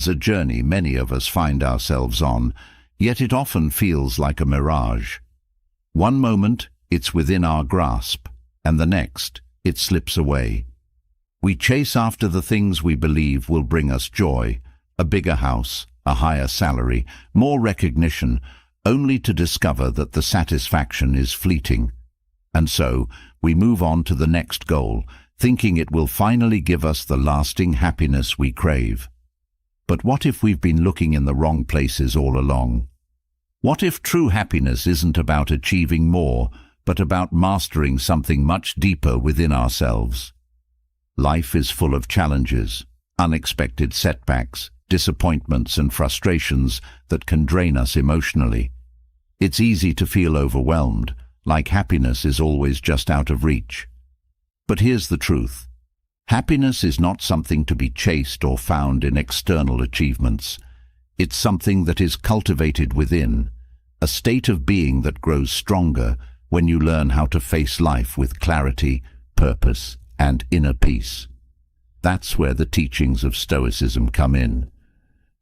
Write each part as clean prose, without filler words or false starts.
It's a journey many of us find ourselves on, yet it often feels like a mirage. One moment, it's within our grasp, and the next, it slips away. We chase after the things we believe will bring us joy, a bigger house, a higher salary, more recognition, only to discover that the satisfaction is fleeting. And so, we move on to the next goal, thinking it will finally give us the lasting happiness we crave. But what if we've been looking in the wrong places all along? What if true happiness isn't about achieving more, but about mastering something much deeper within ourselves? Life is full of challenges, unexpected setbacks, disappointments and frustrations that can drain us emotionally. It's easy to feel overwhelmed, like happiness is always just out of reach. But here's the truth. Happiness is not something to be chased or found in external achievements. It's something that is cultivated within, a state of being that grows stronger when you learn how to face life with clarity, purpose, and inner peace. That's where the teachings of Stoicism come in.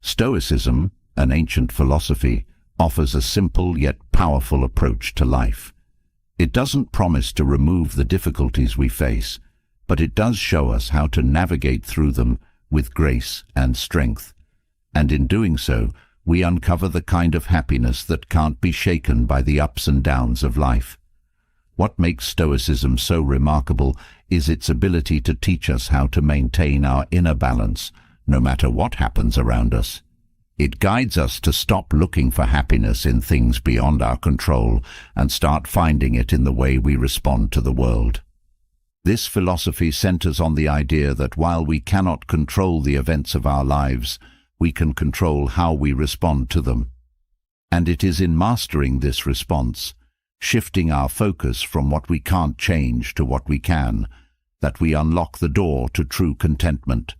Stoicism, an ancient philosophy, offers a simple yet powerful approach to life. It doesn't promise to remove the difficulties we face, but it does show us how to navigate through them with grace and strength. And in doing so, we uncover the kind of happiness that can't be shaken by the ups and downs of life. What makes Stoicism so remarkable is its ability to teach us how to maintain our inner balance, no matter what happens around us. It guides us to stop looking for happiness in things beyond our control and start finding it in the way we respond to the world. This philosophy centers on the idea that while we cannot control the events of our lives, we can control how we respond to them. And it is in mastering this response, shifting our focus from what we can't change to what we can, that we unlock the door to true contentment.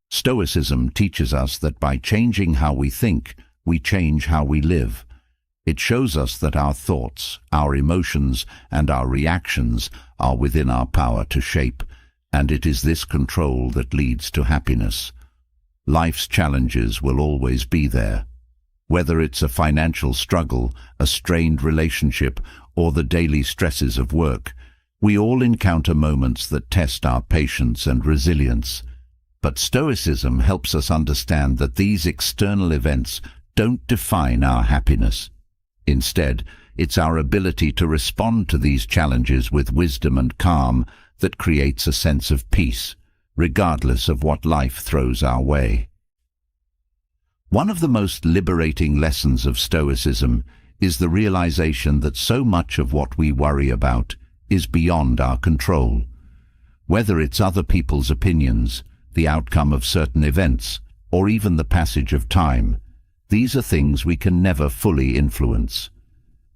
Stoicism teaches us that by changing how we think, we change how we live. It shows us that our thoughts, our emotions, and our reactions are within our power to shape, and it is this control that leads to happiness. Life's challenges will always be there. Whether it's a financial struggle, a strained relationship, or the daily stresses of work, we all encounter moments that test our patience and resilience. But Stoicism helps us understand that these external events don't define our happiness. Instead, it's our ability to respond to these challenges with wisdom and calm that creates a sense of peace, regardless of what life throws our way. One of the most liberating lessons of Stoicism is the realization that so much of what we worry about is beyond our control. Whether it's other people's opinions, the outcome of certain events, or even the passage of time, these are things we can never fully influence.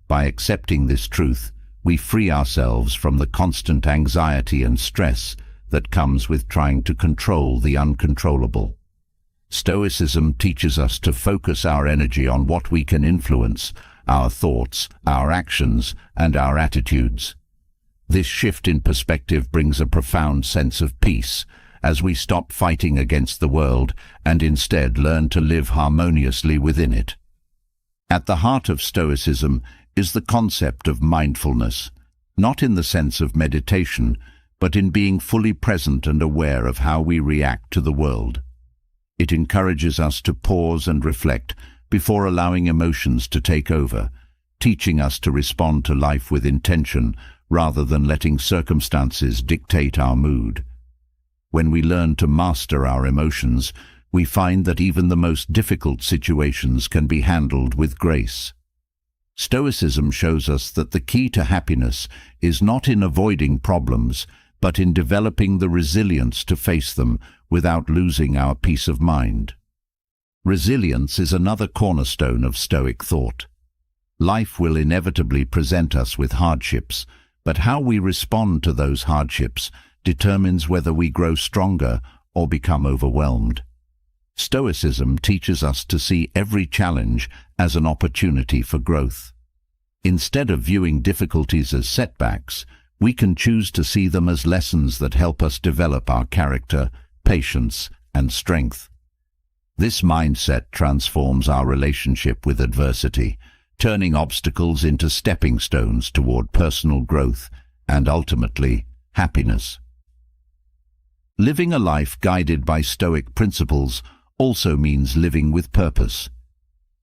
By accepting this truth, we free ourselves from the constant anxiety and stress that comes with trying to control the uncontrollable. Stoicism teaches us to focus our energy on what we can influence, our thoughts, our actions, and our attitudes. This shift in perspective brings a profound sense of peace, as we stop fighting against the world and instead learn to live harmoniously within it. At the heart of Stoicism is the concept of mindfulness, not in the sense of meditation, but in being fully present and aware of how we react to the world. It encourages us to pause and reflect before allowing emotions to take over, teaching us to respond to life with intention rather than letting circumstances dictate our mood. When we learn to master our emotions, we find that even the most difficult situations can be handled with grace. Stoicism shows us that the key to happiness is not in avoiding problems, but in developing the resilience to face them without losing our peace of mind. Resilience is another cornerstone of Stoic thought. Life will inevitably present us with hardships, but how we respond to those hardships determines whether we grow stronger or become overwhelmed. Stoicism teaches us to see every challenge as an opportunity for growth. Instead of viewing difficulties as setbacks, we can choose to see them as lessons that help us develop our character, patience, and strength. This mindset transforms our relationship with adversity, turning obstacles into stepping stones toward personal growth and ultimately happiness. Living a life guided by Stoic principles also means living with purpose.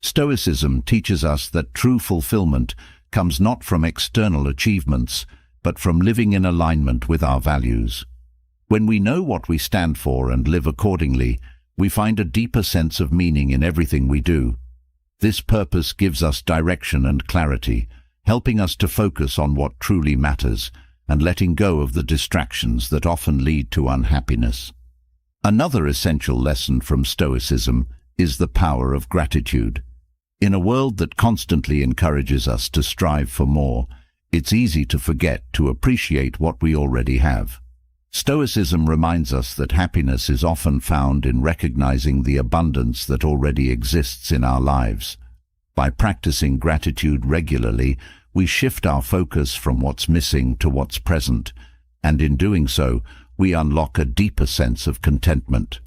Stoicism teaches us that true fulfillment comes not from external achievements, but from living in alignment with our values. When we know what we stand for and live accordingly, we find a deeper sense of meaning in everything we do. This purpose gives us direction and clarity, helping us to focus on what truly matters and letting go of the distractions that often lead to unhappiness. Another essential lesson from Stoicism is the power of gratitude. In a world that constantly encourages us to strive for more, it's easy to forget to appreciate what we already have. Stoicism reminds us that happiness is often found in recognizing the abundance that already exists in our lives. By practicing gratitude regularly, we shift our focus from what's missing to what's present, and in doing so, we unlock a deeper sense of contentment.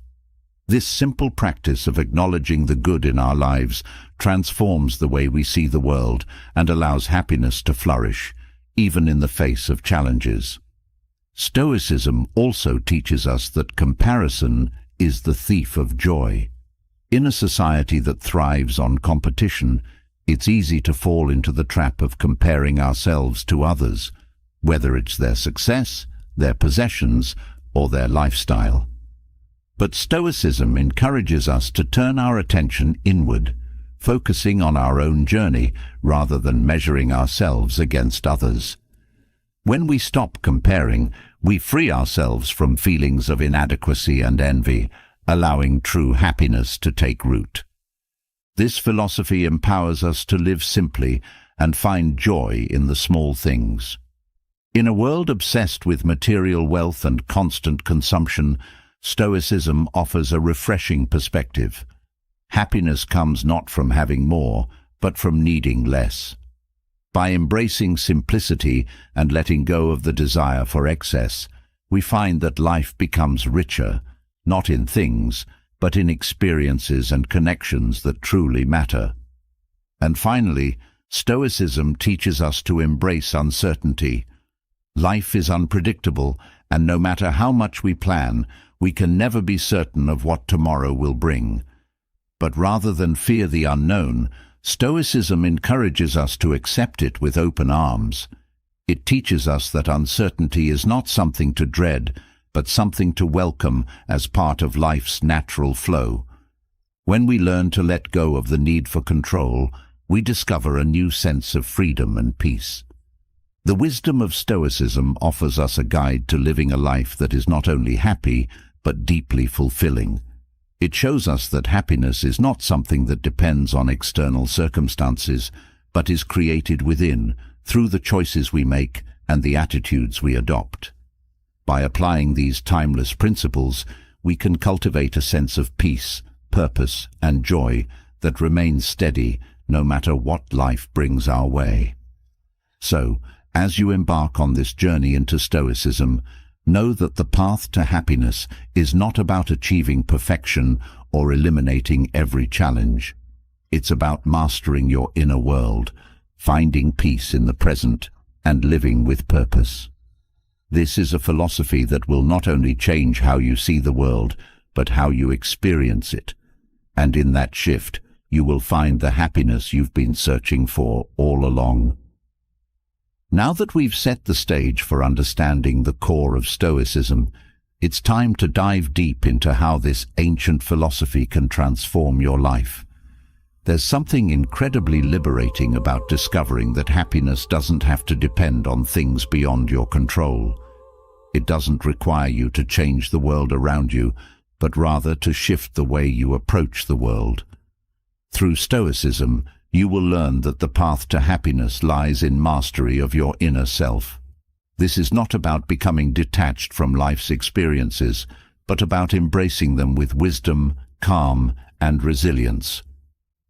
This simple practice of acknowledging the good in our lives transforms the way we see the world and allows happiness to flourish, even in the face of challenges. Stoicism also teaches us that comparison is the thief of joy. In a society that thrives on competition, it's easy to fall into the trap of comparing ourselves to others, whether it's their success, their possessions, or their lifestyle. But Stoicism encourages us to turn our attention inward, focusing on our own journey rather than measuring ourselves against others. When we stop comparing, we free ourselves from feelings of inadequacy and envy, allowing true happiness to take root. This philosophy empowers us to live simply and find joy in the small things. In a world obsessed with material wealth and constant consumption, Stoicism offers a refreshing perspective. Happiness comes not from having more, but from needing less. By embracing simplicity and letting go of the desire for excess, we find that life becomes richer, not in things, but in experiences and connections that truly matter. And finally, Stoicism teaches us to embrace uncertainty. Life is unpredictable, and no matter how much we plan, we can never be certain of what tomorrow will bring. But rather than fear the unknown, Stoicism encourages us to accept it with open arms. It teaches us that uncertainty is not something to dread, but something to welcome as part of life's natural flow. When we learn to let go of the need for control, we discover a new sense of freedom and peace. The wisdom of Stoicism offers us a guide to living a life that is not only happy, but deeply fulfilling. It shows us that happiness is not something that depends on external circumstances, but is created within, through the choices we make and the attitudes we adopt. By applying these timeless principles, we can cultivate a sense of peace, purpose, and joy that remains steady no matter what life brings our way. So, as you embark on this journey into Stoicism, know that the path to happiness is not about achieving perfection or eliminating every challenge. It's about mastering your inner world, finding peace in the present, and living with purpose. This is a philosophy that will not only change how you see the world, but how you experience it. And in that shift, you will find the happiness you've been searching for all along. Now that we've set the stage for understanding the core of Stoicism, it's time to dive deep into how this ancient philosophy can transform your life. There's something incredibly liberating about discovering that happiness doesn't have to depend on things beyond your control. It doesn't require you to change the world around you, but rather to shift the way you approach the world. Through Stoicism, you will learn that the path to happiness lies in mastery of your inner self. This is not about becoming detached from life's experiences, but about embracing them with wisdom, calm, and resilience.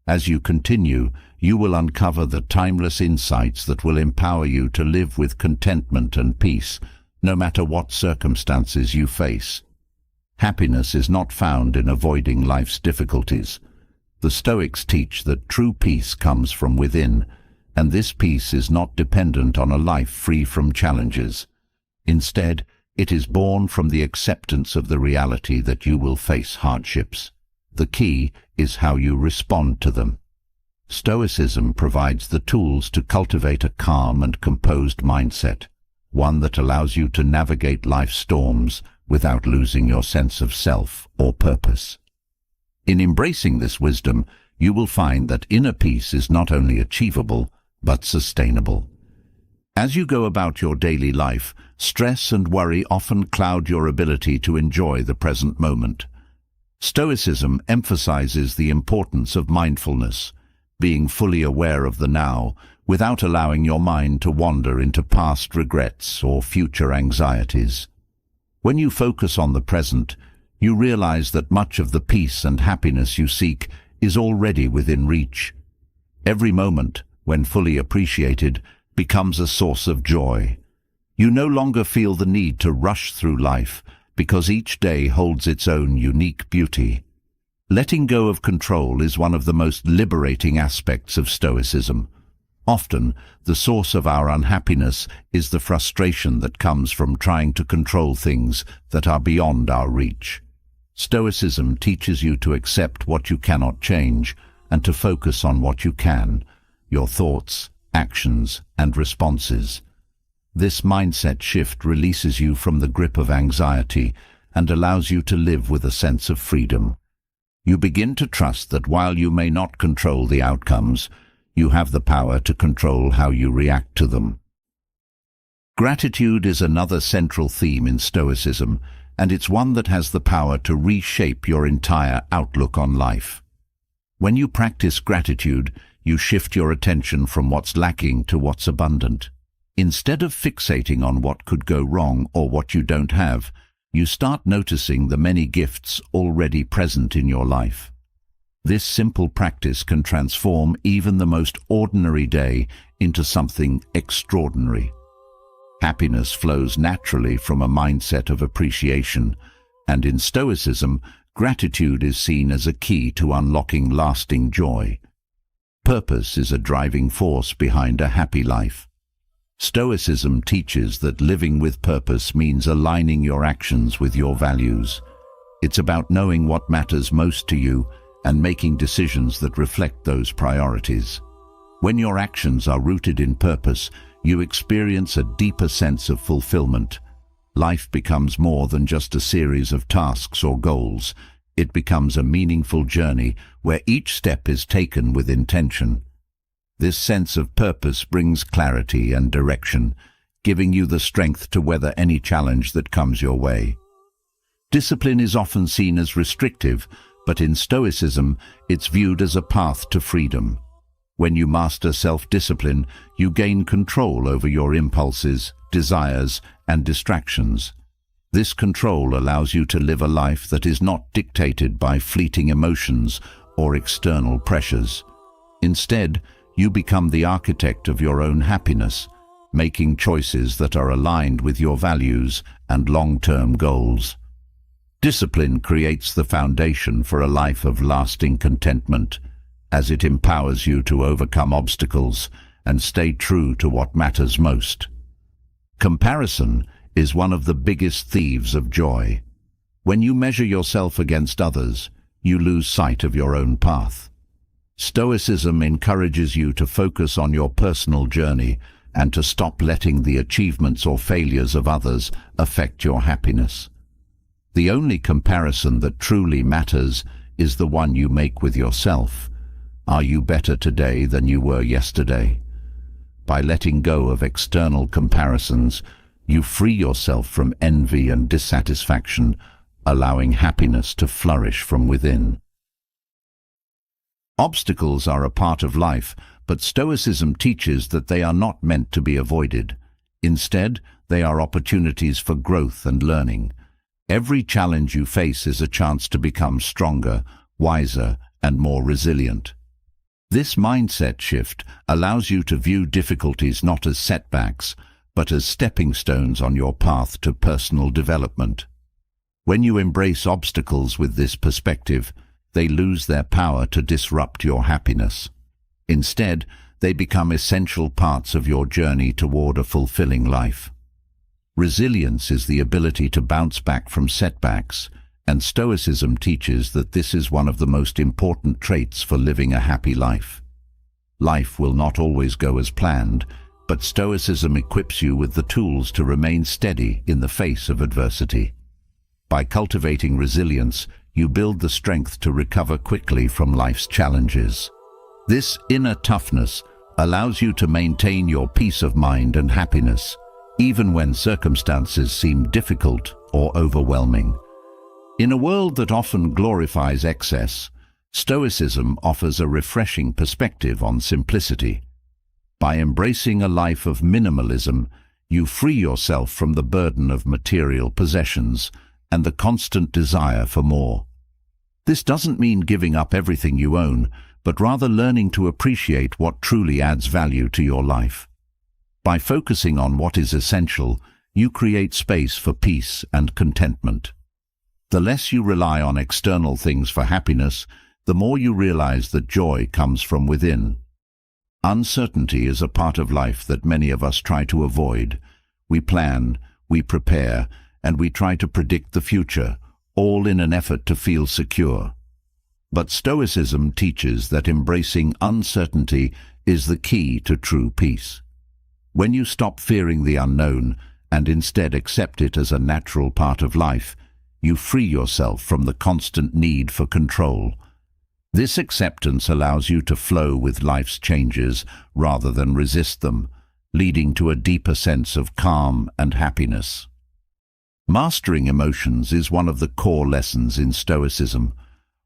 As you continue, you will uncover the timeless insights that will empower you to live with contentment and peace, no matter what circumstances you face. Happiness is not found in avoiding life's difficulties. The Stoics teach that true peace comes from within, and this peace is not dependent on a life free from challenges. Instead, it is born from the acceptance of the reality that you will face hardships. The key is how you respond to them. Stoicism provides the tools to cultivate a calm and composed mindset, one that allows you to navigate life's storms without losing your sense of self or purpose. In embracing this wisdom, you will find that inner peace is not only achievable, but sustainable. As you go about your daily life, stress and worry often cloud your ability to enjoy the present moment. Stoicism emphasizes the importance of mindfulness, being fully aware of the now, without allowing your mind to wander into past regrets or future anxieties. When you focus on the present, you realize that much of the peace and happiness you seek is already within reach. Every moment, when fully appreciated, becomes a source of joy. You no longer feel the need to rush through life because each day holds its own unique beauty. Letting go of control is one of the most liberating aspects of Stoicism. Often, the source of our unhappiness is the frustration that comes from trying to control things that are beyond our reach. Stoicism teaches you to accept what you cannot change and to focus on what you can, your thoughts, actions, and responses. This mindset shift releases you from the grip of anxiety and allows you to live with a sense of freedom. You begin to trust that while you may not control the outcomes, you have the power to control how you react to them. Gratitude is another central theme in Stoicism, and it's one that has the power to reshape your entire outlook on life. When you practice gratitude, you shift your attention from what's lacking to what's abundant. Instead of fixating on what could go wrong or what you don't have, you start noticing the many gifts already present in your life. This simple practice can transform even the most ordinary day into something extraordinary. Happiness flows naturally from a mindset of appreciation, and in Stoicism, gratitude is seen as a key to unlocking lasting joy. Purpose is a driving force behind a happy life. Stoicism teaches that living with purpose means aligning your actions with your values. It's about knowing what matters most to you and making decisions that reflect those priorities. When your actions are rooted in purpose, you experience a deeper sense of fulfillment. Life becomes more than just a series of tasks or goals. It becomes a meaningful journey where each step is taken with intention. This sense of purpose brings clarity and direction, giving you the strength to weather any challenge that comes your way. Discipline is often seen as restrictive, but in Stoicism, it's viewed as a path to freedom. When you master self-discipline, you gain control over your impulses, desires, and distractions. This control allows you to live a life that is not dictated by fleeting emotions or external pressures. Instead, you become the architect of your own happiness, making choices that are aligned with your values and long-term goals. Discipline creates the foundation for a life of lasting contentment, as it empowers you to overcome obstacles and stay true to what matters most. Comparison is one of the biggest thieves of joy. When you measure yourself against others, you lose sight of your own path. Stoicism encourages you to focus on your personal journey and to stop letting the achievements or failures of others affect your happiness. The only comparison that truly matters is the one you make with yourself. Are you better today than you were yesterday? By letting go of external comparisons, you free yourself from envy and dissatisfaction, allowing happiness to flourish from within. Obstacles are a part of life, but Stoicism teaches that they are not meant to be avoided. Instead, they are opportunities for growth and learning. Every challenge you face is a chance to become stronger, wiser, and more resilient. This mindset shift allows you to view difficulties not as setbacks, but as stepping stones on your path to personal development. When you embrace obstacles with this perspective, they lose their power to disrupt your happiness. Instead, they become essential parts of your journey toward a fulfilling life. Resilience is the ability to bounce back from setbacks, and Stoicism teaches that this is one of the most important traits for living a happy life. Life will not always go as planned, but Stoicism equips you with the tools to remain steady in the face of adversity. By cultivating resilience, you build the strength to recover quickly from life's challenges. This inner toughness allows you to maintain your peace of mind and happiness, even when circumstances seem difficult or overwhelming. In a world that often glorifies excess, Stoicism offers a refreshing perspective on simplicity. By embracing a life of minimalism, you free yourself from the burden of material possessions and the constant desire for more. This doesn't mean giving up everything you own, but rather learning to appreciate what truly adds value to your life. By focusing on what is essential, you create space for peace and contentment. The less you rely on external things for happiness, the more you realize that joy comes from within. Uncertainty is a part of life that many of us try to avoid. We plan, we prepare, and we try to predict the future, all in an effort to feel secure. But Stoicism teaches that embracing uncertainty is the key to true peace. When you stop fearing the unknown and instead accept it as a natural part of life, you free yourself from the constant need for control. This acceptance allows you to flow with life's changes rather than resist them, leading to a deeper sense of calm and happiness. Mastering emotions is one of the core lessons in Stoicism.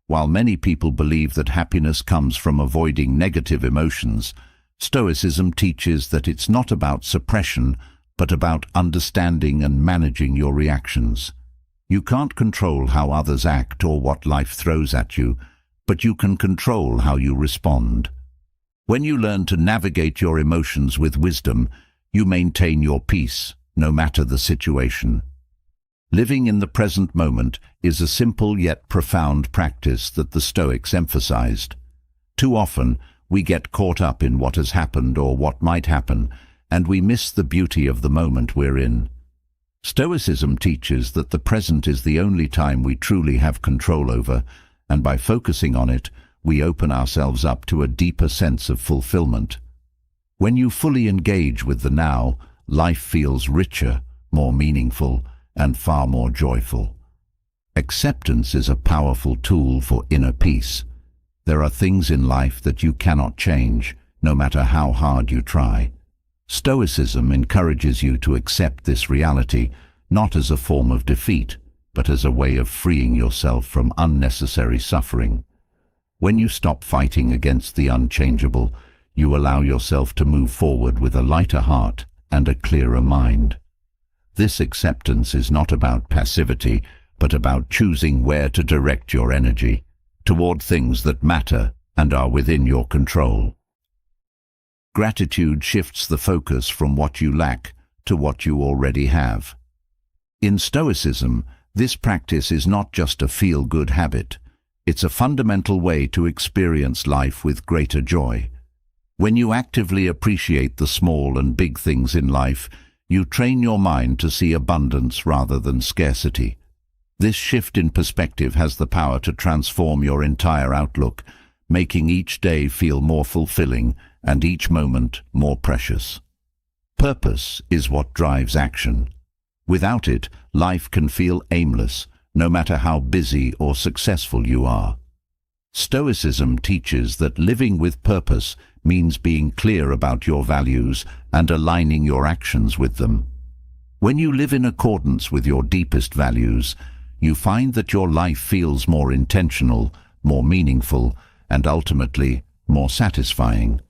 While many people believe that happiness comes from avoiding negative emotions, Stoicism teaches that it's not about suppression, but about understanding and managing your reactions. You can't control how others act or what life throws at you, but you can control how you respond. When you learn to navigate your emotions with wisdom, you maintain your peace, no matter the situation. Living in the present moment is a simple yet profound practice that the Stoics emphasized. Too often, we get caught up in what has happened or what might happen, and we miss the beauty of the moment we're in. Stoicism teaches that the present is the only time we truly have control over, and by focusing on it, we open ourselves up to a deeper sense of fulfillment. When you fully engage with the now, life feels richer, more meaningful, and far more joyful. Acceptance is a powerful tool for inner peace. There are things in life that you cannot change, no matter how hard you try. Stoicism encourages you to accept this reality, not as a form of defeat, but as a way of freeing yourself from unnecessary suffering. When you stop fighting against the unchangeable, you allow yourself to move forward with a lighter heart and a clearer mind. This acceptance is not about passivity, but about choosing where to direct your energy toward things that matter and are within your control. Gratitude shifts the focus from what you lack to what you already have. In Stoicism, this practice is not just a feel-good habit. It's a fundamental way to experience life with greater joy. When you actively appreciate the small and big things in life, you train your mind to see abundance rather than scarcity. This shift in perspective has the power to transform your entire outlook, making each day feel more fulfilling and each moment more precious. Purpose is what drives action. Without it, life can feel aimless, no matter how busy or successful you are. Stoicism teaches that living with purpose means being clear about your values and aligning your actions with them. When you live in accordance with your deepest values, you find that your life feels more intentional, more meaningful, and ultimately more satisfying.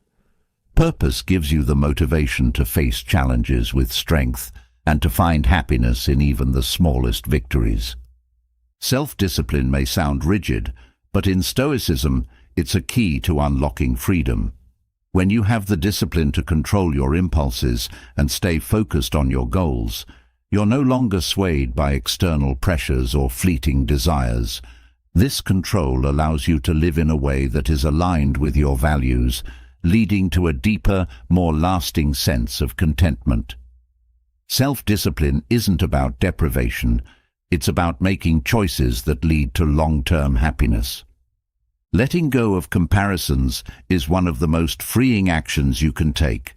Purpose gives you the motivation to face challenges with strength and to find happiness in even the smallest victories. Self-discipline may sound rigid, but in Stoicism, it's a key to unlocking freedom. When you have the discipline to control your impulses and stay focused on your goals, You're no longer swayed by external pressures or fleeting desires. This control allows you to live in a way that is aligned with your values, leading to a deeper, more lasting sense of contentment. Self-discipline isn't about deprivation, it's about making choices that lead to long-term happiness. Letting go of comparisons is one of the most freeing actions you can take.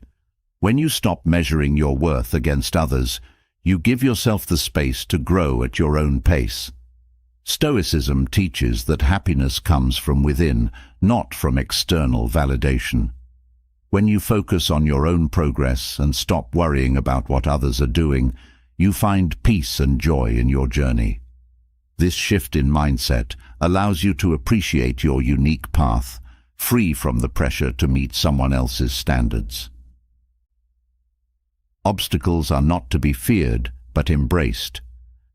When you stop measuring your worth against others, you give yourself the space to grow at your own pace. Stoicism teaches that happiness comes from within, not from external validation. When you focus on your own progress and stop worrying about what others are doing, you find peace and joy in your journey. This shift in mindset allows you to appreciate your unique path, free from the pressure to meet someone else's standards. Obstacles are not to be feared, but embraced.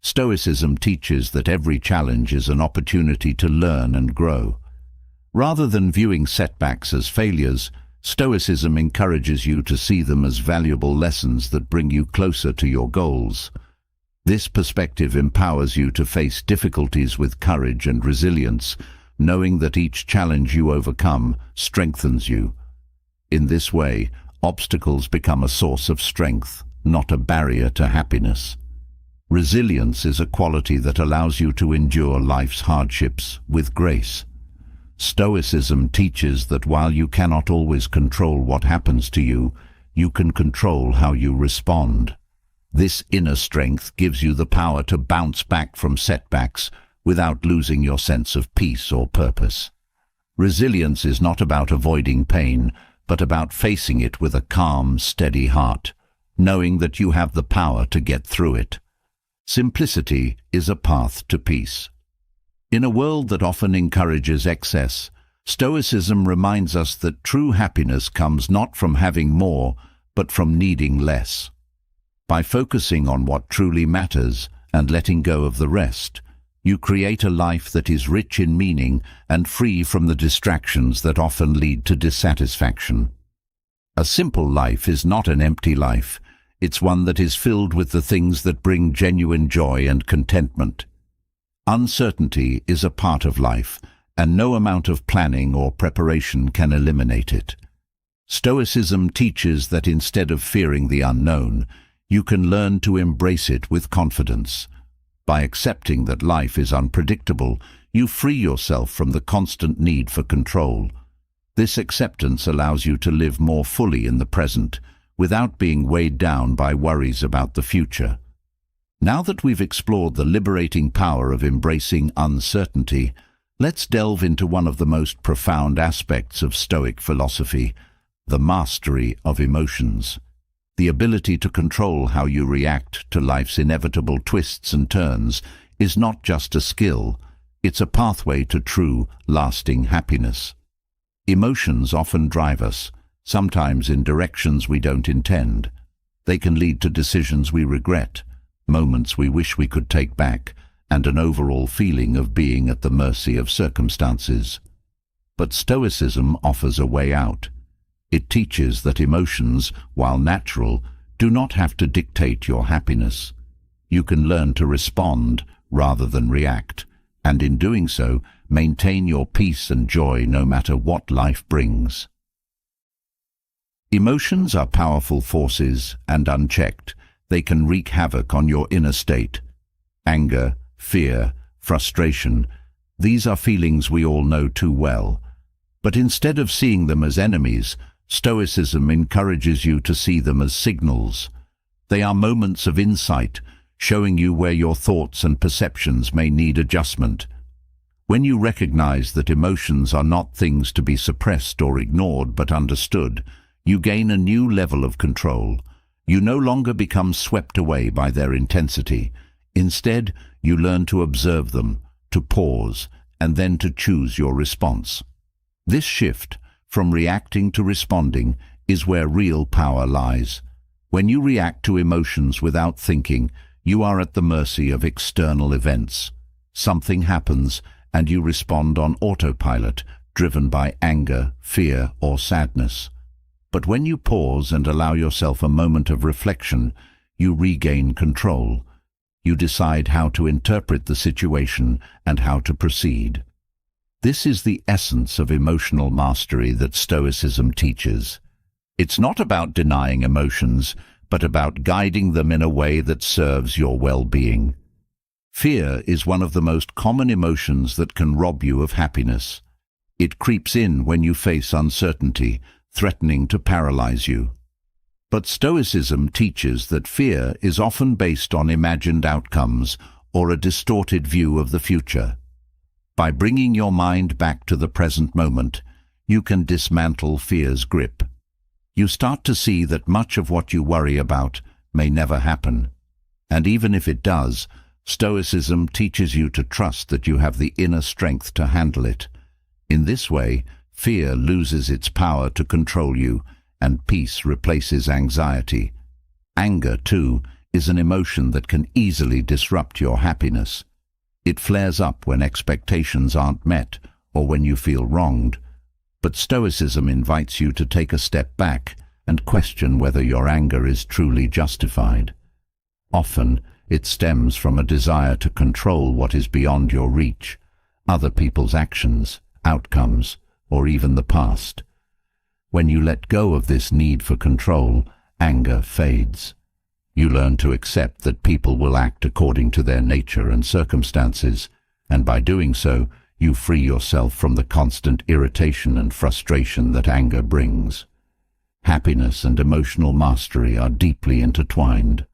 Stoicism teaches that every challenge is an opportunity to learn and grow. Rather than viewing setbacks as failures, Stoicism encourages you to see them as valuable lessons that bring you closer to your goals. This perspective empowers you to face difficulties with courage and resilience, knowing that each challenge you overcome strengthens you. In this way, obstacles become a source of strength, not a barrier to happiness. Resilience is a quality that allows you to endure life's hardships with grace. Stoicism teaches that while you cannot always control what happens to you, you can control how you respond. This inner strength gives you the power to bounce back from setbacks without losing your sense of peace or purpose. Resilience is not about avoiding pain, but about facing it with a calm, steady heart, knowing that you have the power to get through it. Simplicity is a path to peace. In a world that often encourages excess, Stoicism reminds us that true happiness comes not from having more, but from needing less. By focusing on what truly matters and letting go of the rest, you create a life that is rich in meaning and free from the distractions that often lead to dissatisfaction. A simple life is not an empty life. It's one that is filled with the things that bring genuine joy and contentment. Uncertainty is a part of life, and no amount of planning or preparation can eliminate it. Stoicism teaches that instead of fearing the unknown, you can learn to embrace it with confidence. By accepting that life is unpredictable, you free yourself from the constant need for control. This acceptance allows you to live more fully in the present, without being weighed down by worries about the future. Now that we've explored the liberating power of embracing uncertainty, let's delve into one of the most profound aspects of Stoic philosophy, the mastery of emotions. The ability to control how you react to life's inevitable twists and turns is not just a skill, it's a pathway to true, lasting happiness. Emotions often drive us, sometimes in directions we don't intend. They can lead to decisions we regret, moments we wish we could take back, and an overall feeling of being at the mercy of circumstances. But Stoicism offers a way out. It teaches that emotions, while natural, do not have to dictate your happiness. You can learn to respond rather than react, and in doing so, maintain your peace and joy no matter what life brings. Emotions are powerful forces, and unchecked, they can wreak havoc on your inner state. Anger, fear, frustration, these are feelings we all know too well. But instead of seeing them as enemies, Stoicism encourages you to see them as signals. They are moments of insight, showing you where your thoughts and perceptions may need adjustment. When you recognize that emotions are not things to be suppressed or ignored but understood, you gain a new level of control. You no longer become swept away by their intensity. Instead, you learn to observe them, to pause, and then to choose your response. This shift, from reacting to responding, is where real power lies. When you react to emotions without thinking, you are at the mercy of external events. Something happens, and you respond on autopilot, driven by anger, fear, or sadness. But when you pause and allow yourself a moment of reflection, you regain control. You decide how to interpret the situation and how to proceed. This is the essence of emotional mastery that Stoicism teaches. It's not about denying emotions, but about guiding them in a way that serves your well-being. Fear is one of the most common emotions that can rob you of happiness. It creeps in when you face uncertainty, threatening to paralyze you. But Stoicism teaches that fear is often based on imagined outcomes or a distorted view of the future. By bringing your mind back to the present moment, you can dismantle fear's grip. You start to see that much of what you worry about may never happen. And even if it does, Stoicism teaches you to trust that you have the inner strength to handle it. In this way, fear loses its power to control you, and peace replaces anxiety. Anger, too, is an emotion that can easily disrupt your happiness. It flares up when expectations aren't met or when you feel wronged. But Stoicism invites you to take a step back and question whether your anger is truly justified. Often, it stems from a desire to control what is beyond your reach, other people's actions, outcomes, or even the past. When you let go of this need for control, anger fades. You learn to accept that people will act according to their nature and circumstances, and by doing so, you free yourself from the constant irritation and frustration that anger brings. Happiness and emotional mastery are deeply intertwined.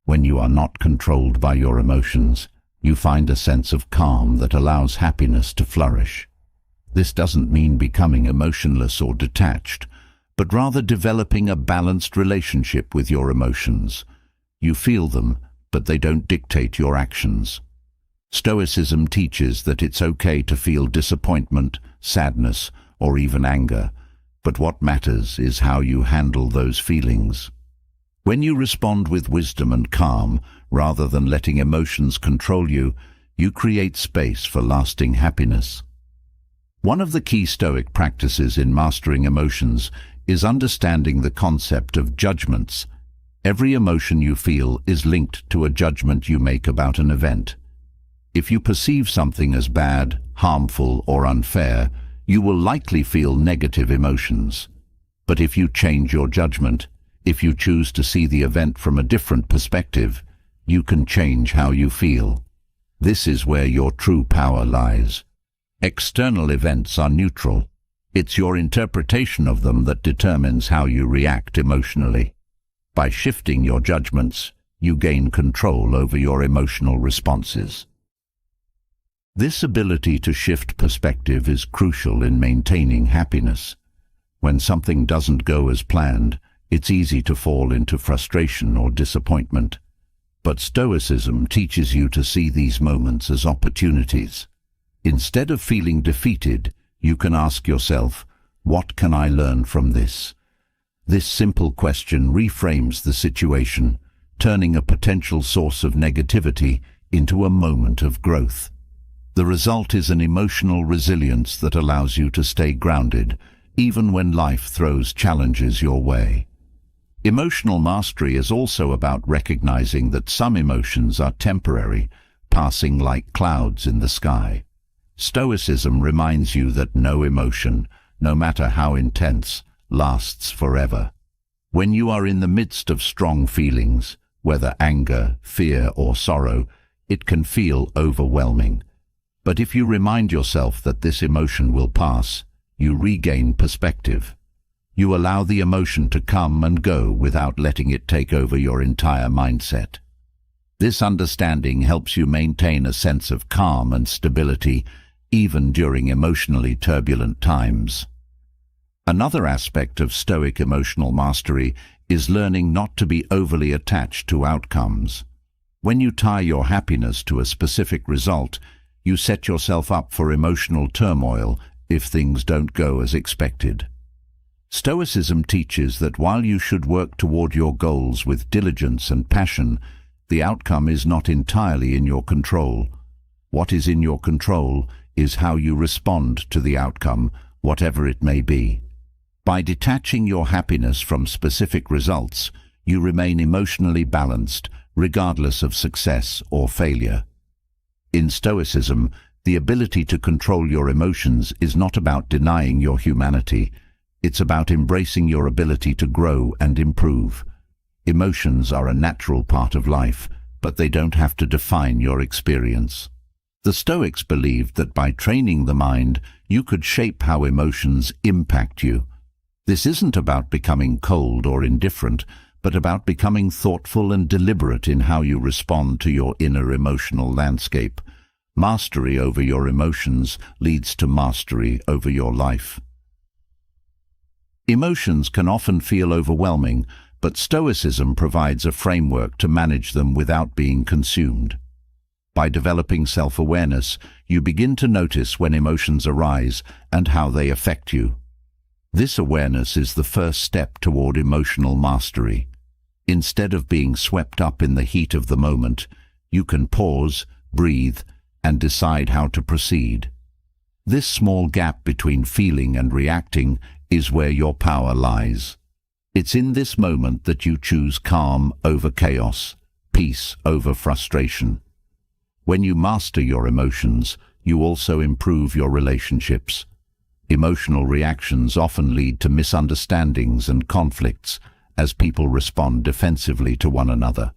When you are not controlled by your emotions, you find a sense of calm that allows happiness to flourish. This doesn't mean becoming emotionless or detached, but rather developing a balanced relationship with your emotions. You feel them, but they don't dictate your actions. Stoicism teaches that it's okay to feel disappointment, sadness, or even anger, but what matters is how you handle those feelings. When you respond with wisdom and calm, rather than letting emotions control you, you create space for lasting happiness. One of the key Stoic practices in mastering emotions is understanding the concept of judgments. Every emotion you feel is linked to a judgment you make about an event. If you perceive something as bad, harmful, or unfair, you will likely feel negative emotions. But if you change your judgment, if you choose to see the event from a different perspective, you can change how you feel. This is where your true power lies. External events are neutral. It's your interpretation of them that determines how you react emotionally. By shifting your judgments, you gain control over your emotional responses. This ability to shift perspective is crucial in maintaining happiness. When something doesn't go as planned, it's easy to fall into frustration or disappointment. But Stoicism teaches you to see these moments as opportunities. Instead of feeling defeated, you can ask yourself, what can I learn from this? This simple question reframes the situation, turning a potential source of negativity into a moment of growth. The result is an emotional resilience that allows you to stay grounded, even when life throws challenges your way. Emotional mastery is also about recognizing that some emotions are temporary, passing like clouds in the sky. Stoicism reminds you that no emotion, no matter how intense, lasts forever. When you are in the midst of strong feelings, whether anger, fear, or sorrow, it can feel overwhelming. But if you remind yourself that this emotion will pass, you regain perspective. You allow the emotion to come and go without letting it take over your entire mindset. This understanding helps you maintain a sense of calm and stability, even during emotionally turbulent times. Another aspect of Stoic emotional mastery is learning not to be overly attached to outcomes. When you tie your happiness to a specific result, you set yourself up for emotional turmoil if things don't go as expected. Stoicism teaches that while you should work toward your goals with diligence and passion, the outcome is not entirely in your control. What is in your control is how you respond to the outcome, whatever it may be. By detaching your happiness from specific results, you remain emotionally balanced, regardless of success or failure. In Stoicism, the ability to control your emotions is not about denying your humanity. It's about embracing your ability to grow and improve. Emotions are a natural part of life, but they don't have to define your experience. The Stoics believed that by training the mind, you could shape how emotions impact you. This isn't about becoming cold or indifferent, but about becoming thoughtful and deliberate in how you respond to your inner emotional landscape. Mastery over your emotions leads to mastery over your life. Emotions can often feel overwhelming, but Stoicism provides a framework to manage them without being consumed. By developing self-awareness, you begin to notice when emotions arise and how they affect you. This awareness is the first step toward emotional mastery. Instead of being swept up in the heat of the moment, you can pause, breathe, and decide how to proceed. This small gap between feeling and reacting is where your power lies. It's in this moment that you choose calm over chaos, peace over frustration. When you master your emotions, you also improve your relationships. Emotional reactions often lead to misunderstandings and conflicts as people respond defensively to one another.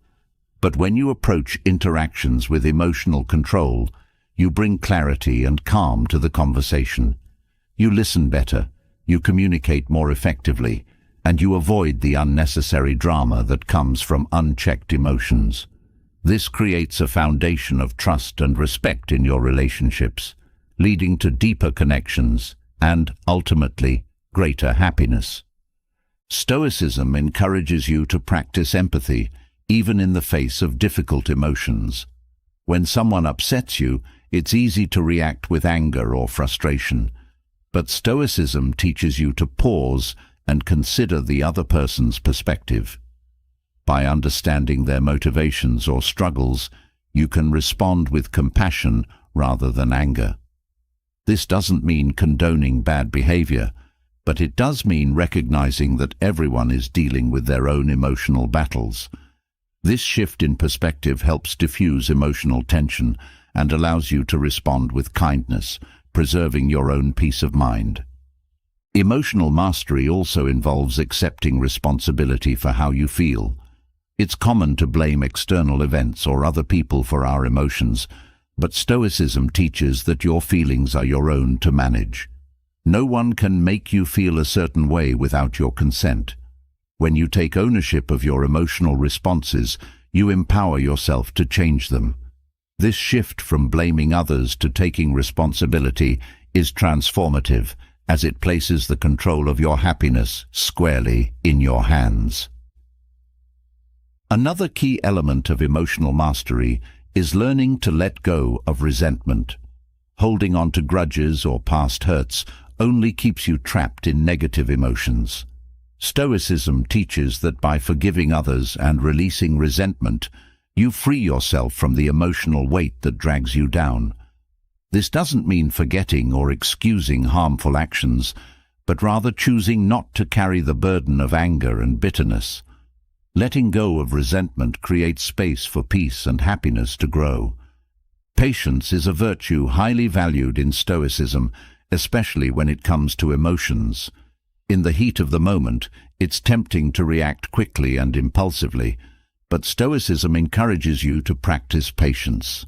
But when you approach interactions with emotional control, you bring clarity and calm to the conversation. You listen better, you communicate more effectively, and you avoid the unnecessary drama that comes from unchecked emotions. This creates a foundation of trust and respect in your relationships, leading to deeper connections and, ultimately, greater happiness. Stoicism encourages you to practice empathy, even in the face of difficult emotions. When someone upsets you, it's easy to react with anger or frustration. But Stoicism teaches you to pause and consider the other person's perspective. By understanding their motivations or struggles, you can respond with compassion rather than anger. This doesn't mean condoning bad behavior, but it does mean recognizing that everyone is dealing with their own emotional battles. This shift in perspective helps diffuse emotional tension and allows you to respond with kindness, preserving your own peace of mind. Emotional mastery also involves accepting responsibility for how you feel. It's common to blame external events or other people for our emotions, but Stoicism teaches that your feelings are your own to manage. No one can make you feel a certain way without your consent. When you take ownership of your emotional responses, you empower yourself to change them. This shift from blaming others to taking responsibility is transformative, as it places the control of your happiness squarely in your hands. Another key element of emotional mastery is learning to let go of resentment. Holding on to grudges or past hurts only keeps you trapped in negative emotions. Stoicism teaches that by forgiving others and releasing resentment, you free yourself from the emotional weight that drags you down. This doesn't mean forgetting or excusing harmful actions, but rather choosing not to carry the burden of anger and bitterness. Letting go of resentment creates space for peace and happiness to grow. Patience is a virtue highly valued in Stoicism, especially when it comes to emotions. In the heat of the moment, it's tempting to react quickly and impulsively, but Stoicism encourages you to practice patience.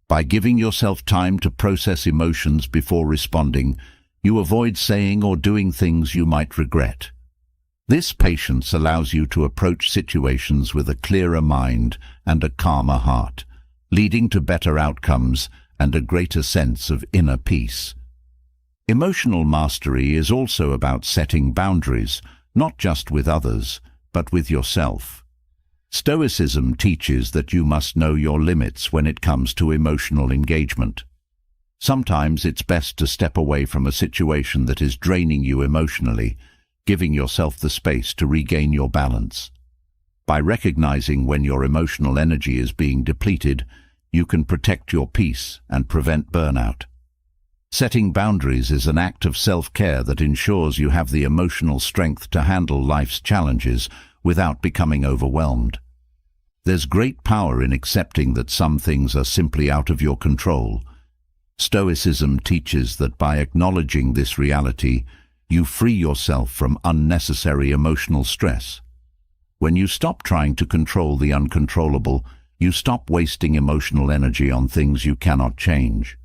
By giving yourself time to process emotions before responding, you avoid saying or doing things you might regret. This patience allows you to approach situations with a clearer mind and a calmer heart, leading to better outcomes and a greater sense of inner peace. Emotional mastery is also about setting boundaries, not just with others, but with yourself. Stoicism teaches that you must know your limits when it comes to emotional engagement. Sometimes it's best to step away from a situation that is draining you emotionally, giving yourself the space to regain your balance. By recognizing when your emotional energy is being depleted, you can protect your peace and prevent burnout. Setting boundaries is an act of self-care that ensures you have the emotional strength to handle life's challenges without becoming overwhelmed. There's great power in accepting that some things are simply out of your control. Stoicism teaches that by acknowledging this reality, you free yourself from unnecessary emotional stress. When you stop trying to control the uncontrollable, you stop wasting emotional energy on things you cannot change.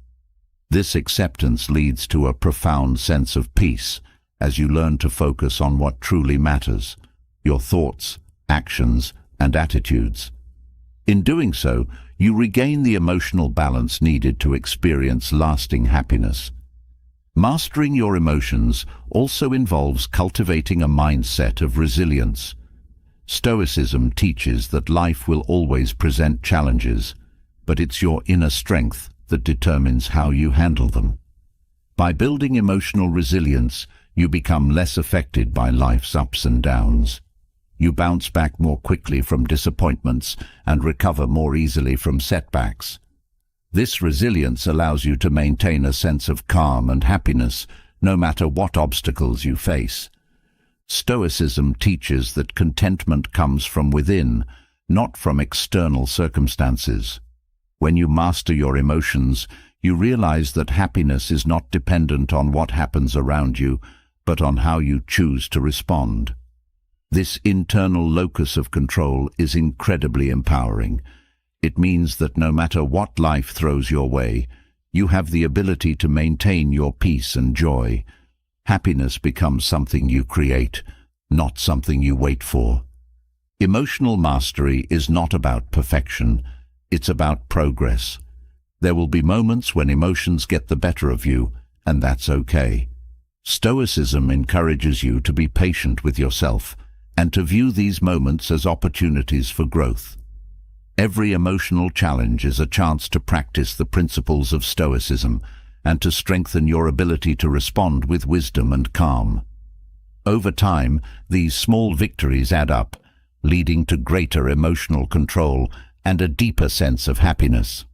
This acceptance leads to a profound sense of peace as you learn to focus on what truly matters: your thoughts, actions, and attitudes. In doing so, you regain the emotional balance needed to experience lasting happiness. Mastering your emotions also involves cultivating a mindset of resilience. Stoicism teaches that life will always present challenges, but it's your inner strength that determines how you handle them. By building emotional resilience, you become less affected by life's ups and downs. You bounce back more quickly from disappointments and recover more easily from setbacks. This resilience allows you to maintain a sense of calm and happiness no matter what obstacles you face. Stoicism teaches that contentment comes from within, not from external circumstances. When you master your emotions, you realize that happiness is not dependent on what happens around you, but on how you choose to respond. This internal locus of control is incredibly empowering. It means that no matter what life throws your way, you have the ability to maintain your peace and joy. Happiness becomes something you create, not something you wait for. Emotional mastery is not about perfection, it's about progress. There will be moments when emotions get the better of you, and that's okay. Stoicism encourages you to be patient with yourself and to view these moments as opportunities for growth. Every emotional challenge is a chance to practice the principles of Stoicism and to strengthen your ability to respond with wisdom and calm. Over time, these small victories add up, leading to greater emotional control and a deeper sense of happiness.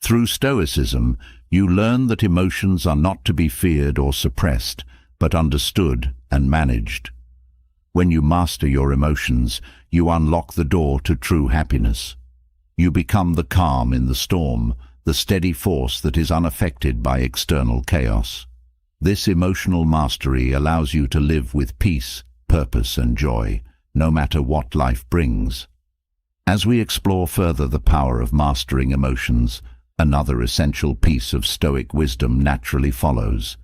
Through Stoicism, you learn that emotions are not to be feared or suppressed, but understood and managed. When you master your emotions, you unlock the door to true happiness. You become the calm in the storm, the steady force that is unaffected by external chaos. This emotional mastery allows you to live with peace, purpose, and joy, no matter what life brings. As we explore further the power of mastering emotions, another essential piece of Stoic wisdom naturally follows: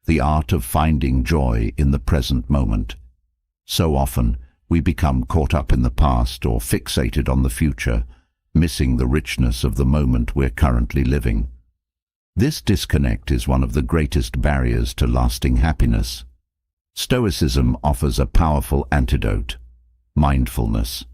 the art of finding joy in the present moment. So often, we become caught up in the past or fixated on the future, missing the richness of the moment we're currently living. This disconnect is one of the greatest barriers to lasting happiness. Stoicism offers a powerful antidote: mindfulness.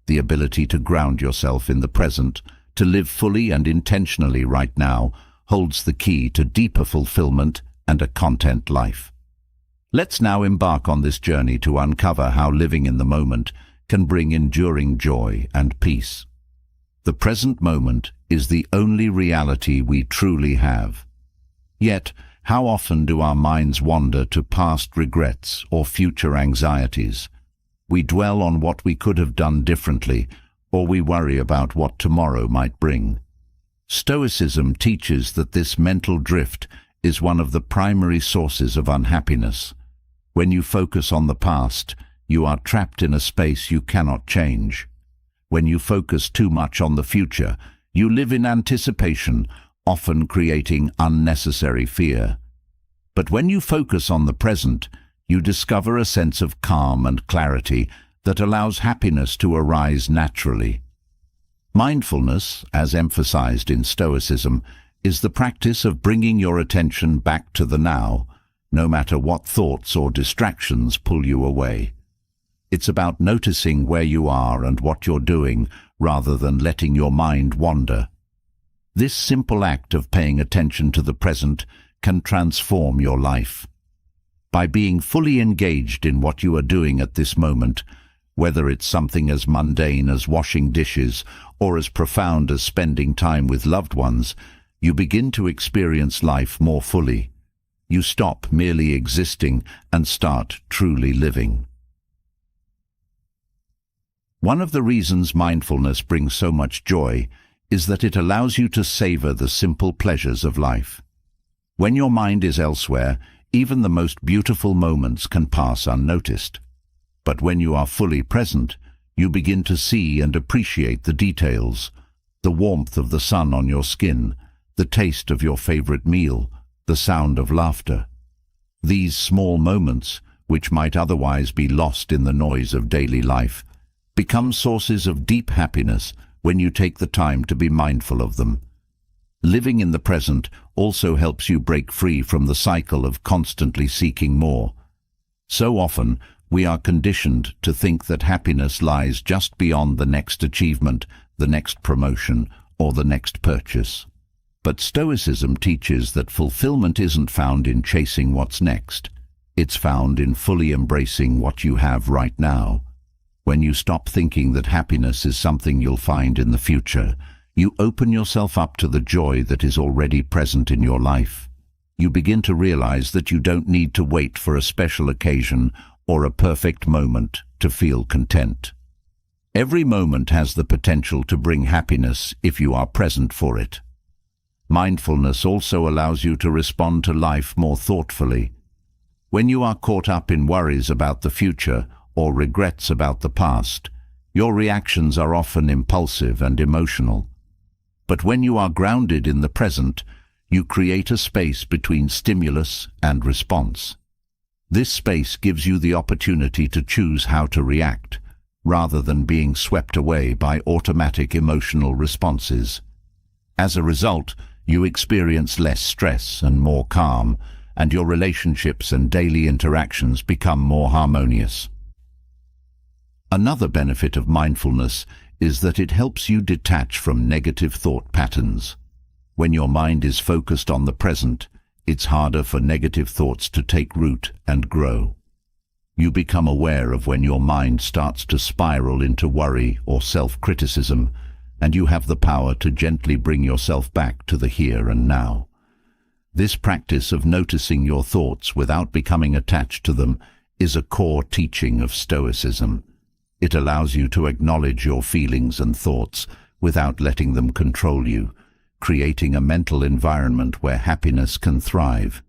The ability to ground yourself in the present, to live fully and intentionally right now, holds the key to deeper fulfillment and a content life. Let's now embark on this journey to uncover how living in the moment can bring enduring joy and peace. The present moment is the only reality we truly have. Yet, how often do our minds wander to past regrets or future anxieties? We dwell on what we could have done differently, or we worry about what tomorrow might bring. Stoicism teaches that this mental drift is one of the primary sources of unhappiness. When you focus on the past, you are trapped in a space you cannot change. When you focus too much on the future, you live in anticipation, often creating unnecessary fear. But when you focus on the present, you discover a sense of calm and clarity that allows happiness to arise naturally. Mindfulness, as emphasized in Stoicism, is the practice of bringing your attention back to the now, no matter what thoughts or distractions pull you away. It's about noticing where you are and what you're doing, rather than letting your mind wander. This simple act of paying attention to the present can transform your life. By being fully engaged in what you are doing at this moment, whether it's something as mundane as washing dishes or as profound as spending time with loved ones, you begin to experience life more fully. You stop merely existing and start truly living. One of the reasons mindfulness brings so much joy is that it allows you to savor the simple pleasures of life. When your mind is elsewhere, even the most beautiful moments can pass unnoticed. But when you are fully present, you begin to see and appreciate the details, the warmth of the sun on your skin, the taste of your favorite meal, the sound of laughter. These small moments, which might otherwise be lost in the noise of daily life, become sources of deep happiness when you take the time to be mindful of them. Living in the present also helps you break free from the cycle of constantly seeking more. So often, we are conditioned to think that happiness lies just beyond the next achievement, the next promotion, or the next purchase. But Stoicism teaches that fulfillment isn't found in chasing what's next. It's found in fully embracing what you have right now. When you stop thinking that happiness is something you'll find in the future, you open yourself up to the joy that is already present in your life. You begin to realize that you don't need to wait for a special occasion or a perfect moment to feel content. Every moment has the potential to bring happiness if you are present for it. Mindfulness also allows you to respond to life more thoughtfully. When you are caught up in worries about the future or regrets about the past, your reactions are often impulsive and emotional. But when you are grounded in the present, you create a space between stimulus and response. This space gives you the opportunity to choose how to react, rather than being swept away by automatic emotional responses. As a result, you experience less stress and more calm, and your relationships and daily interactions become more harmonious. Another benefit of mindfulness is that it helps you detach from negative thought patterns. When your mind is focused on the present, it's harder for negative thoughts to take root and grow. You become aware of when your mind starts to spiral into worry or self-criticism, and you have the power to gently bring yourself back to the here and now. This practice of noticing your thoughts without becoming attached to them is a core teaching of Stoicism. It allows you to acknowledge your feelings and thoughts without letting them control you, creating a mental environment where happiness can thrive.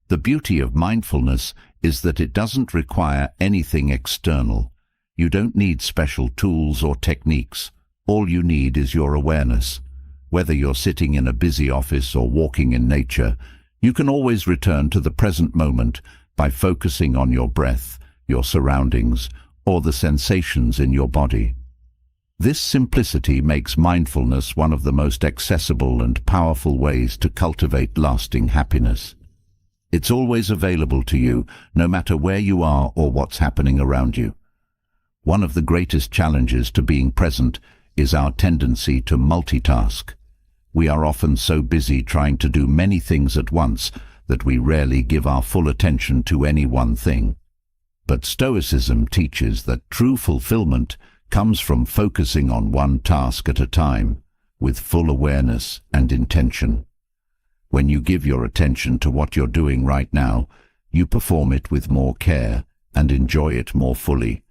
The beauty of mindfulness is that it doesn't require anything external. You don't need special tools or techniques. All you need is your awareness. Whether you're sitting in a busy office or walking in nature, you can always return to the present moment by focusing on your breath, your surroundings, or the sensations in your body. This simplicity makes mindfulness one of the most accessible and powerful ways to cultivate lasting happiness. It's always available to you, no matter where you are or what's happening around you. One of the greatest challenges to being present is our tendency to multitask. We are often so busy trying to do many things at once that we rarely give our full attention to any one thing. But Stoicism teaches that true fulfillment comes from focusing on one task at a time, with full awareness and intention. When you give your attention to what you're doing right now, you perform it with more care and enjoy it more fully.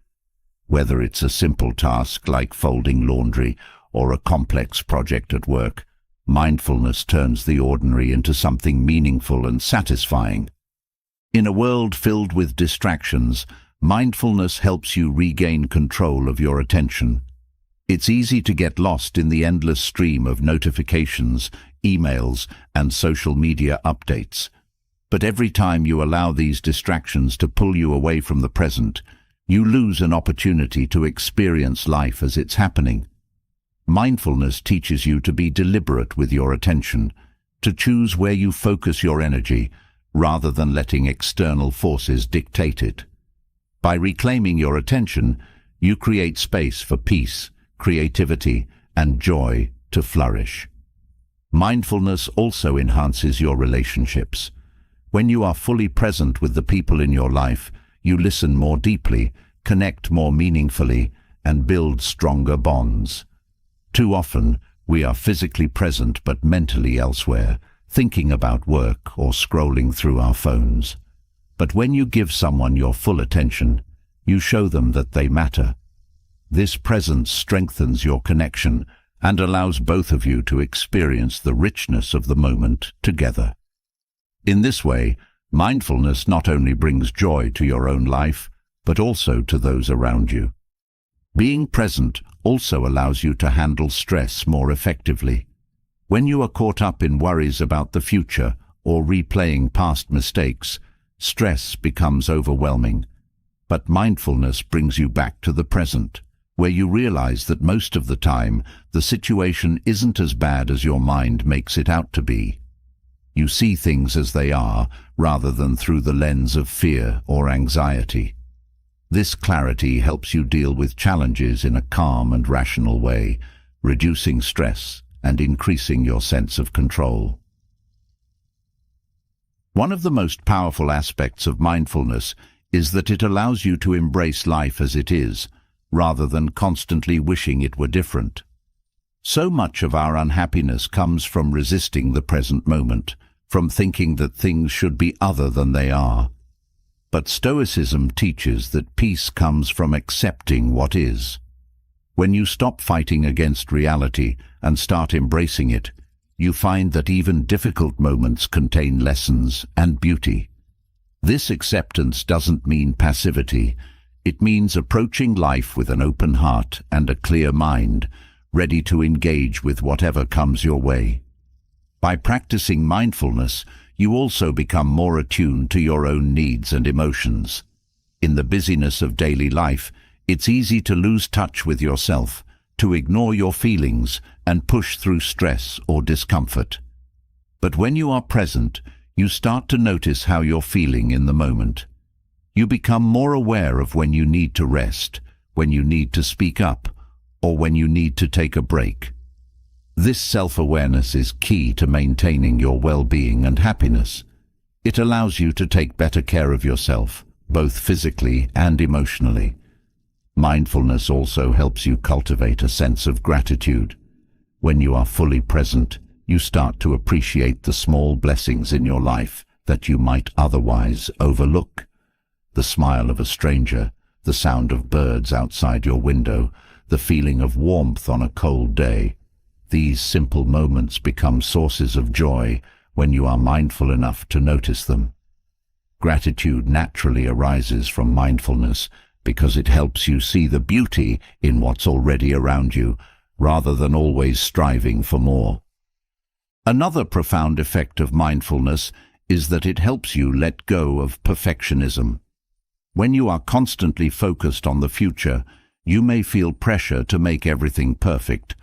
Whether it's a simple task like folding laundry or a complex project at work, mindfulness turns the ordinary into something meaningful and satisfying. In a world filled with distractions, mindfulness helps you regain control of your attention. It's easy to get lost in the endless stream of notifications, emails, and social media updates. But every time you allow these distractions to pull you away from the present, you lose an opportunity to experience life as it's happening. Mindfulness teaches you to be deliberate with your attention, to choose where you focus your energy, rather than letting external forces dictate it. By reclaiming your attention, you create space for peace, creativity, and joy to flourish. Mindfulness also enhances your relationships. When you are fully present with the people in your life, you listen more deeply, connect more meaningfully, and build stronger bonds. Too often, we are physically present but mentally elsewhere, thinking about work or scrolling through our phones. But when you give someone your full attention, you show them that they matter. This presence strengthens your connection and allows both of you to experience the richness of the moment together. In this way, mindfulness not only brings joy to your own life, but also to those around you. Being present also allows you to handle stress more effectively. When you are caught up in worries about the future or replaying past mistakes, stress becomes overwhelming. But mindfulness brings you back to the present, where you realize that most of the time the situation isn't as bad as your mind makes it out to be. You see things as they are, rather than through the lens of fear or anxiety. This clarity helps you deal with challenges in a calm and rational way, reducing stress and increasing your sense of control. One of the most powerful aspects of mindfulness is that it allows you to embrace life as it is, rather than constantly wishing it were different. So much of our unhappiness comes from resisting the present moment, from thinking that things should be other than they are. But Stoicism teaches that peace comes from accepting what is. When you stop fighting against reality and start embracing it, you find that even difficult moments contain lessons and beauty. This acceptance doesn't mean passivity. It means approaching life with an open heart and a clear mind, ready to engage with whatever comes your way. By practicing mindfulness, you also become more attuned to your own needs and emotions. In the busyness of daily life, it's easy to lose touch with yourself, to ignore your feelings and push through stress or discomfort. But when you are present, you start to notice how you're feeling in the moment. You become more aware of when you need to rest, when you need to speak up, or when you need to take a break. This self-awareness is key to maintaining your well-being and happiness. It allows you to take better care of yourself, both physically and emotionally. Mindfulness also helps you cultivate a sense of gratitude. When you are fully present, you start to appreciate the small blessings in your life that you might otherwise overlook. The smile of a stranger, the sound of birds outside your window, the feeling of warmth on a cold day. These simple moments become sources of joy when you are mindful enough to notice them. Gratitude naturally arises from mindfulness because it helps you see the beauty in what's already around you, rather than always striving for more. Another profound effect of mindfulness is that it helps you let go of perfectionism. When you are constantly focused on the future, you may feel pressure to make everything perfect,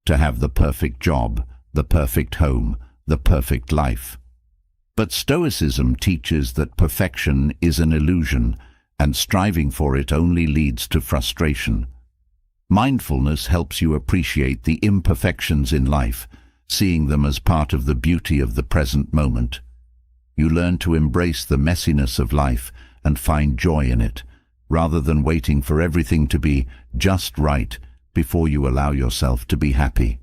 to have the perfect job, the perfect home, the perfect life. But Stoicism teaches that perfection is an illusion, and striving for it only leads to frustration. Mindfulness helps you appreciate the imperfections in life, seeing them as part of the beauty of the present moment. You learn to embrace the messiness of life and find joy in it, rather than waiting for everything to be just right before you allow yourself to be happy.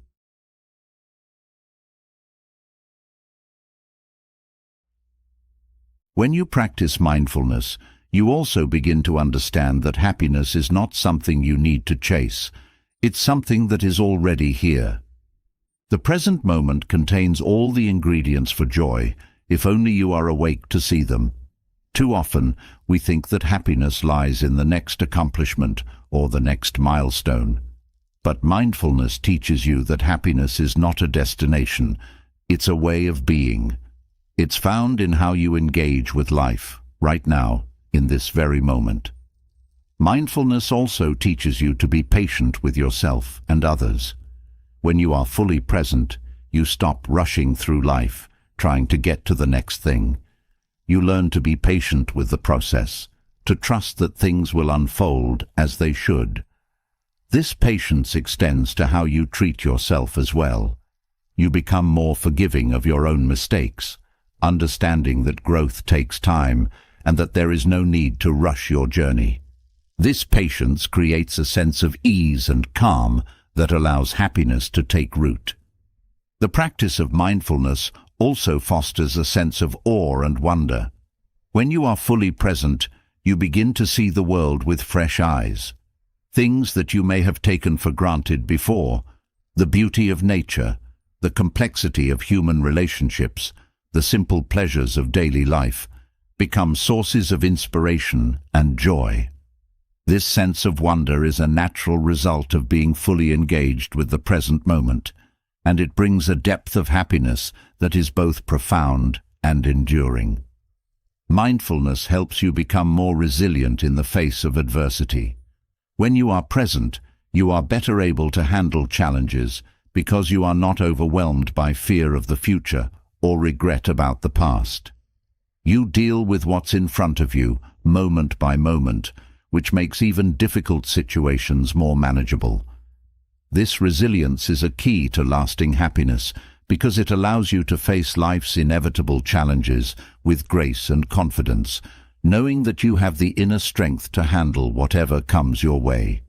When you practice mindfulness, you also begin to understand that happiness is not something you need to chase. It's something that is already here. The present moment contains all the ingredients for joy, if only you are awake to see them. Too often, we think that happiness lies in the next accomplishment or the next milestone. But mindfulness teaches you that happiness is not a destination, it's a way of being. It's found in how you engage with life, right now, in this very moment. Mindfulness also teaches you to be patient with yourself and others. When you are fully present, you stop rushing through life, trying to get to the next thing. You learn to be patient with the process, to trust that things will unfold as they should. This patience extends to how you treat yourself as well. You become more forgiving of your own mistakes, understanding that growth takes time and that there is no need to rush your journey. This patience creates a sense of ease and calm that allows happiness to take root. The practice of mindfulness also fosters a sense of awe and wonder. When you are fully present, you begin to see the world with fresh eyes. Things that you may have taken for granted before, the beauty of nature, the complexity of human relationships, the simple pleasures of daily life, become sources of inspiration and joy. This sense of wonder is a natural result of being fully engaged with the present moment, and it brings a depth of happiness that is both profound and enduring. Mindfulness helps you become more resilient in the face of adversity. When you are present, you are better able to handle challenges because you are not overwhelmed by fear of the future or regret about the past. You deal with what's in front of you, moment by moment, which makes even difficult situations more manageable. This resilience is a key to lasting happiness because it allows you to face life's inevitable challenges with grace and confidence, knowing that you have the inner strength to handle whatever comes your way.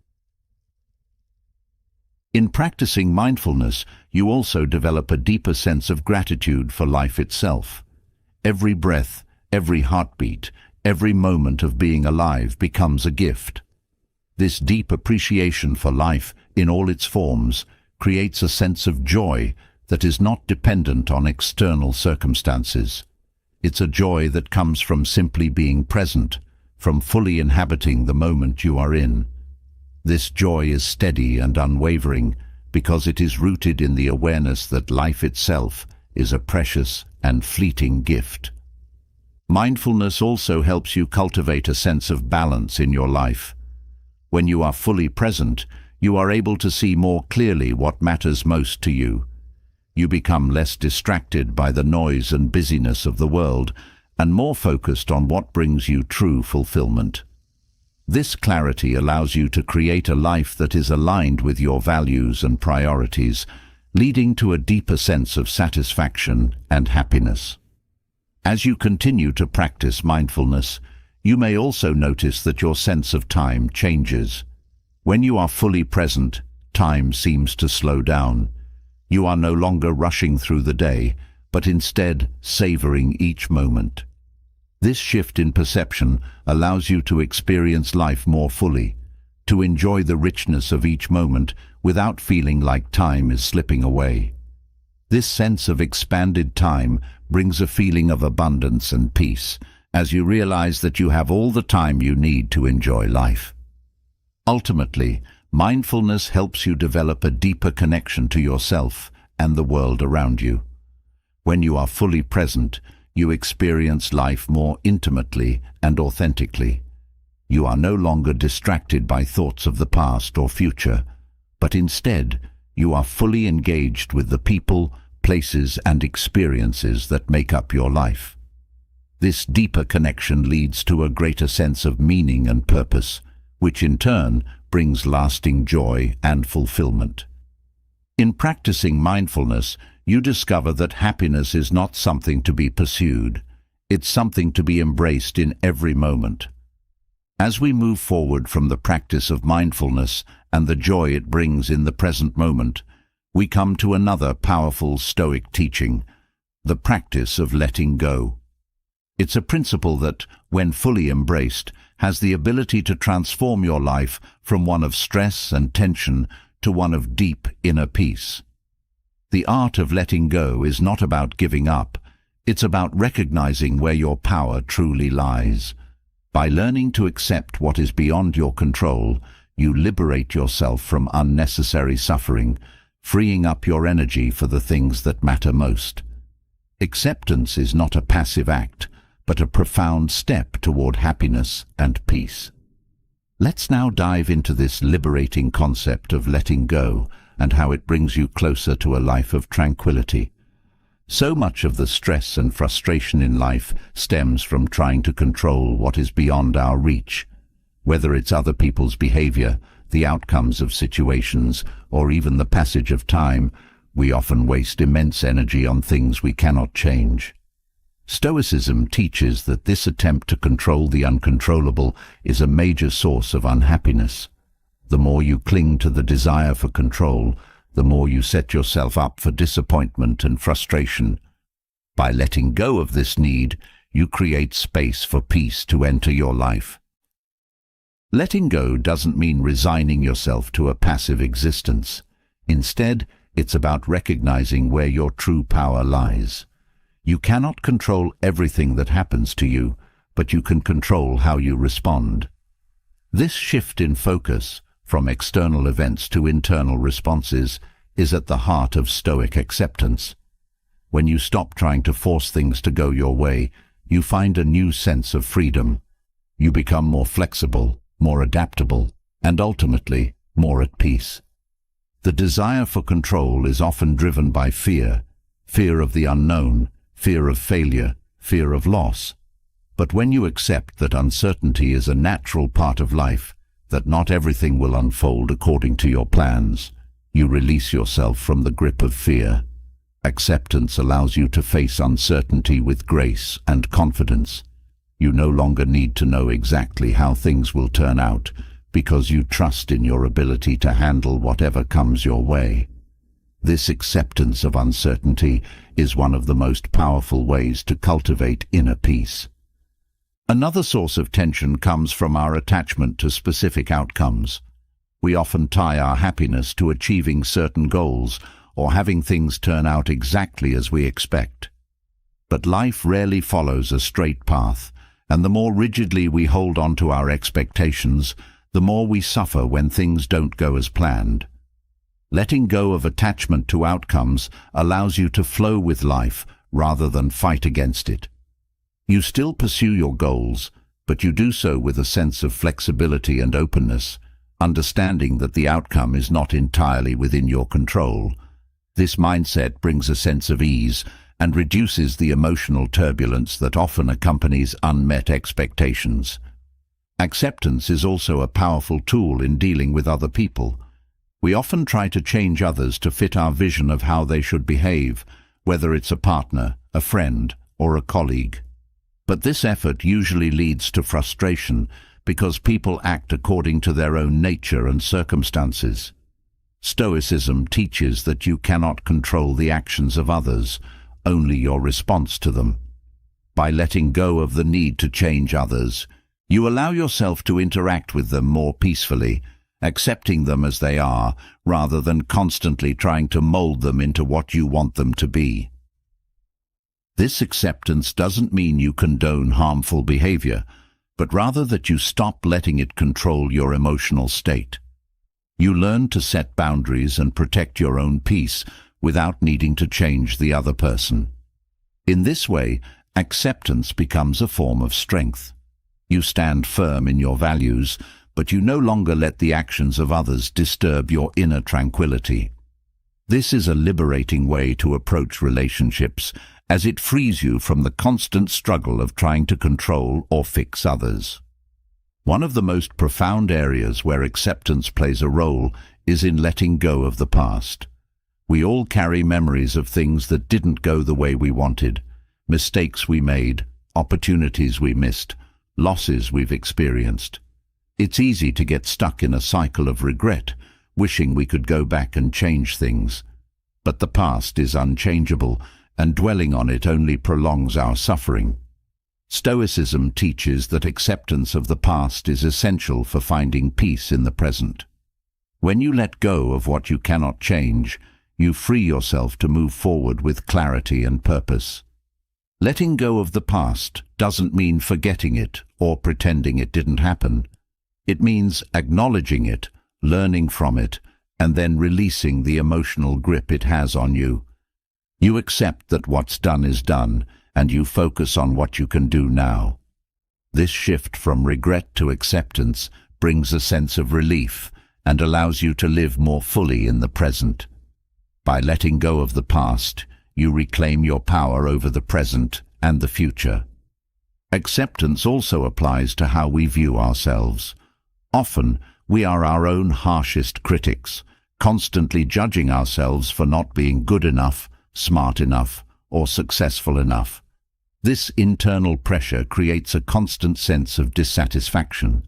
In practicing mindfulness, you also develop a deeper sense of gratitude for life itself. Every breath, every heartbeat, every moment of being alive becomes a gift. This deep appreciation for life in all its forms creates a sense of joy that is not dependent on external circumstances. It's a joy that comes from simply being present, from fully inhabiting the moment you are in. This joy is steady and unwavering because it is rooted in the awareness that life itself is a precious and fleeting gift. Mindfulness also helps you cultivate a sense of balance in your life. When you are fully present, you are able to see more clearly what matters most to you. You become less distracted by the noise and busyness of the world and more focused on what brings you true fulfillment. This clarity allows you to create a life that is aligned with your values and priorities, leading to a deeper sense of satisfaction and happiness. As you continue to practice mindfulness, you may also notice that your sense of time changes. When you are fully present, time seems to slow down. You are no longer rushing through the day, but instead savoring each moment. This shift in perception allows you to experience life more fully, to enjoy the richness of each moment without feeling like time is slipping away. This sense of expanded time brings a feeling of abundance and peace as you realize that you have all the time you need to enjoy life. Ultimately, mindfulness helps you develop a deeper connection to yourself and the world around you. When you are fully present, you experience life more intimately and authentically. You are no longer distracted by thoughts of the past or future, but instead, you are fully engaged with the people, places, and experiences that make up your life. This deeper connection leads to a greater sense of meaning and purpose, which in turn brings lasting joy and fulfillment. In practicing mindfulness, you discover that happiness is not something to be pursued. It's something to be embraced in every moment. As we move forward from the practice of mindfulness and the joy it brings in the present moment, we come to another powerful Stoic teaching, the practice of letting go. It's a principle that, when fully embraced, has the ability to transform your life from one of stress and tension to one of deep inner peace. The art of letting go is not about giving up, it's about recognizing where your power truly lies. By learning to accept what is beyond your control, you liberate yourself from unnecessary suffering, freeing up your energy for the things that matter most. Acceptance is not a passive act, but a profound step toward happiness and peace. Let's now dive into this liberating concept of letting go and how it brings you closer to a life of tranquility. So much of the stress and frustration in life stems from trying to control what is beyond our reach. Whether it's other people's behavior, the outcomes of situations, or even the passage of time, we often waste immense energy on things we cannot change. Stoicism teaches that this attempt to control the uncontrollable is a major source of unhappiness. The more you cling to the desire for control, the more you set yourself up for disappointment and frustration. By letting go of this need, you create space for peace to enter your life. Letting go doesn't mean resigning yourself to a passive existence. Instead, it's about recognizing where your true power lies. You cannot control everything that happens to you, but you can control how you respond. This shift in focus, from external events to internal responses, is at the heart of Stoic acceptance. When you stop trying to force things to go your way, you find a new sense of freedom. You become more flexible, more adaptable, and ultimately, more at peace. The desire for control is often driven by fear, fear of the unknown, fear of failure, fear of loss. But when you accept that uncertainty is a natural part of life, that not everything will unfold according to your plans, you release yourself from the grip of fear. Acceptance allows you to face uncertainty with grace and confidence. You no longer need to know exactly how things will turn out, because you trust in your ability to handle whatever comes your way. This acceptance of uncertainty is one of the most powerful ways to cultivate inner peace. Another source of tension comes from our attachment to specific outcomes. We often tie our happiness to achieving certain goals or having things turn out exactly as we expect. But life rarely follows a straight path, and the more rigidly we hold on to our expectations, the more we suffer when things don't go as planned. Letting go of attachment to outcomes allows you to flow with life rather than fight against it. You still pursue your goals, but you do so with a sense of flexibility and openness, understanding that the outcome is not entirely within your control. This mindset brings a sense of ease and reduces the emotional turbulence that often accompanies unmet expectations. Acceptance is also a powerful tool in dealing with other people. We often try to change others to fit our vision of how they should behave, whether it's a partner, a friend, or a colleague. But this effort usually leads to frustration because people act according to their own nature and circumstances. Stoicism teaches that you cannot control the actions of others, only your response to them. By letting go of the need to change others, you allow yourself to interact with them more peacefully, accepting them as they are, rather than constantly trying to mold them into what you want them to be. This acceptance doesn't mean you condone harmful behavior, but rather that you stop letting it control your emotional state. You learn to set boundaries and protect your own peace without needing to change the other person. In this way, acceptance becomes a form of strength. You stand firm in your values, but you no longer let the actions of others disturb your inner tranquility. This is a liberating way to approach relationships, as it frees you from the constant struggle of trying to control or fix others. One of the most profound areas where acceptance plays a role is in letting go of the past. We all carry memories of things that didn't go the way we wanted, mistakes we made, opportunities we missed, losses we've experienced. It's easy to get stuck in a cycle of regret, wishing we could go back and change things. But the past is unchangeable, and dwelling on it only prolongs our suffering. Stoicism teaches that acceptance of the past is essential for finding peace in the present. When you let go of what you cannot change, you free yourself to move forward with clarity and purpose. Letting go of the past doesn't mean forgetting it or pretending it didn't happen. It means acknowledging it, learning from it, and then releasing the emotional grip it has on you. You accept that what's done is done, and you focus on what you can do now. This shift from regret to acceptance brings a sense of relief and allows you to live more fully in the present. By letting go of the past, you reclaim your power over the present and the future. Acceptance also applies to how we view ourselves. Often, we are our own harshest critics, constantly judging ourselves for not being good enough, smart enough, or successful enough. This internal pressure creates a constant sense of dissatisfaction.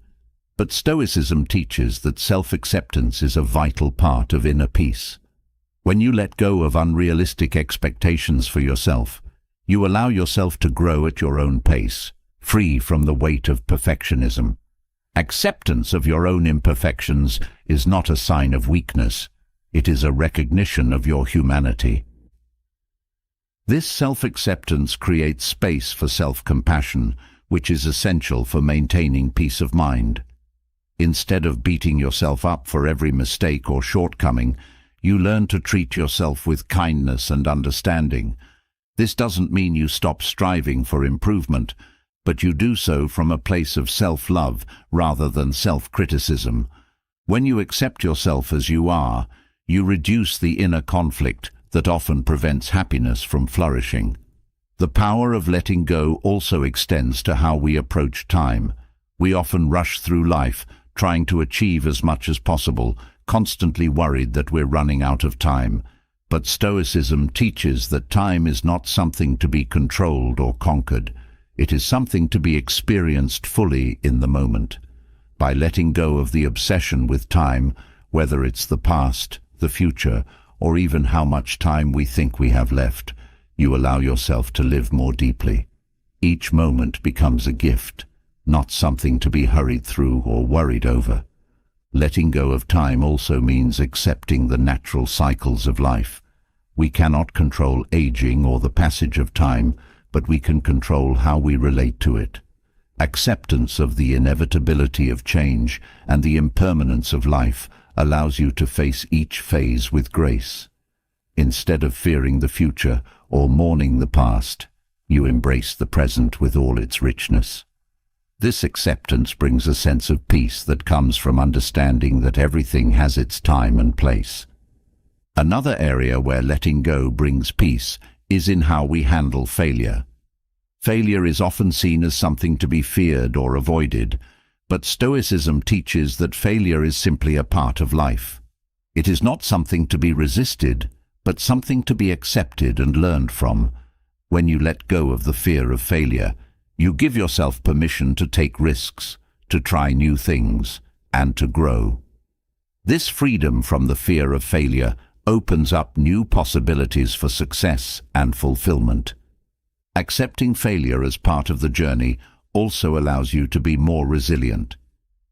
But Stoicism teaches that self-acceptance is a vital part of inner peace. When you let go of unrealistic expectations for yourself, you allow yourself to grow at your own pace, free from the weight of perfectionism. Acceptance of your own imperfections is not a sign of weakness. It is a recognition of your humanity. This self-acceptance creates space for self-compassion, which is essential for maintaining peace of mind. Instead of beating yourself up for every mistake or shortcoming, you learn to treat yourself with kindness and understanding. This doesn't mean you stop striving for improvement, but you do so from a place of self-love rather than self-criticism. When you accept yourself as you are, you reduce the inner conflict that often prevents happiness from flourishing. The power of letting go also extends to how we approach time. We often rush through life, trying to achieve as much as possible, constantly worried that we're running out of time. But Stoicism teaches that time is not something to be controlled or conquered. It is something to be experienced fully in the moment. By letting go of the obsession with time, whether it's the past, the future, or even how much time we think we have left, you allow yourself to live more deeply. Each moment becomes a gift, not something to be hurried through or worried over. Letting go of time also means accepting the natural cycles of life. We cannot control aging or the passage of time, but we can control how we relate to it. Acceptance of the inevitability of change and the impermanence of life allows you to face each phase with grace. Instead of fearing the future or mourning the past, you embrace the present with all its richness. This acceptance brings a sense of peace that comes from understanding that everything has its time and place. Another area where letting go brings peace is in how we handle failure. Failure is often seen as something to be feared or avoided, but Stoicism teaches that failure is simply a part of life. It is not something to be resisted, but something to be accepted and learned from. When you let go of the fear of failure, you give yourself permission to take risks, to try new things, and to grow. This freedom from the fear of failure opens up new possibilities for success and fulfillment. Accepting failure as part of the journey also allows you to be more resilient.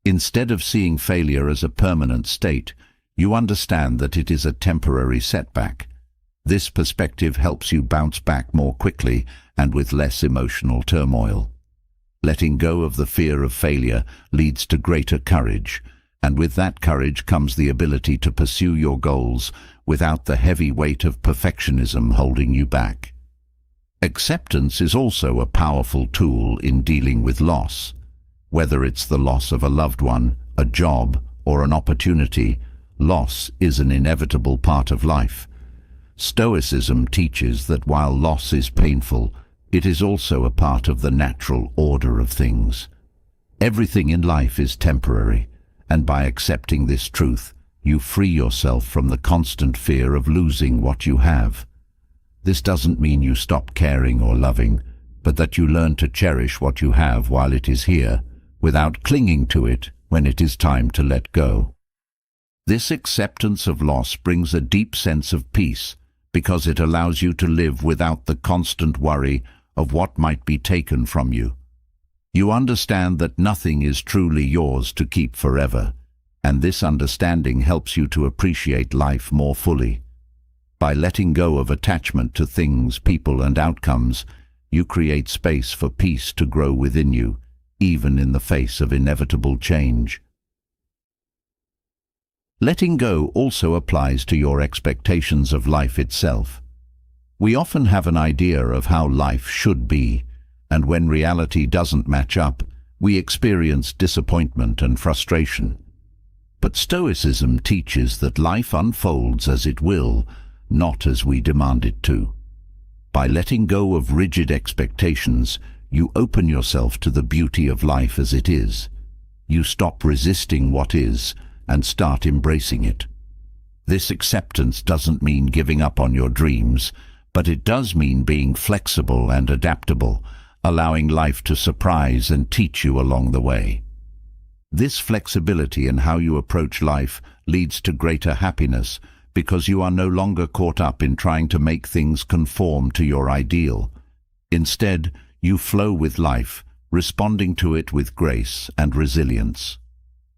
Instead of seeing failure as a permanent state, you understand that it is a temporary setback. This perspective helps you bounce back more quickly and with less emotional turmoil. Letting go of the fear of failure leads to greater courage, and with that courage comes the ability to pursue your goals without the heavy weight of perfectionism holding you back. Acceptance is also a powerful tool in dealing with loss. Whether it's the loss of a loved one, a job, or an opportunity, loss is an inevitable part of life. Stoicism teaches that while loss is painful, it is also a part of the natural order of things. Everything in life is temporary, and by accepting this truth, you free yourself from the constant fear of losing what you have. This doesn't mean you stop caring or loving, but that you learn to cherish what you have while it is here, without clinging to it when it is time to let go. This acceptance of loss brings a deep sense of peace, because it allows you to live without the constant worry of what might be taken from you. You understand that nothing is truly yours to keep forever, and this understanding helps you to appreciate life more fully. By letting go of attachment to things, people, and outcomes, you create space for peace to grow within you, even in the face of inevitable change. Letting go also applies to your expectations of life itself. We often have an idea of how life should be, and when reality doesn't match up, we experience disappointment and frustration. But Stoicism teaches that life unfolds as it will, not as we demand it to. By letting go of rigid expectations, you open yourself to the beauty of life as it is. You stop resisting what is and start embracing it. This acceptance doesn't mean giving up on your dreams, but it does mean being flexible and adaptable, allowing life to surprise and teach you along the way. This flexibility in how you approach life leads to greater happiness, because you are no longer caught up in trying to make things conform to your ideal. Instead, you flow with life, responding to it with grace and resilience.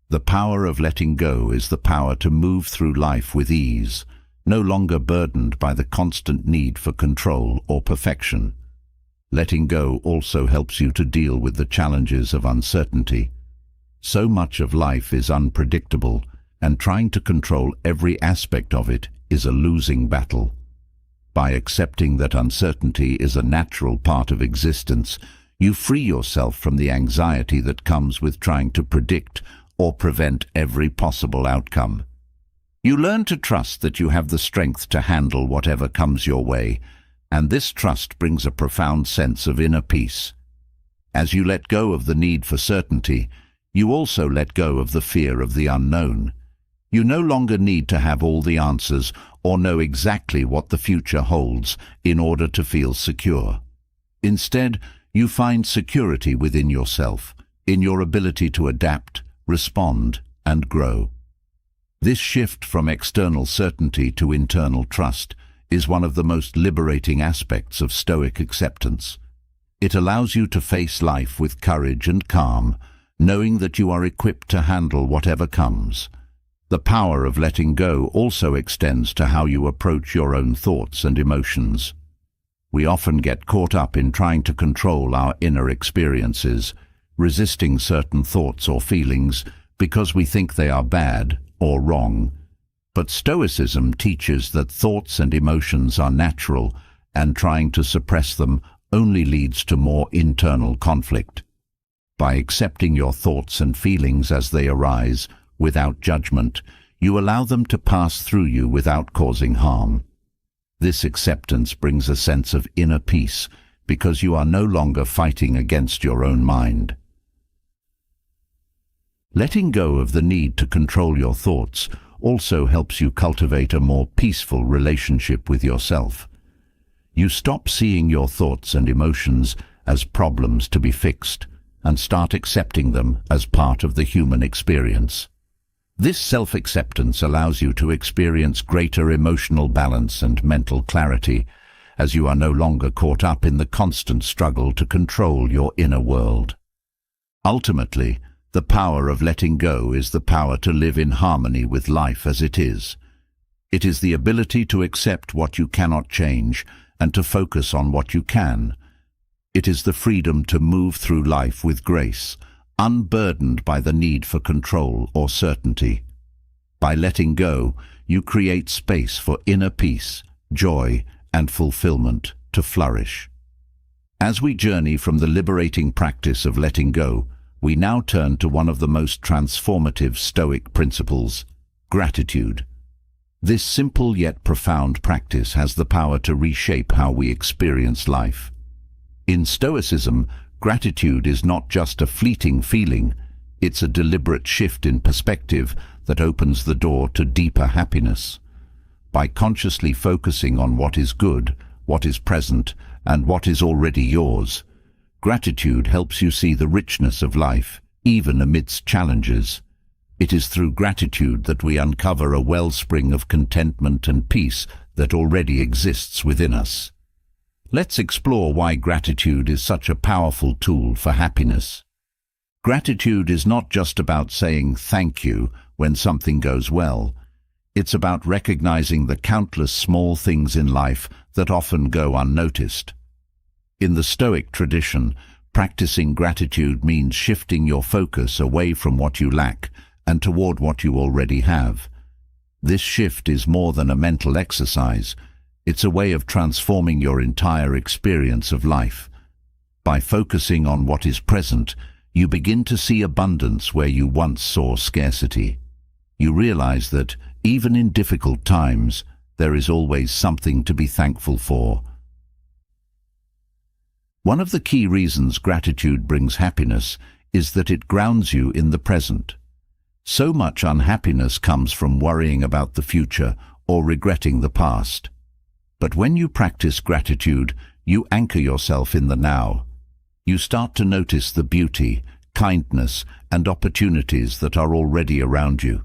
The power of letting go is the power to move through life with ease, no longer burdened by the constant need for control or perfection. Letting go also helps you to deal with the challenges of uncertainty. So much of life is unpredictable, and trying to control every aspect of it is a losing battle. By accepting that uncertainty is a natural part of existence, you free yourself from the anxiety that comes with trying to predict or prevent every possible outcome. You learn to trust that you have the strength to handle whatever comes your way, and this trust brings a profound sense of inner peace. As you let go of the need for certainty, you also let go of the fear of the unknown. You no longer need to have all the answers or know exactly what the future holds in order to feel secure. Instead, you find security within yourself, in your ability to adapt, respond, and grow. This shift from external certainty to internal trust is one of the most liberating aspects of Stoic acceptance. It allows you to face life with courage and calm, knowing that you are equipped to handle whatever comes. The power of letting go also extends to how you approach your own thoughts and emotions. We often get caught up in trying to control our inner experiences, resisting certain thoughts or feelings because we think they are bad or wrong. But Stoicism teaches that thoughts and emotions are natural, and trying to suppress them only leads to more internal conflict. By accepting your thoughts and feelings as they arise, without judgment, you allow them to pass through you without causing harm. This acceptance brings a sense of inner peace because you are no longer fighting against your own mind. Letting go of the need to control your thoughts also helps you cultivate a more peaceful relationship with yourself. You stop seeing your thoughts and emotions as problems to be fixed and start accepting them as part of the human experience. This self-acceptance allows you to experience greater emotional balance and mental clarity, as you are no longer caught up in the constant struggle to control your inner world. Ultimately, the power of letting go is the power to live in harmony with life as it is. It is the ability to accept what you cannot change and to focus on what you can. It is the freedom to move through life with grace, unburdened by the need for control or certainty. By letting go, you create space for inner peace, joy, and fulfillment to flourish. As we journey from the liberating practice of letting go, we now turn to one of the most transformative Stoic principles, gratitude. This simple yet profound practice has the power to reshape how we experience life. In Stoicism, gratitude is not just a fleeting feeling, it's a deliberate shift in perspective that opens the door to deeper happiness. By consciously focusing on what is good, what is present, and what is already yours, gratitude helps you see the richness of life, even amidst challenges. It is through gratitude that we uncover a wellspring of contentment and peace that already exists within us. Let's explore why gratitude is such a powerful tool for happiness. Gratitude is not just about saying thank you when something goes well. It's about recognizing the countless small things in life that often go unnoticed. In the Stoic tradition, practicing gratitude means shifting your focus away from what you lack and toward what you already have. This shift is more than a mental exercise. It's a way of transforming your entire experience of life. By focusing on what is present, you begin to see abundance where you once saw scarcity. You realize that, even in difficult times, there is always something to be thankful for. One of the key reasons gratitude brings happiness is that it grounds you in the present. So much unhappiness comes from worrying about the future or regretting the past. But when you practice gratitude, you anchor yourself in the now. You start to notice the beauty, kindness, and opportunities that are already around you.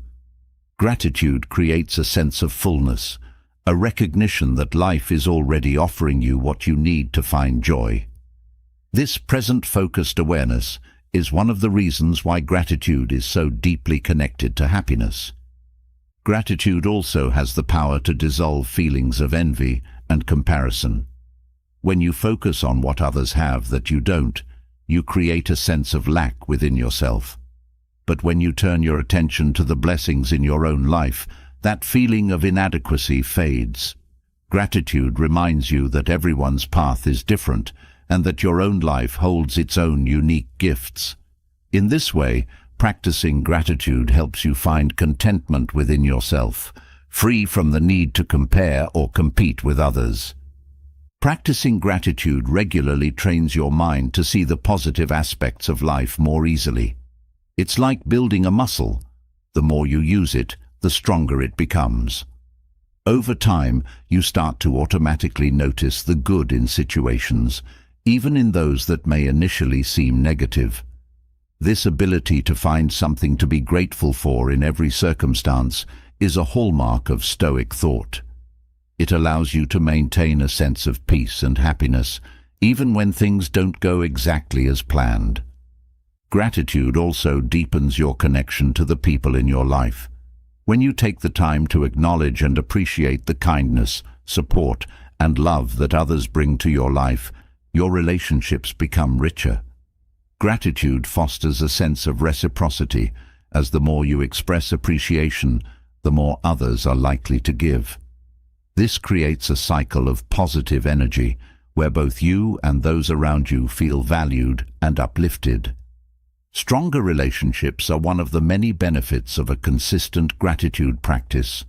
Gratitude creates a sense of fullness, a recognition that life is already offering you what you need to find joy. This present-focused awareness is one of the reasons why gratitude is so deeply connected to happiness. Gratitude also has the power to dissolve feelings of envy and comparison. When you focus on what others have that you don't, you create a sense of lack within yourself. But when you turn your attention to the blessings in your own life, that feeling of inadequacy fades. Gratitude reminds you that everyone's path is different and that your own life holds its own unique gifts. In this way, practicing gratitude helps you find contentment within yourself, free from the need to compare or compete with others. Practicing gratitude regularly trains your mind to see the positive aspects of life more easily. It's like building a muscle. The more you use it, the stronger it becomes. Over time, you start to automatically notice the good in situations, even in those that may initially seem negative. This ability to find something to be grateful for in every circumstance is a hallmark of Stoic thought. It allows you to maintain a sense of peace and happiness, even when things don't go exactly as planned. Gratitude also deepens your connection to the people in your life. When you take the time to acknowledge and appreciate the kindness, support, and love that others bring to your life, your relationships become richer. Gratitude fosters a sense of reciprocity, as the more you express appreciation, the more others are likely to give. This creates a cycle of positive energy, where both you and those around you feel valued and uplifted. Stronger relationships are one of the many benefits of a consistent gratitude practice.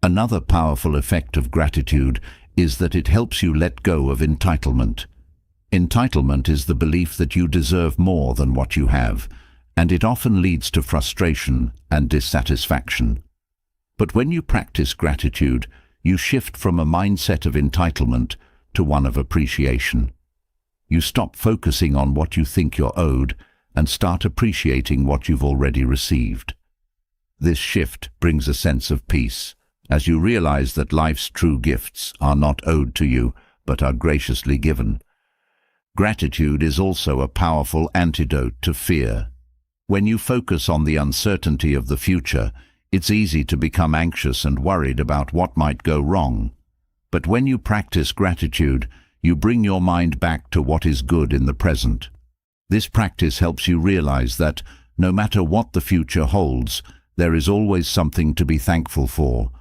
Another powerful effect of gratitude is that it helps you let go of entitlement. Entitlement is the belief that you deserve more than what you have, and it often leads to frustration and dissatisfaction. But when you practice gratitude, you shift from a mindset of entitlement to one of appreciation. You stop focusing on what you think you're owed and start appreciating what you've already received. This shift brings a sense of peace, as you realize that life's true gifts are not owed to you, but are graciously given. Gratitude is also a powerful antidote to fear. When you focus on the uncertainty of the future, it's easy to become anxious and worried about what might go wrong. But when you practice gratitude, you bring your mind back to what is good in the present. This practice helps you realize that, no matter what the future holds, there is always something to be thankful for.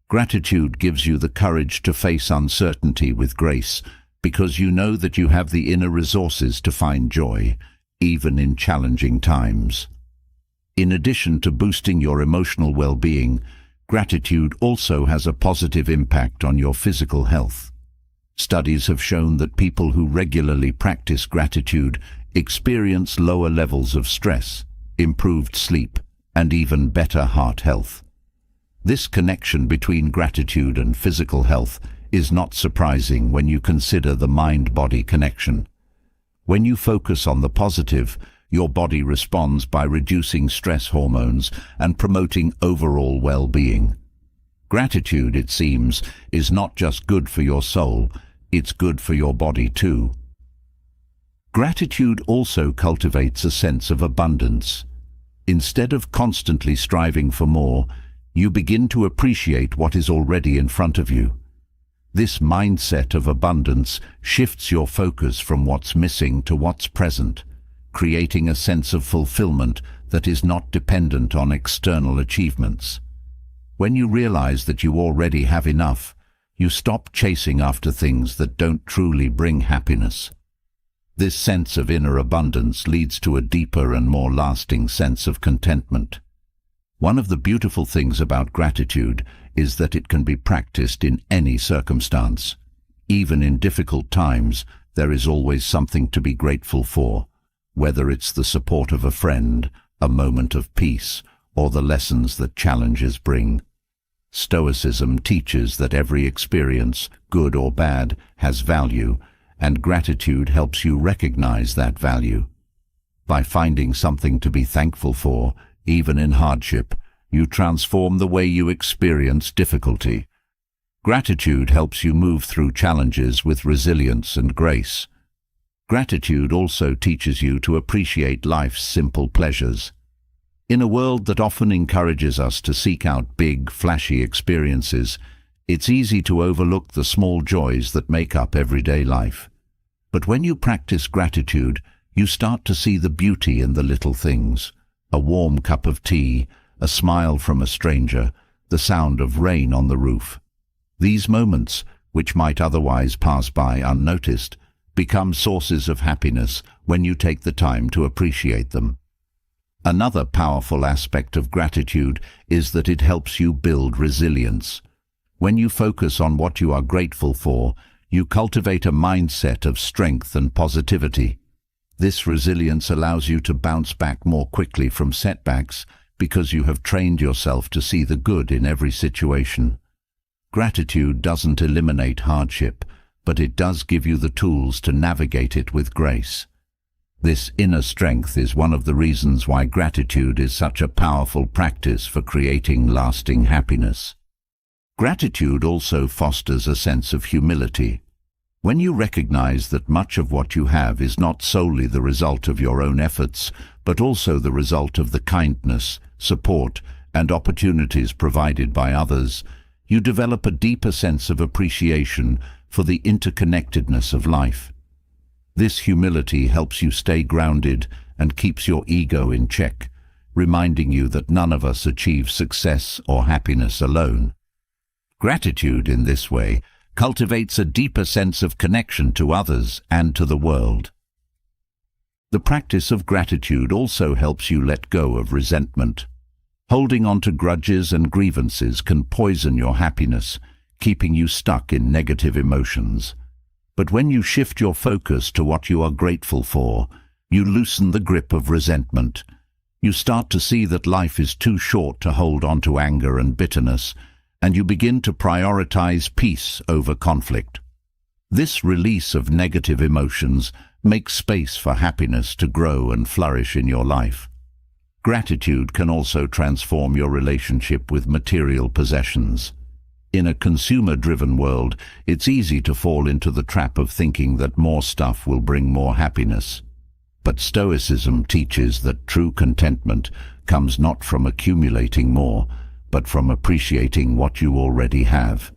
Gratitude gives you the courage to face uncertainty with grace, because you know that you have the inner resources to find joy, even in challenging times. In addition to boosting your emotional well-being, gratitude also has a positive impact on your physical health. Studies have shown that people who regularly practice gratitude experience lower levels of stress, improved sleep, and even better heart health. This connection between gratitude and physical health is not surprising when you consider the mind-body connection. When you focus on the positive, your body responds by reducing stress hormones and promoting overall well-being. Gratitude, it seems, is not just good for your soul, it's good for your body too. Gratitude also cultivates a sense of abundance. Instead of constantly striving for more, you begin to appreciate what is already in front of you. This mindset of abundance shifts your focus from what's missing to what's present, creating a sense of fulfillment that is not dependent on external achievements. When you realize that you already have enough, you stop chasing after things that don't truly bring happiness. This sense of inner abundance leads to a deeper and more lasting sense of contentment. One of the beautiful things about gratitude is that it can be practiced in any circumstance. Even in difficult times, there is always something to be grateful for, whether it's the support of a friend, a moment of peace, or the lessons that challenges bring. Stoicism teaches that every experience, good or bad, has value, and gratitude helps you recognize that value. By finding something to be thankful for, even in hardship, you transform the way you experience difficulty. Gratitude helps you move through challenges with resilience and grace. Gratitude also teaches you to appreciate life's simple pleasures. In a world that often encourages us to seek out big, flashy experiences, it's easy to overlook the small joys that make up everyday life. But when you practice gratitude, you start to see the beauty in the little things. A warm cup of tea, a smile from a stranger, the sound of rain on the roof. These moments, which might otherwise pass by unnoticed, become sources of happiness when you take the time to appreciate them. Another powerful aspect of gratitude is that it helps you build resilience. When you focus on what you are grateful for, you cultivate a mindset of strength and positivity. This resilience allows you to bounce back more quickly from setbacks because you have trained yourself to see the good in every situation. Gratitude doesn't eliminate hardship, but it does give you the tools to navigate it with grace. This inner strength is one of the reasons why gratitude is such a powerful practice for creating lasting happiness. Gratitude also fosters a sense of humility. When you recognize that much of what you have is not solely the result of your own efforts, but also the result of the kindness, support, and opportunities provided by others, you develop a deeper sense of appreciation for the interconnectedness of life. This humility helps you stay grounded and keeps your ego in check, reminding you that none of us achieve success or happiness alone. Gratitude, in this way, cultivates a deeper sense of connection to others and to the world. The practice of gratitude also helps you let go of resentment. Holding on to grudges and grievances can poison your happiness, keeping you stuck in negative emotions. But when you shift your focus to what you are grateful for, you loosen the grip of resentment. You start to see that life is too short to hold on to anger and bitterness, and you begin to prioritize peace over conflict. This release of negative emotions makes space for happiness to grow and flourish in your life. Gratitude can also transform your relationship with material possessions. In a consumer-driven world, it's easy to fall into the trap of thinking that more stuff will bring more happiness. But Stoicism teaches that true contentment comes not from accumulating more, but from appreciating what you already have.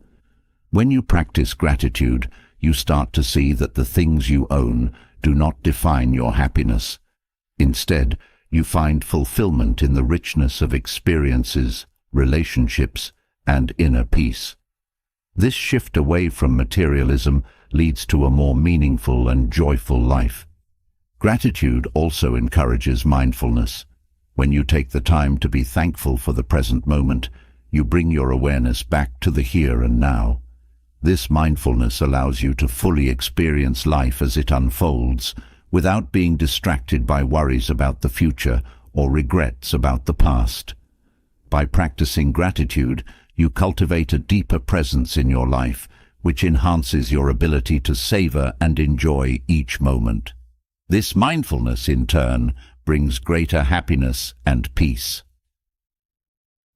When you practice gratitude, you start to see that the things you own do not define your happiness. Instead, you find fulfillment in the richness of experiences, relationships, and inner peace. This shift away from materialism leads to a more meaningful and joyful life. Gratitude also encourages mindfulness. When you take the time to be thankful for the present moment, you bring your awareness back to the here and now. This mindfulness allows you to fully experience life as it unfolds, without being distracted by worries about the future or regrets about the past. By practicing gratitude, you cultivate a deeper presence in your life, which enhances your ability to savor and enjoy each moment. This mindfulness, in turn, brings greater happiness and peace.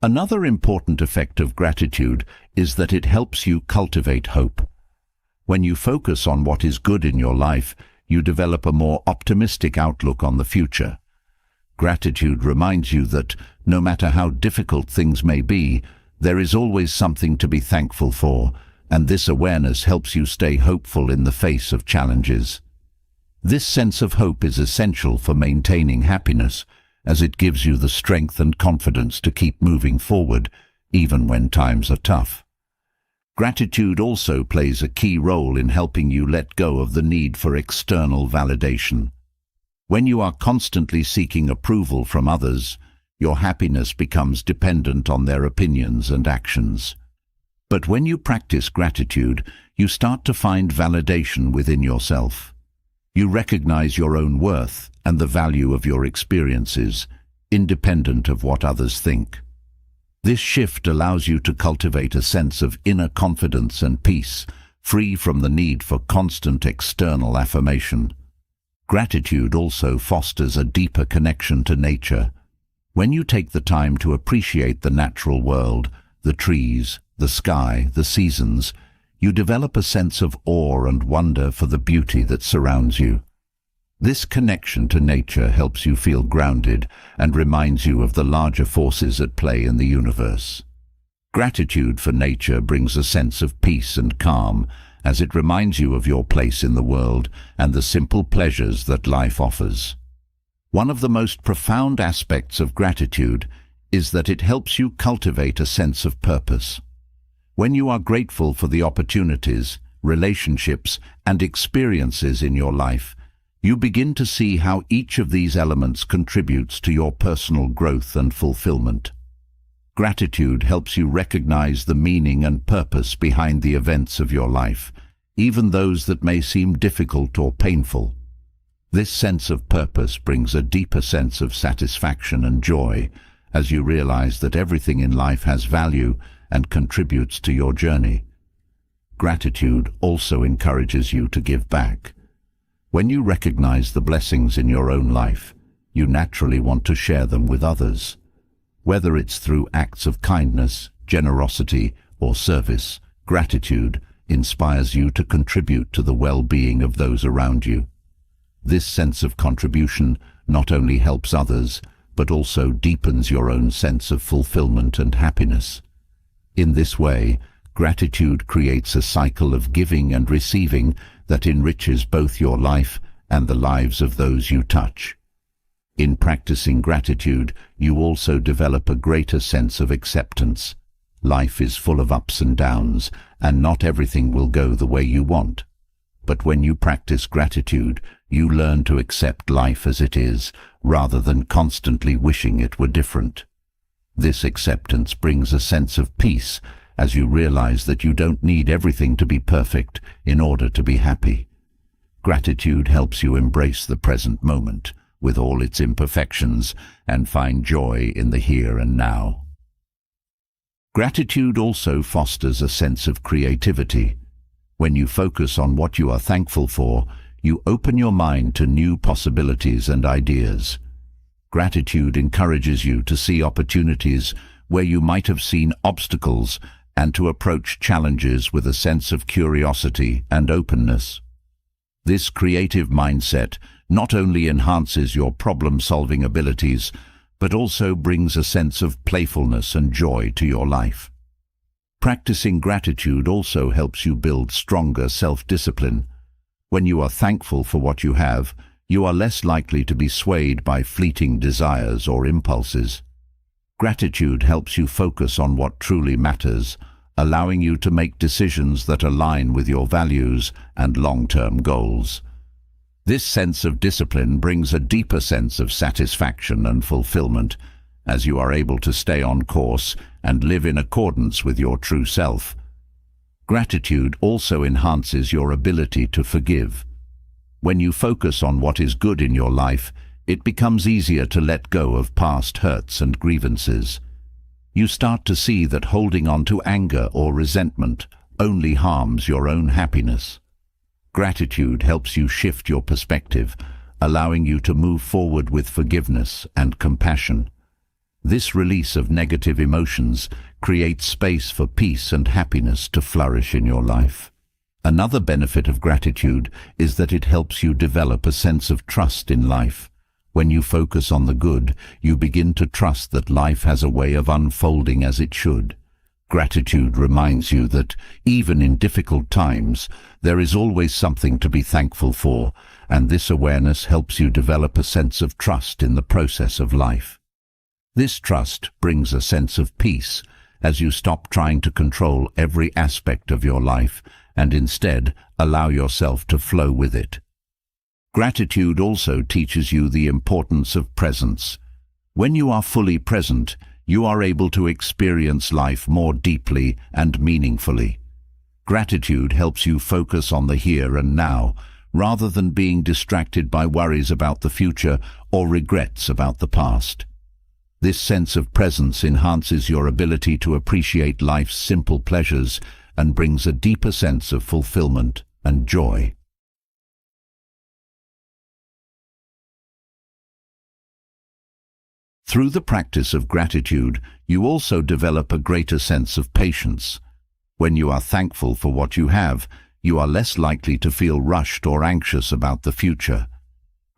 Another important effect of gratitude is that it helps you cultivate hope. When you focus on what is good in your life, you develop a more optimistic outlook on the future. Gratitude reminds you that, no matter how difficult things may be, there is always something to be thankful for, and this awareness helps you stay hopeful in the face of challenges. This sense of hope is essential for maintaining happiness, as it gives you the strength and confidence to keep moving forward, even when times are tough. Gratitude also plays a key role in helping you let go of the need for external validation. When you are constantly seeking approval from others, your happiness becomes dependent on their opinions and actions. But when you practice gratitude, you start to find validation within yourself. You recognize your own worth and the value of your experiences, independent of what others think. This shift allows you to cultivate a sense of inner confidence and peace, free from the need for constant external affirmation. Gratitude also fosters a deeper connection to nature. When you take the time to appreciate the natural world, the trees, the sky, the seasons, you develop a sense of awe and wonder for the beauty that surrounds you. This connection to nature helps you feel grounded and reminds you of the larger forces at play in the universe. Gratitude for nature brings a sense of peace and calm, as it reminds you of your place in the world and the simple pleasures that life offers. One of the most profound aspects of gratitude is that it helps you cultivate a sense of purpose. When you are grateful for the opportunities, relationships, and experiences in your life, you begin to see how each of these elements contributes to your personal growth and fulfillment. Gratitude helps you recognize the meaning and purpose behind the events of your life, even those that may seem difficult or painful. This sense of purpose brings a deeper sense of satisfaction and joy, as you realize that everything in life has value and contributes to your journey. Gratitude also encourages you to give back. When you recognize the blessings in your own life, you naturally want to share them with others. Whether it's through acts of kindness, generosity, or service, gratitude inspires you to contribute to the well-being of those around you. This sense of contribution not only helps others, but also deepens your own sense of fulfillment and happiness. In this way, gratitude creates a cycle of giving and receiving that enriches both your life and the lives of those you touch. In practicing gratitude, you also develop a greater sense of acceptance. Life is full of ups and downs, and not everything will go the way you want. But when you practice gratitude, you learn to accept life as it is, rather than constantly wishing it were different. This acceptance brings a sense of peace, as you realize that you don't need everything to be perfect in order to be happy. Gratitude helps you embrace the present moment, with all its imperfections, and find joy in the here and now. Gratitude also fosters a sense of creativity. When you focus on what you are thankful for, you open your mind to new possibilities and ideas. Gratitude encourages you to see opportunities where you might have seen obstacles and to approach challenges with a sense of curiosity and openness. This creative mindset not only enhances your problem-solving abilities, but also brings a sense of playfulness and joy to your life. Practicing gratitude also helps you build stronger self-discipline. When you are thankful for what you have, you are less likely to be swayed by fleeting desires or impulses. Gratitude helps you focus on what truly matters, allowing you to make decisions that align with your values and long-term goals. This sense of discipline brings a deeper sense of satisfaction and fulfillment, as you are able to stay on course and live in accordance with your true self. Gratitude also enhances your ability to forgive. When you focus on what is good in your life, it becomes easier to let go of past hurts and grievances. You start to see that holding on to anger or resentment only harms your own happiness. Gratitude helps you shift your perspective, allowing you to move forward with forgiveness and compassion. This release of negative emotions creates space for peace and happiness to flourish in your life. Another benefit of gratitude is that it helps you develop a sense of trust in life. When you focus on the good, you begin to trust that life has a way of unfolding as it should. Gratitude reminds you that, even in difficult times, there is always something to be thankful for, and this awareness helps you develop a sense of trust in the process of life. This trust brings a sense of peace, as you stop trying to control every aspect of your life and instead allow yourself to flow with it. Gratitude also teaches you the importance of presence. When you are fully present, you are able to experience life more deeply and meaningfully. Gratitude helps you focus on the here and now, rather than being distracted by worries about the future or regrets about the past. This sense of presence enhances your ability to appreciate life's simple pleasures and brings a deeper sense of fulfillment and joy. Through the practice of gratitude, you also develop a greater sense of patience. When you are thankful for what you have, you are less likely to feel rushed or anxious about the future.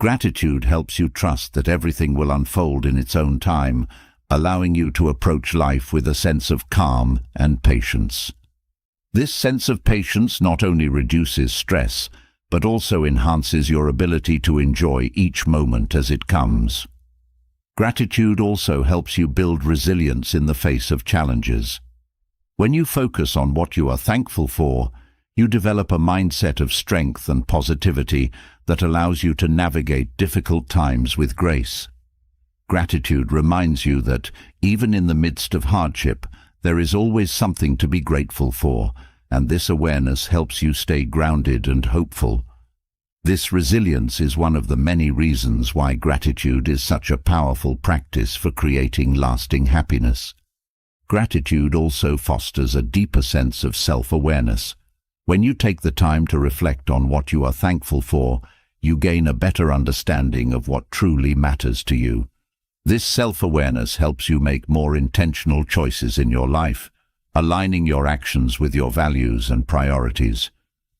Gratitude helps you trust that everything will unfold in its own time, allowing you to approach life with a sense of calm and patience. This sense of patience not only reduces stress, but also enhances your ability to enjoy each moment as it comes. Gratitude also helps you build resilience in the face of challenges. When you focus on what you are thankful for, you develop a mindset of strength and positivity that allows you to navigate difficult times with grace. Gratitude reminds you that, even in the midst of hardship, there is always something to be grateful for, and this awareness helps you stay grounded and hopeful. This resilience is one of the many reasons why gratitude is such a powerful practice for creating lasting happiness. Gratitude also fosters a deeper sense of self-awareness. When you take the time to reflect on what you are thankful for, you gain a better understanding of what truly matters to you. This self-awareness helps you make more intentional choices in your life, aligning your actions with your values and priorities.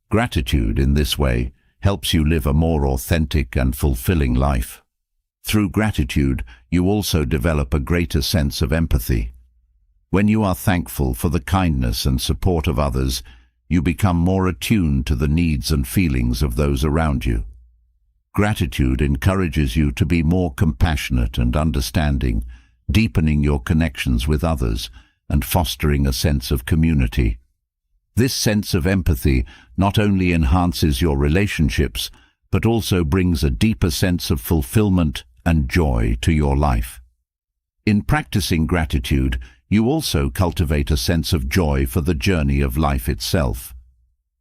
Gratitude, in this way, helps you live a more authentic and fulfilling life. Through gratitude, you also develop a greater sense of empathy. When you are thankful for the kindness and support of others, you become more attuned to the needs and feelings of those around you. Gratitude encourages you to be more compassionate and understanding, deepening your connections with others and fostering a sense of community. This sense of empathy not only enhances your relationships, but also brings a deeper sense of fulfillment and joy to your life. In practicing gratitude, you also cultivate a sense of joy for the journey of life itself.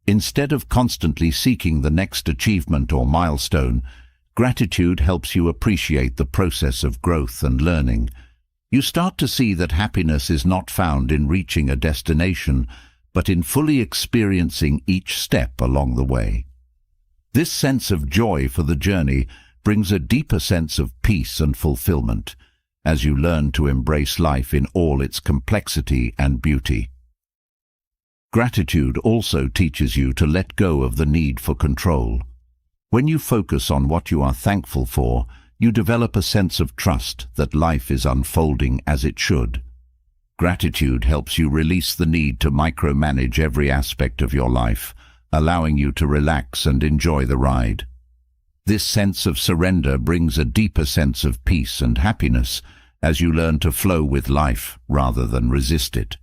Instead of constantly seeking the next achievement or milestone, gratitude helps you appreciate the process of growth and learning. You start to see that happiness is not found in reaching a destination, but in fully experiencing each step along the way. This sense of joy for the journey brings a deeper sense of peace and fulfillment, as you learn to embrace life in all its complexity and beauty. Gratitude also teaches you to let go of the need for control. When you focus on what you are thankful for, you develop a sense of trust that life is unfolding as it should. Gratitude helps you release the need to micromanage every aspect of your life, allowing you to relax and enjoy the ride. This sense of surrender brings a deeper sense of peace and happiness as you learn to flow with life rather than resist it.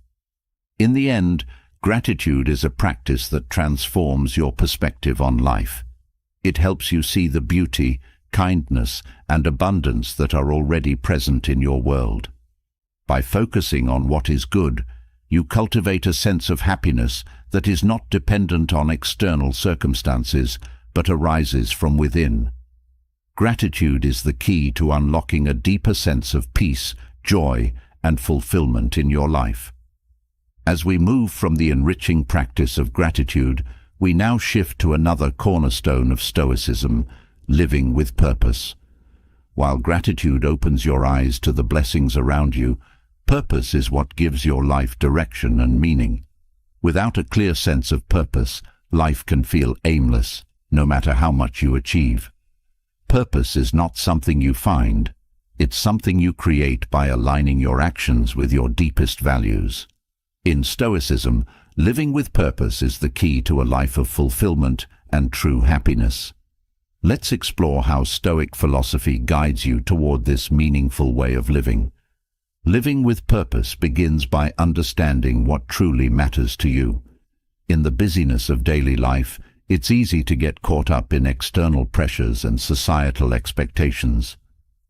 In the end, gratitude is a practice that transforms your perspective on life. It helps you see the beauty, kindness, and abundance that are already present in your world. By focusing on what is good, you cultivate a sense of happiness that is not dependent on external circumstances, but arises from within. Gratitude is the key to unlocking a deeper sense of peace, joy, and fulfillment in your life. As we move from the enriching practice of gratitude, we now shift to another cornerstone of Stoicism, living with purpose. While gratitude opens your eyes to the blessings around you, purpose is what gives your life direction and meaning. Without a clear sense of purpose, life can feel aimless, no matter how much you achieve. Purpose is not something you find, it's something you create by aligning your actions with your deepest values. In Stoicism, living with purpose is the key to a life of fulfillment and true happiness. Let's explore how Stoic philosophy guides you toward this meaningful way of living. Living with purpose begins by understanding what truly matters to you. In the busyness of daily life, it's easy to get caught up in external pressures and societal expectations.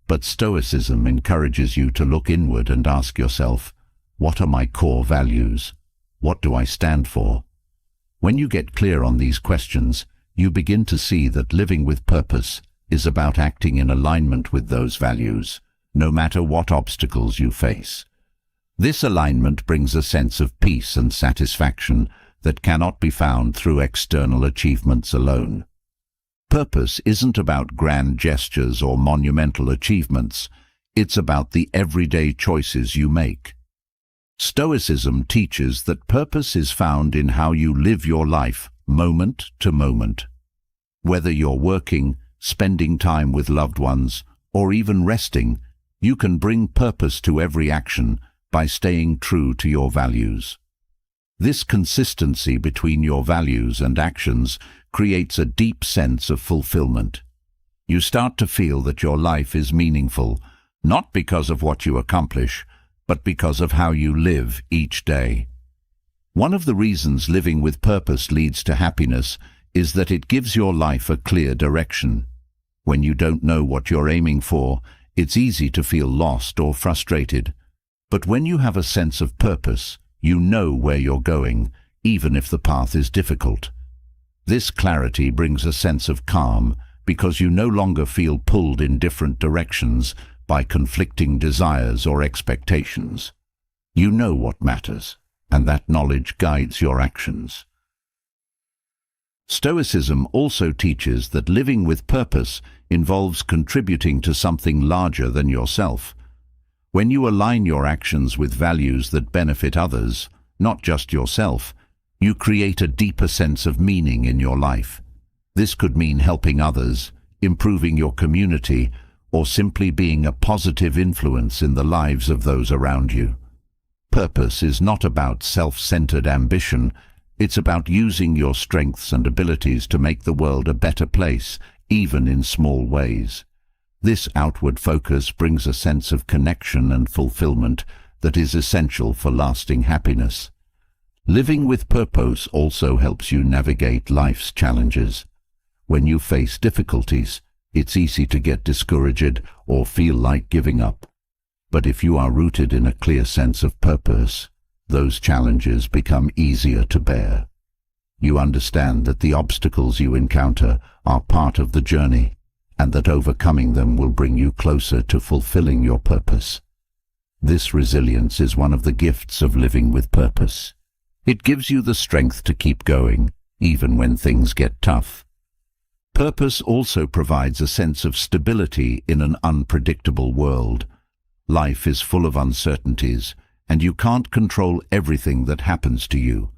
But Stoicism encourages you to look inward and ask yourself, what are my core values? What do I stand for? When you get clear on these questions, you begin to see that living with purpose is about acting in alignment with those values, no matter what obstacles you face. This alignment brings a sense of peace and satisfaction that cannot be found through external achievements alone. Purpose isn't about grand gestures or monumental achievements. It's about the everyday choices you make. Stoicism teaches that purpose is found in how you live your life, moment to moment. Whether you're working, spending time with loved ones, or even resting, you can bring purpose to every action by staying true to your values. This consistency between your values and actions creates a deep sense of fulfillment. You start to feel that your life is meaningful, not because of what you accomplish, but because of how you live each day. One of the reasons living with purpose leads to happiness is that it gives your life a clear direction. When you don't know what you're aiming for, it's easy to feel lost or frustrated. But when you have a sense of purpose, you know where you're going, even if the path is difficult. This clarity brings a sense of calm because you no longer feel pulled in different directions by conflicting desires or expectations. You know what matters, and that knowledge guides your actions. Stoicism also teaches that living with purpose involves contributing to something larger than yourself. When you align your actions with values that benefit others, not just yourself, you create a deeper sense of meaning in your life. This could mean helping others, improving your community, or simply being a positive influence in the lives of those around you. Purpose is not about self-centered ambition. It's about using your strengths and abilities to make the world a better place, even in small ways. This outward focus brings a sense of connection and fulfillment that is essential for lasting happiness. Living with purpose also helps you navigate life's challenges. When you face difficulties, it's easy to get discouraged or feel like giving up. But if you are rooted in a clear sense of purpose, those challenges become easier to bear. You understand that the obstacles you encounter are part of the journey, and that overcoming them will bring you closer to fulfilling your purpose. This resilience is one of the gifts of living with purpose. It gives you the strength to keep going, even when things get tough. Purpose also provides a sense of stability in an unpredictable world. Life is full of uncertainties, and you can't control everything that happens to you.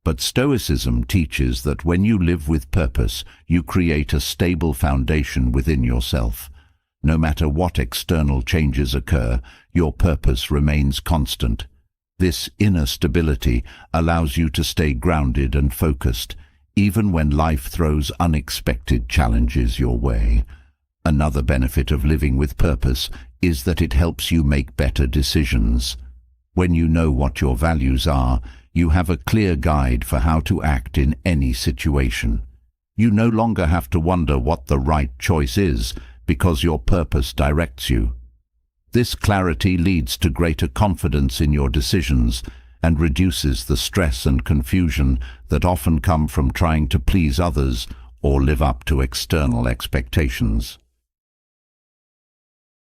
But Stoicism teaches that when you live with purpose, you create a stable foundation within yourself. No matter what external changes occur, your purpose remains constant. This inner stability allows you to stay grounded and focused, even when life throws unexpected challenges your way. Another benefit of living with purpose is that it helps you make better decisions. When you know what your values are, you have a clear guide for how to act in any situation. You no longer have to wonder what the right choice is because your purpose directs you. This clarity leads to greater confidence in your decisions and reduces the stress and confusion that often come from trying to please others or live up to external expectations.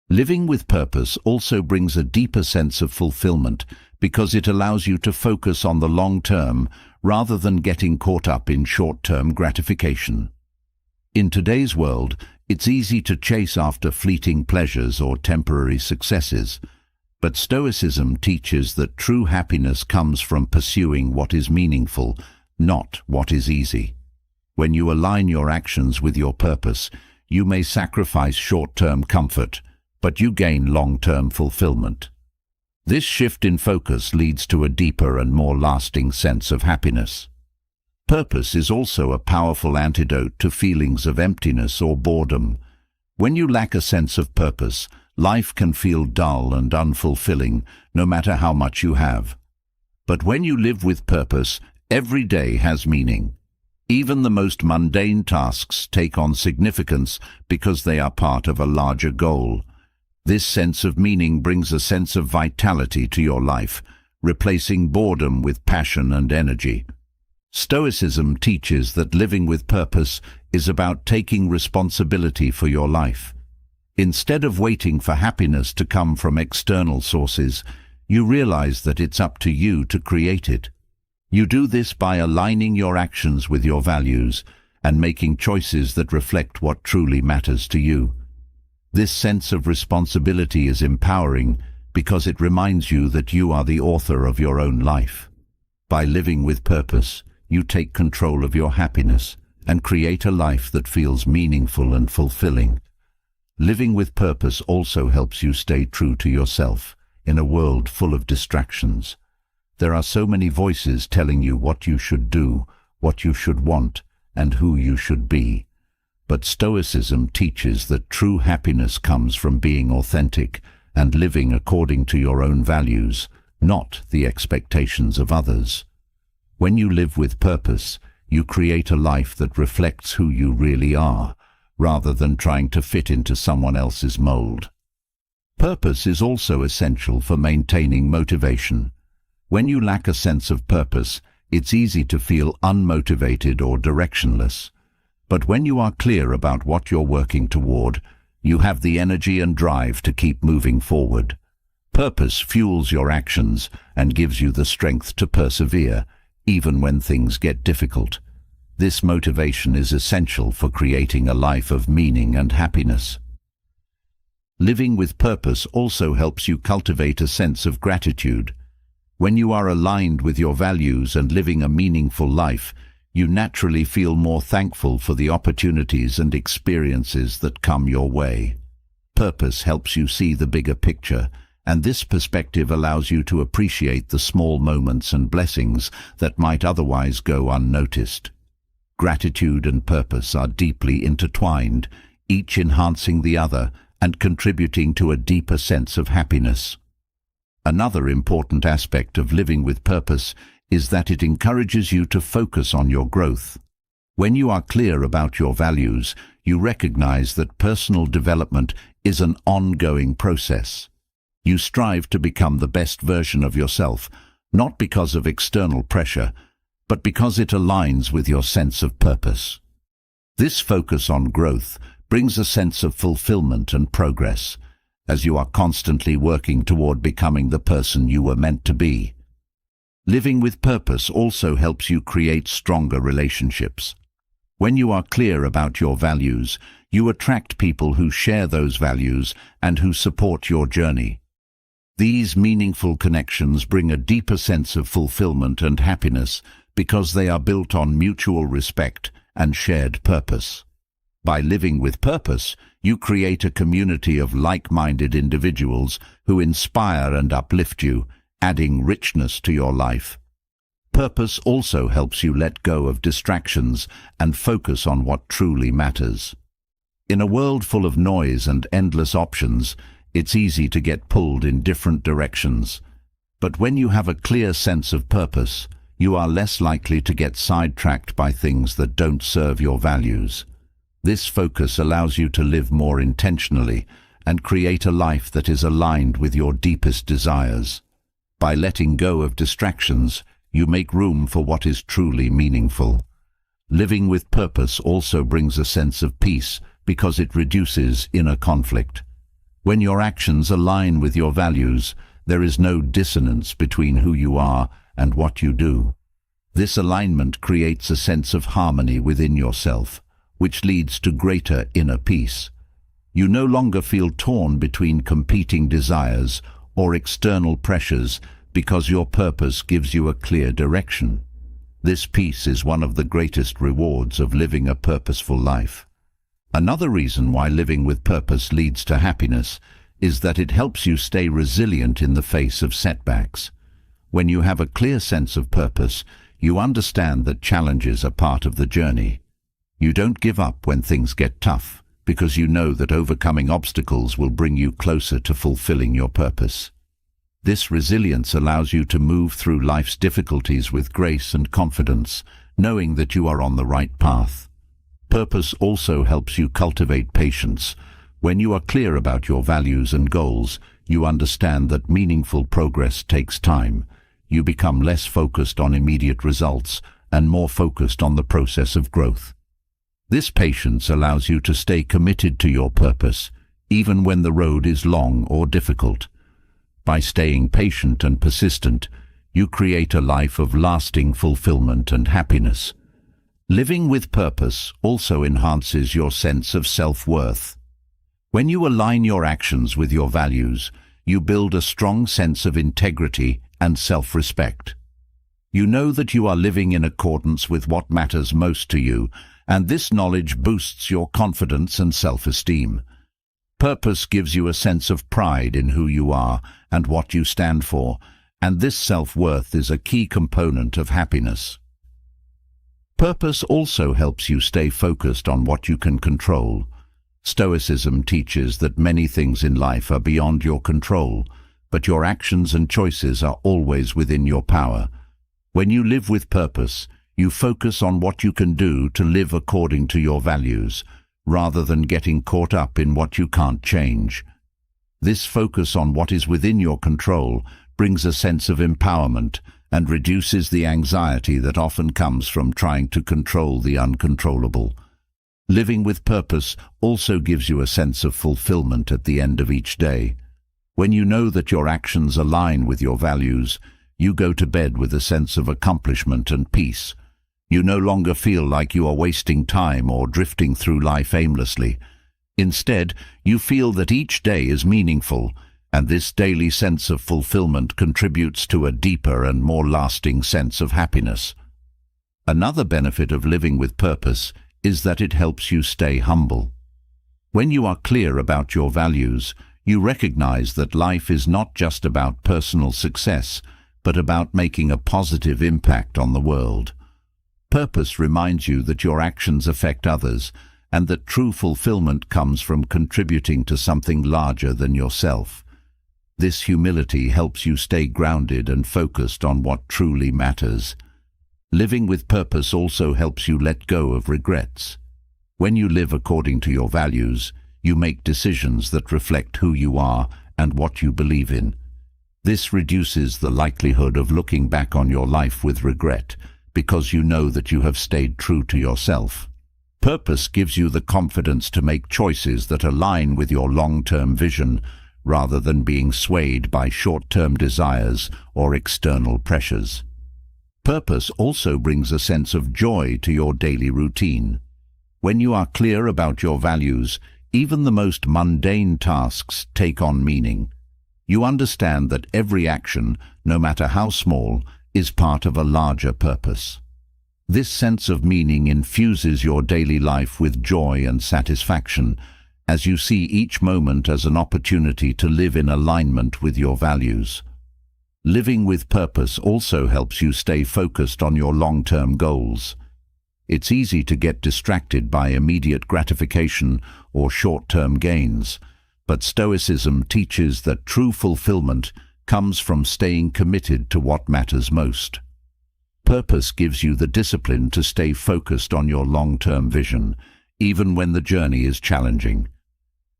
Living with purpose also brings a deeper sense of fulfillment because it allows you to focus on the long term rather than getting caught up in short-term gratification. In today's world, it's easy to chase after fleeting pleasures or temporary successes, but Stoicism teaches that true happiness comes from pursuing what is meaningful, not what is easy. When you align your actions with your purpose, you may sacrifice short-term comfort, but you gain long-term fulfillment. This shift in focus leads to a deeper and more lasting sense of happiness. Purpose is also a powerful antidote to feelings of emptiness or boredom. When you lack a sense of purpose, life can feel dull and unfulfilling, no matter how much you have. But when you live with purpose, every day has meaning. Even the most mundane tasks take on significance because they are part of a larger goal. This sense of meaning brings a sense of vitality to your life, replacing boredom with passion and energy. Stoicism teaches that living with purpose is about taking responsibility for your life. Instead of waiting for happiness to come from external sources, you realize that it's up to you to create it. You do this by aligning your actions with your values and making choices that reflect what truly matters to you. This sense of responsibility is empowering because it reminds you that you are the author of your own life. By living with purpose, you take control of your happiness and create a life that feels meaningful and fulfilling. Living with purpose also helps you stay true to yourself in a world full of distractions. There are so many voices telling you what you should do, what you should want, and who you should be. But Stoicism teaches that true happiness comes from being authentic and living according to your own values, not the expectations of others. When you live with purpose, you create a life that reflects who you really are, rather than trying to fit into someone else's mold. Purpose is also essential for maintaining motivation. When you lack a sense of purpose, it's easy to feel unmotivated or directionless. But when you are clear about what you're working toward, you have the energy and drive to keep moving forward. Purpose fuels your actions and gives you the strength to persevere, even when things get difficult. This motivation is essential for creating a life of meaning and happiness. Living with purpose also helps you cultivate a sense of gratitude. When you are aligned with your values and living a meaningful life, you naturally feel more thankful for the opportunities and experiences that come your way. Purpose helps you see the bigger picture, and this perspective allows you to appreciate the small moments and blessings that might otherwise go unnoticed. Gratitude and purpose are deeply intertwined, each enhancing the other and contributing to a deeper sense of happiness. Another important aspect of living with purpose is that it encourages you to focus on your growth. When you are clear about your values, you recognize that personal development is an ongoing process. You strive to become the best version of yourself, not because of external pressure, but because it aligns with your sense of purpose. This focus on growth brings a sense of fulfillment and progress, as you are constantly working toward becoming the person you were meant to be. Living with purpose also helps you create stronger relationships. When you are clear about your values, you attract people who share those values and who support your journey. These meaningful connections bring a deeper sense of fulfillment and happiness because they are built on mutual respect and shared purpose. By living with purpose, you create a community of like-minded individuals who inspire and uplift you, adding richness to your life. Purpose also helps you let go of distractions and focus on what truly matters. In a world full of noise and endless options, it's easy to get pulled in different directions. But when you have a clear sense of purpose, you are less likely to get sidetracked by things that don't serve your values. This focus allows you to live more intentionally and create a life that is aligned with your deepest desires. By letting go of distractions, you make room for what is truly meaningful. Living with purpose also brings a sense of peace because it reduces inner conflict. When your actions align with your values, there is no dissonance between who you are and what you do. This alignment creates a sense of harmony within yourself, which leads to greater inner peace. You no longer feel torn between competing desires or external pressures because your purpose gives you a clear direction. This peace is one of the greatest rewards of living a purposeful life. Another reason why living with purpose leads to happiness is that it helps you stay resilient in the face of setbacks. When you have a clear sense of purpose, you understand that challenges are part of the journey. You don't give up when things get tough, because you know that overcoming obstacles will bring you closer to fulfilling your purpose. This resilience allows you to move through life's difficulties with grace and confidence, knowing that you are on the right path. Purpose also helps you cultivate patience. When you are clear about your values and goals, you understand that meaningful progress takes time. You become less focused on immediate results and more focused on the process of growth. This patience allows you to stay committed to your purpose, even when the road is long or difficult. By staying patient and persistent, you create a life of lasting fulfillment and happiness. Living with purpose also enhances your sense of self-worth. When you align your actions with your values, you build a strong sense of integrity and self-respect. You know that you are living in accordance with what matters most to you, and this knowledge boosts your confidence and self-esteem. Purpose gives you a sense of pride in who you are and what you stand for, and this self-worth is a key component of happiness. Purpose also helps you stay focused on what you can control. Stoicism teaches that many things in life are beyond your control, but your actions and choices are always within your power. When you live with purpose, you focus on what you can do to live according to your values, rather than getting caught up in what you can't change. This focus on what is within your control brings a sense of empowerment and reduces the anxiety that often comes from trying to control the uncontrollable. Living with purpose also gives you a sense of fulfillment at the end of each day. When you know that your actions align with your values, you go to bed with a sense of accomplishment and peace. You no longer feel like you are wasting time or drifting through life aimlessly. Instead, you feel that each day is meaningful, and this daily sense of fulfillment contributes to a deeper and more lasting sense of happiness. Another benefit of living with purpose is that it helps you stay humble. When you are clear about your values, you recognize that life is not just about personal success, but about making a positive impact on the world. Purpose reminds you that your actions affect others, and that true fulfillment comes from contributing to something larger than yourself. This humility helps you stay grounded and focused on what truly matters. Living with purpose also helps you let go of regrets. When you live according to your values, you make decisions that reflect who you are and what you believe in. This reduces the likelihood of looking back on your life with regret, because you know that you have stayed true to yourself. Purpose gives you the confidence to make choices that align with your long-term vision, rather than being swayed by short-term desires or external pressures. Purpose also brings a sense of joy to your daily routine. When you are clear about your values, even the most mundane tasks take on meaning. You understand that every action, no matter how small, is part of a larger purpose. This sense of meaning infuses your daily life with joy and satisfaction, as you see each moment as an opportunity to live in alignment with your values. Living with purpose also helps you stay focused on your long-term goals. It's easy to get distracted by immediate gratification or short-term gains, but Stoicism teaches that true fulfillment comes from staying committed to what matters most. Purpose gives you the discipline to stay focused on your long-term vision, even when the journey is challenging.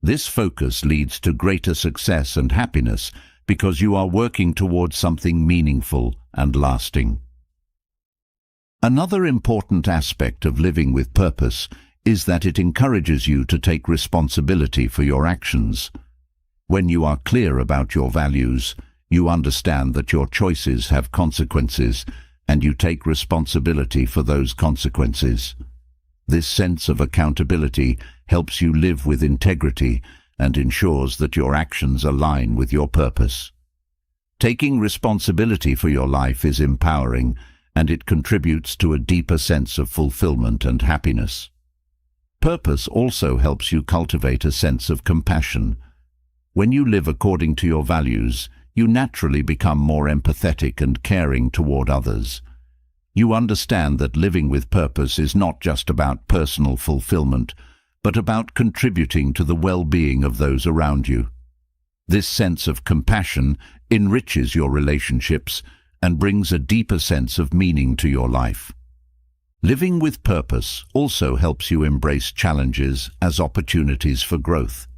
This focus leads to greater success and happiness because you are working towards something meaningful and lasting. Another important aspect of living with purpose is that it encourages you to take responsibility for your actions. When you are clear about your values, you understand that your choices have consequences, and you take responsibility for those consequences. This sense of accountability helps you live with integrity and ensures that your actions align with your purpose. Taking responsibility for your life is empowering, and it contributes to a deeper sense of fulfillment and happiness. Purpose also helps you cultivate a sense of compassion. When you live according to your values, you naturally become more empathetic and caring toward others. You understand that living with purpose is not just about personal fulfillment, but about contributing to the well-being of those around you. This sense of compassion enriches your relationships and brings a deeper sense of meaning to your life. Living with purpose also helps you embrace challenges as opportunities for growth.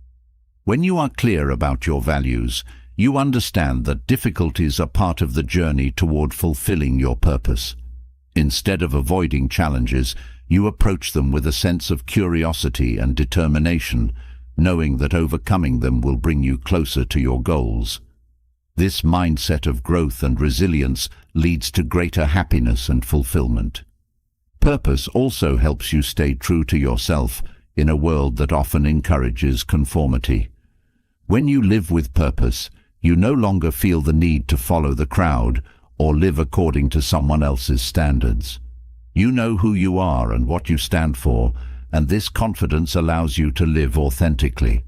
When you are clear about your values, you understand that difficulties are part of the journey toward fulfilling your purpose. Instead of avoiding challenges, you approach them with a sense of curiosity and determination, knowing that overcoming them will bring you closer to your goals. This mindset of growth and resilience leads to greater happiness and fulfillment. Purpose also helps you stay true to yourself in a world that often encourages conformity. When you live with purpose, you no longer feel the need to follow the crowd or live according to someone else's standards. You know who you are and what you stand for, and this confidence allows you to live authentically.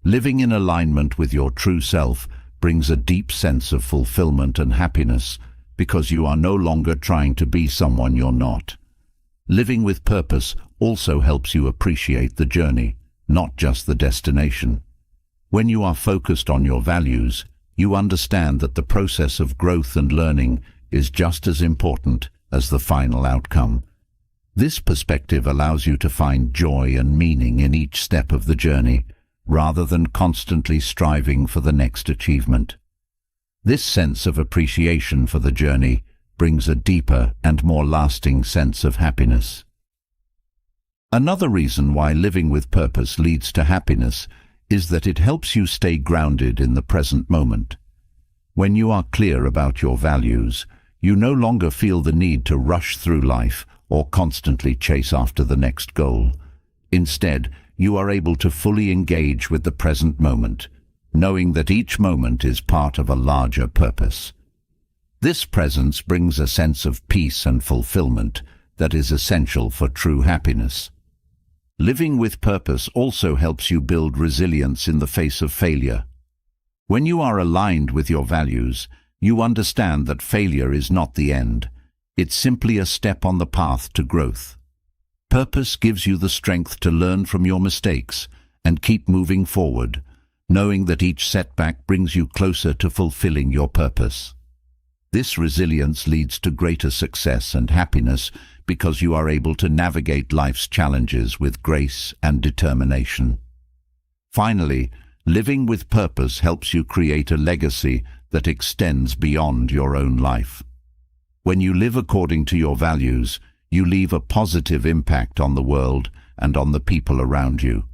Living in alignment with your true self brings a deep sense of fulfillment and happiness because you are no longer trying to be someone you're not. Living with purpose also helps you appreciate the journey, not just the destination. When you are focused on your values, you understand that the process of growth and learning is just as important as the final outcome. This perspective allows you to find joy and meaning in each step of the journey, rather than constantly striving for the next achievement. This sense of appreciation for the journey brings a deeper and more lasting sense of happiness. Another reason why living with purpose leads to happiness is that it helps you stay grounded in the present moment. When you are clear about your values, you no longer feel the need to rush through life or constantly chase after the next goal. Instead, you are able to fully engage with the present moment, knowing that each moment is part of a larger purpose. This presence brings a sense of peace and fulfillment that is essential for true happiness. Living with purpose also helps you build resilience in the face of failure. When you are aligned with your values, you understand that failure is not the end. It's simply a step on the path to growth. Purpose gives you the strength to learn from your mistakes and keep moving forward, knowing that each setback brings you closer to fulfilling your purpose. This resilience leads to greater success and happiness because you are able to navigate life's challenges with grace and determination. Finally, living with purpose helps you create a legacy that extends beyond your own life. When you live according to your values, you leave a positive impact on the world and on the people around you.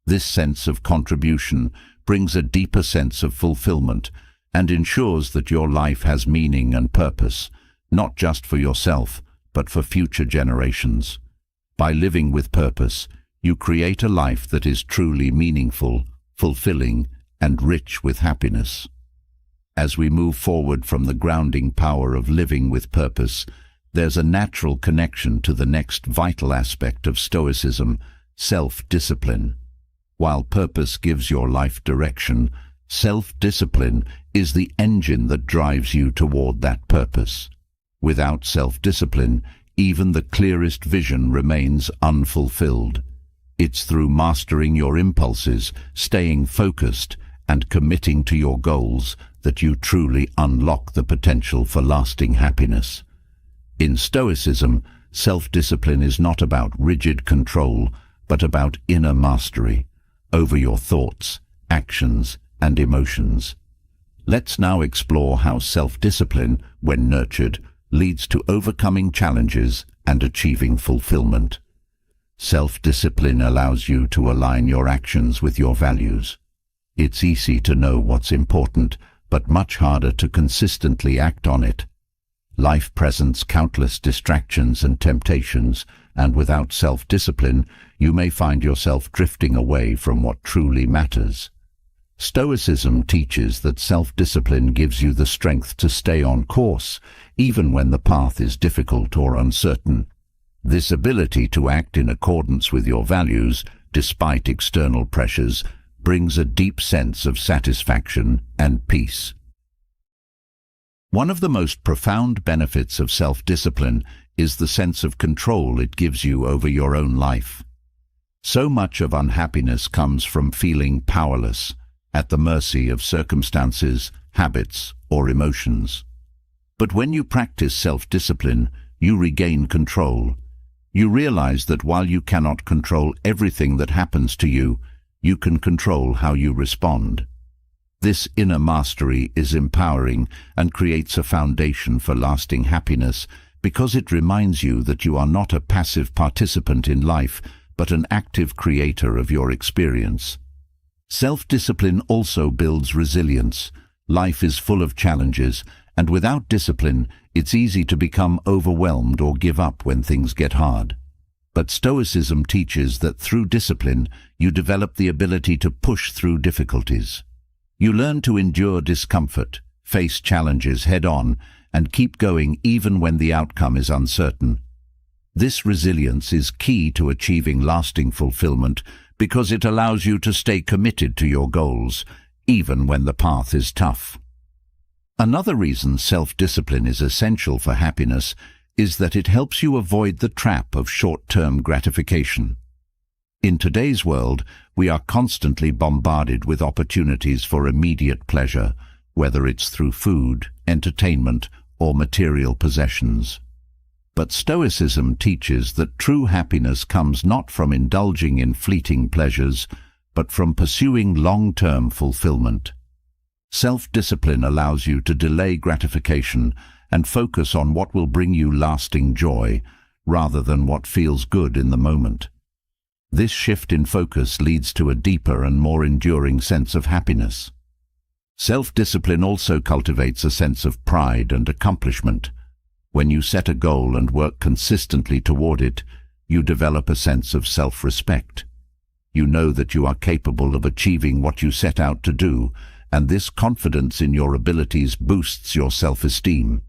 This sense of contribution brings a deeper sense of fulfillment and ensures that your life has meaning and purpose, not just for yourself, but for future generations. By living with purpose, you create a life that is truly meaningful, fulfilling, and rich with happiness. As we move forward from the grounding power of living with purpose, there's a natural connection to the next vital aspect of Stoicism, self-discipline. While purpose gives your life direction, self-discipline is the engine that drives you toward that purpose. Without self-discipline, even the clearest vision remains unfulfilled. It's through mastering your impulses, staying focused, and committing to your goals that you truly unlock the potential for lasting happiness. In Stoicism, self-discipline is not about rigid control, but about inner mastery over your thoughts, actions, and emotions. Let's now explore how self-discipline, when nurtured, leads to overcoming challenges and achieving fulfillment. Self-discipline allows you to align your actions with your values. It's easy to know what's important, but much harder to consistently act on it. Life presents countless distractions and temptations, and without self-discipline, you may find yourself drifting away from what truly matters. Stoicism teaches that self-discipline gives you the strength to stay on course, even when the path is difficult or uncertain. This ability to act in accordance with your values, despite external pressures, brings a deep sense of satisfaction and peace. One of the most profound benefits of self-discipline is the sense of control it gives you over your own life. So much of unhappiness comes from feeling powerless, at the mercy of circumstances, habits, or emotions. But when you practice self-discipline, you regain control. You realize that while you cannot control everything that happens to you, you can control how you respond. This inner mastery is empowering and creates a foundation for lasting happiness because it reminds you that you are not a passive participant in life, but an active creator of your experience. Self-discipline also builds resilience. Life is full of challenges, and without discipline, it's easy to become overwhelmed or give up when things get hard. But Stoicism teaches that through discipline, you develop the ability to push through difficulties. You learn to endure discomfort, face challenges head-on, and keep going even when the outcome is uncertain. This resilience is key to achieving lasting fulfillment because it allows you to stay committed to your goals, even when the path is tough. Another reason self-discipline is essential for happiness is that it helps you avoid the trap of short-term gratification. In today's world, we are constantly bombarded with opportunities for immediate pleasure, whether it's through food, entertainment, or material possessions. But Stoicism teaches that true happiness comes not from indulging in fleeting pleasures, but from pursuing long-term fulfillment. Self-discipline allows you to delay gratification and focus on what will bring you lasting joy, rather than what feels good in the moment. This shift in focus leads to a deeper and more enduring sense of happiness. Self-discipline also cultivates a sense of pride and accomplishment. When you set a goal and work consistently toward it, you develop a sense of self-respect. You know that you are capable of achieving what you set out to do, and this confidence in your abilities boosts your self-esteem.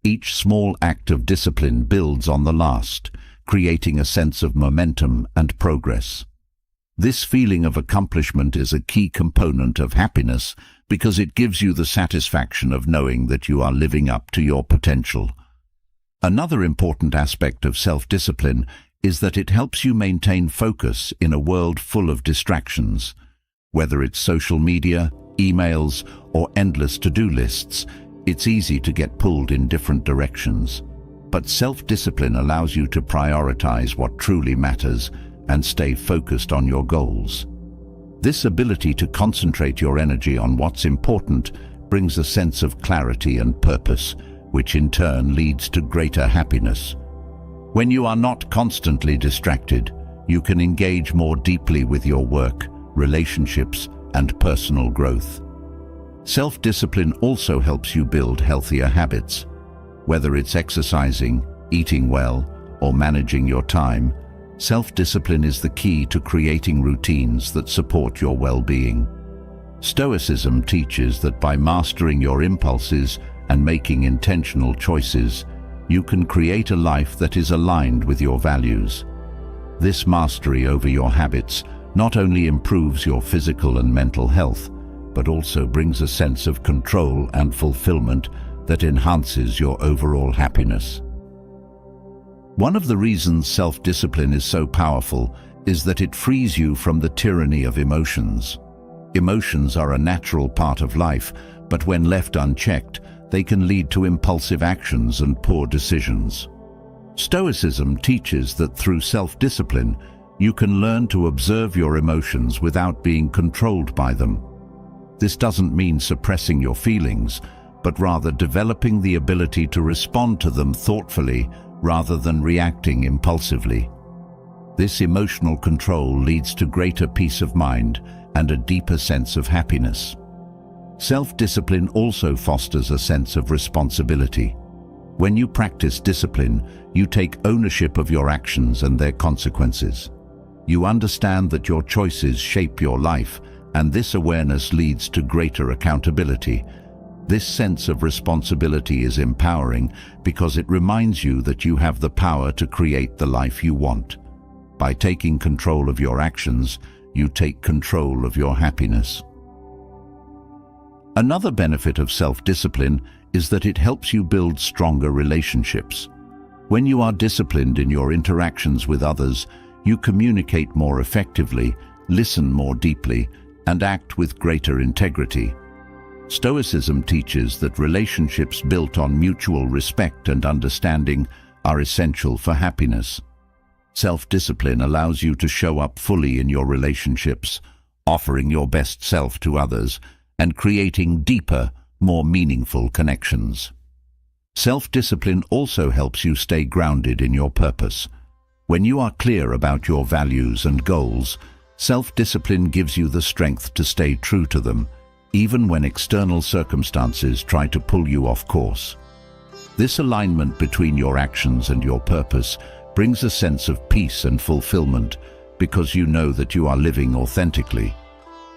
Each small act of discipline builds on the last, creating a sense of momentum and progress. This feeling of accomplishment is a key component of happiness because it gives you the satisfaction of knowing that you are living up to your potential. Another important aspect of self-discipline is that it helps you maintain focus in a world full of distractions. Whether it's social media, emails, or endless to-do lists, it's easy to get pulled in different directions. But self-discipline allows you to prioritize what truly matters and stay focused on your goals. This ability to concentrate your energy on what's important brings a sense of clarity and purpose, which in turn leads to greater happiness. When you are not constantly distracted, you can engage more deeply with your work, relationships, and personal growth. Self-discipline also helps you build healthier habits. Whether it's exercising, eating well, or managing your time, self-discipline is the key to creating routines that support your well-being. Stoicism teaches that by mastering your impulses and making intentional choices, you can create a life that is aligned with your values. This mastery over your habits not only improves your physical and mental health, but also brings a sense of control and fulfillment that enhances your overall happiness. One of the reasons self-discipline is so powerful is that it frees you from the tyranny of emotions. Emotions are a natural part of life, but when left unchecked, they can lead to impulsive actions and poor decisions. Stoicism teaches that through self-discipline, you can learn to observe your emotions without being controlled by them. This doesn't mean suppressing your feelings, but rather developing the ability to respond to them thoughtfully rather than reacting impulsively. This emotional control leads to greater peace of mind and a deeper sense of happiness. Self-discipline also fosters a sense of responsibility. When you practice discipline, you take ownership of your actions and their consequences. You understand that your choices shape your life, and this awareness leads to greater accountability. This sense of responsibility is empowering because it reminds you that you have the power to create the life you want. By taking control of your actions, you take control of your happiness. Another benefit of self-discipline is that it helps you build stronger relationships. When you are disciplined in your interactions with others, you communicate more effectively, listen more deeply, and act with greater integrity. Stoicism teaches that relationships built on mutual respect and understanding are essential for happiness. Self-discipline allows you to show up fully in your relationships, offering your best self to others, and creating deeper, more meaningful connections. Self-discipline also helps you stay grounded in your purpose. When you are clear about your values and goals, self-discipline gives you the strength to stay true to them, even when external circumstances try to pull you off course. This alignment between your actions and your purpose brings a sense of peace and fulfillment because you know that you are living authentically.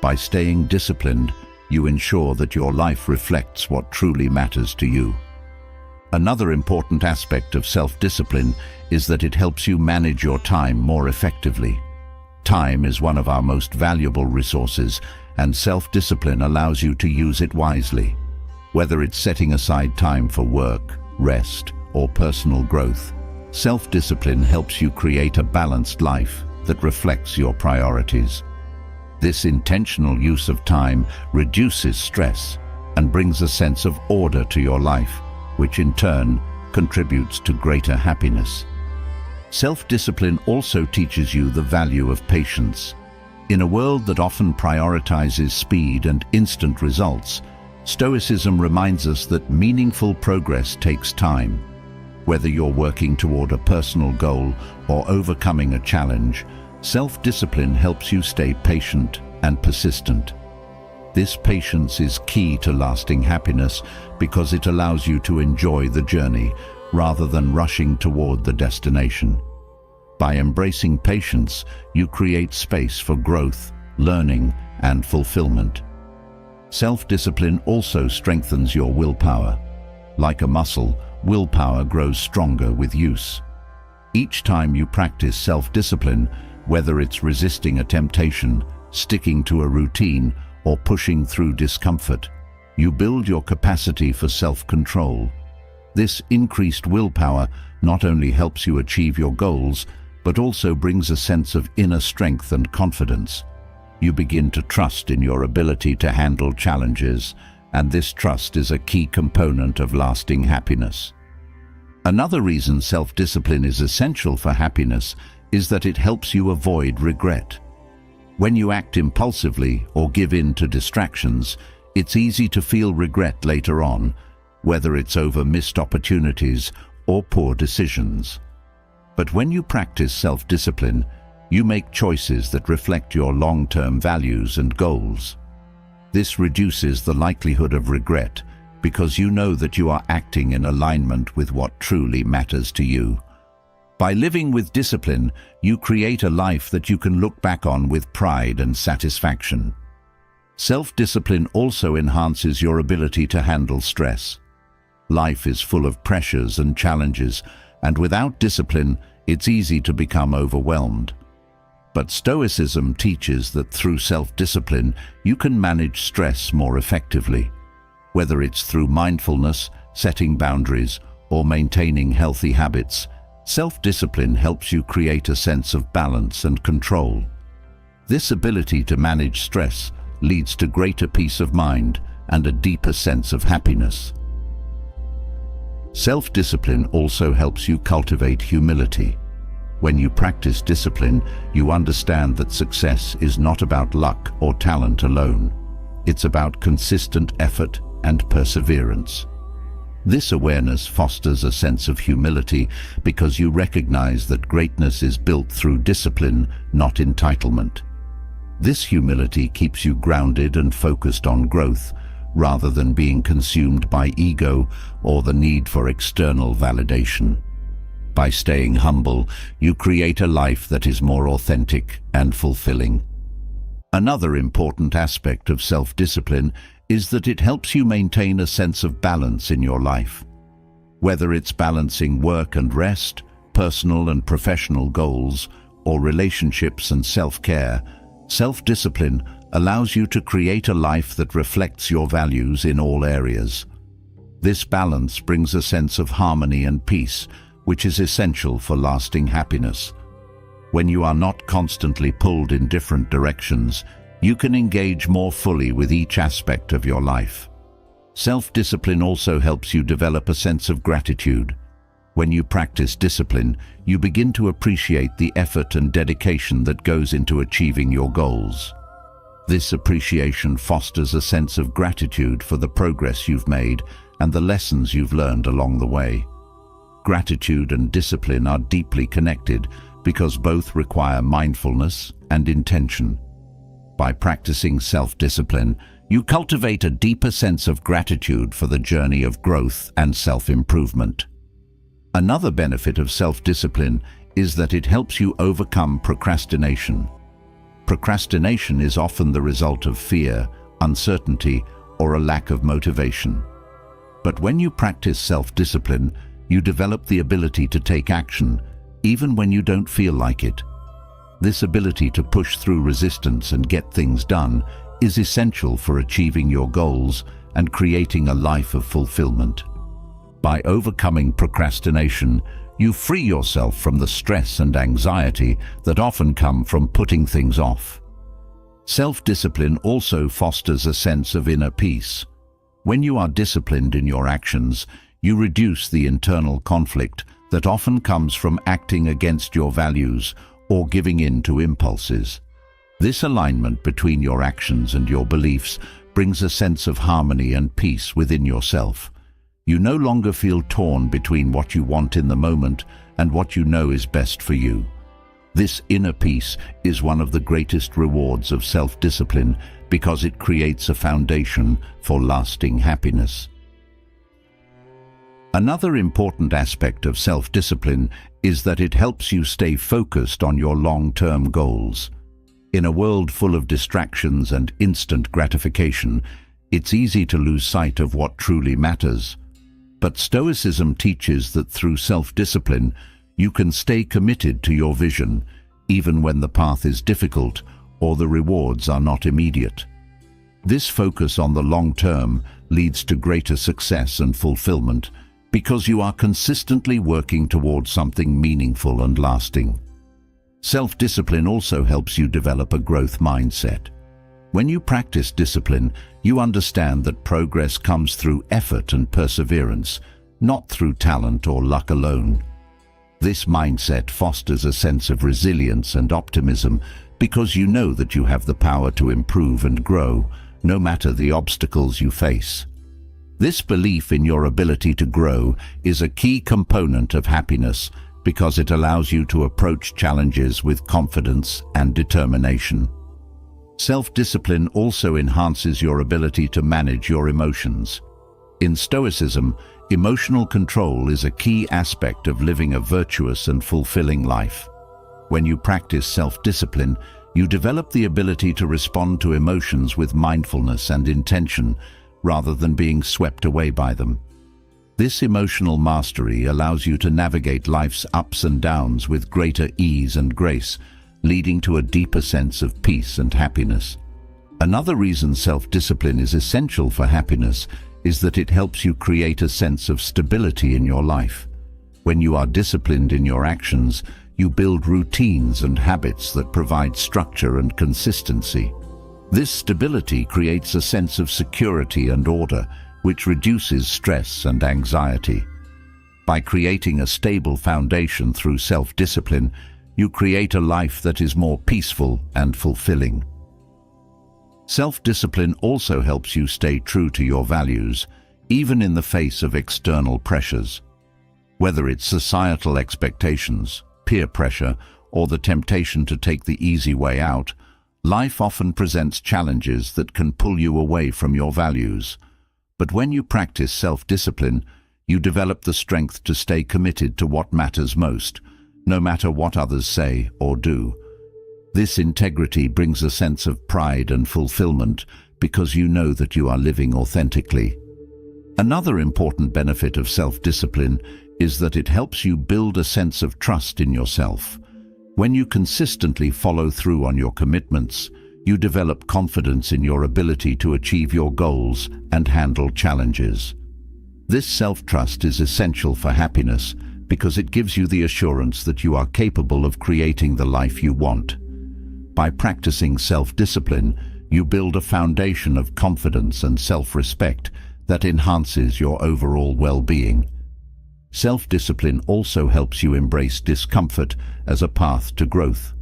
By staying disciplined, you ensure that your life reflects what truly matters to you. Another important aspect of self-discipline is that it helps you manage your time more effectively. Time is one of our most valuable resources, and self-discipline allows you to use it wisely. Whether it's setting aside time for work, rest, or personal growth, self-discipline helps you create a balanced life that reflects your priorities. This intentional use of time reduces stress and brings a sense of order to your life, which in turn contributes to greater happiness. Self-discipline also teaches you the value of patience. In a world that often prioritizes speed and instant results, Stoicism reminds us that meaningful progress takes time. Whether you're working toward a personal goal or overcoming a challenge, self-discipline helps you stay patient and persistent. This patience is key to lasting happiness because it allows you to enjoy the journey rather than rushing toward the destination. By embracing patience, you create space for growth, learning, and fulfillment. Self-discipline also strengthens your willpower. Like a muscle, willpower grows stronger with use. Each time you practice self-discipline, whether it's resisting a temptation, sticking to a routine, or pushing through discomfort, you build your capacity for self-control. This increased willpower not only helps you achieve your goals, but also brings a sense of inner strength and confidence. You begin to trust in your ability to handle challenges, and this trust is a key component of lasting happiness. Another reason self-discipline is essential for happiness is that it helps you avoid regret. When you act impulsively or give in to distractions, it's easy to feel regret later on, whether it's over missed opportunities or poor decisions. But when you practice self-discipline, you make choices that reflect your long-term values and goals. This reduces the likelihood of regret because you know that you are acting in alignment with what truly matters to you. By living with discipline, you create a life that you can look back on with pride and satisfaction. Self-discipline also enhances your ability to handle stress. Life is full of pressures and challenges, and without discipline, it's easy to become overwhelmed. But Stoicism teaches that through self-discipline, you can manage stress more effectively. Whether it's through mindfulness, setting boundaries, or maintaining healthy habits, self-discipline helps you create a sense of balance and control. This ability to manage stress leads to greater peace of mind and a deeper sense of happiness. Self-discipline also helps you cultivate humility. When you practice discipline, you understand that success is not about luck or talent alone. It's about consistent effort and perseverance. This awareness fosters a sense of humility because you recognize that greatness is built through discipline, not entitlement. This humility keeps you grounded and focused on growth, rather than being consumed by ego or the need for external validation. By staying humble, you create a life that is more authentic and fulfilling. Another important aspect of self-discipline is that it helps you maintain a sense of balance in your life. Whether it's balancing work and rest, personal and professional goals, or relationships and self-care, self-discipline allows you to create a life that reflects your values in all areas. This balance brings a sense of harmony and peace, which is essential for lasting happiness. When you are not constantly pulled in different directions, you can engage more fully with each aspect of your life. Self-discipline also helps you develop a sense of gratitude. When you practice discipline, you begin to appreciate the effort and dedication that goes into achieving your goals. This appreciation fosters a sense of gratitude for the progress you've made and the lessons you've learned along the way. Gratitude and discipline are deeply connected because both require mindfulness and intention. By practicing self-discipline, you cultivate a deeper sense of gratitude for the journey of growth and self-improvement. Another benefit of self-discipline is that it helps you overcome procrastination. Procrastination is often the result of fear, uncertainty, or a lack of motivation. But when you practice self-discipline, you develop the ability to take action, even when you don't feel like it. This ability to push through resistance and get things done is essential for achieving your goals and creating a life of fulfillment. By overcoming procrastination, you free yourself from the stress and anxiety that often come from putting things off. Self-discipline also fosters a sense of inner peace. When you are disciplined in your actions, you reduce the internal conflict that often comes from acting against your values or giving in to impulses. This alignment between your actions and your beliefs brings a sense of harmony and peace within yourself. You no longer feel torn between what you want in the moment and what you know is best for you. This inner peace is one of the greatest rewards of self-discipline because it creates a foundation for lasting happiness. Another important aspect of self-discipline is that it helps you stay focused on your long-term goals. In a world full of distractions and instant gratification, it's easy to lose sight of what truly matters. But Stoicism teaches that through self-discipline, you can stay committed to your vision, even when the path is difficult or the rewards are not immediate. This focus on the long term leads to greater success and fulfillment because you are consistently working towards something meaningful and lasting. Self-discipline also helps you develop a growth mindset. When you practice discipline, you understand that progress comes through effort and perseverance, not through talent or luck alone. This mindset fosters a sense of resilience and optimism because you know that you have the power to improve and grow, no matter the obstacles you face. This belief in your ability to grow is a key component of happiness because it allows you to approach challenges with confidence and determination. Self-discipline also enhances your ability to manage your emotions. In Stoicism, emotional control is a key aspect of living a virtuous and fulfilling life. When you practice self-discipline, you develop the ability to respond to emotions with mindfulness and intention, rather than being swept away by them. This emotional mastery allows you to navigate life's ups and downs with greater ease and grace, leading to a deeper sense of peace and happiness. Another reason self-discipline is essential for happiness is that it helps you create a sense of stability in your life. When you are disciplined in your actions, you build routines and habits that provide structure and consistency. This stability creates a sense of security and order, which reduces stress and anxiety. By creating a stable foundation through self-discipline, you create a life that is more peaceful and fulfilling. Self-discipline also helps you stay true to your values, even in the face of external pressures. Whether it's societal expectations, peer pressure, or the temptation to take the easy way out, life often presents challenges that can pull you away from your values. But when you practice self-discipline, you develop the strength to stay committed to what matters most, no matter what others say or do. This integrity brings a sense of pride and fulfillment because you know that you are living authentically. Another important benefit of self-discipline is that it helps you build a sense of trust in yourself. When you consistently follow through on your commitments, you develop confidence in your ability to achieve your goals and handle challenges. This self-trust is essential for happiness because it gives you the assurance that you are capable of creating the life you want. By practicing self-discipline, you build a foundation of confidence and self-respect that enhances your overall well-being. Self-discipline also helps you embrace discomfort as a path to growth.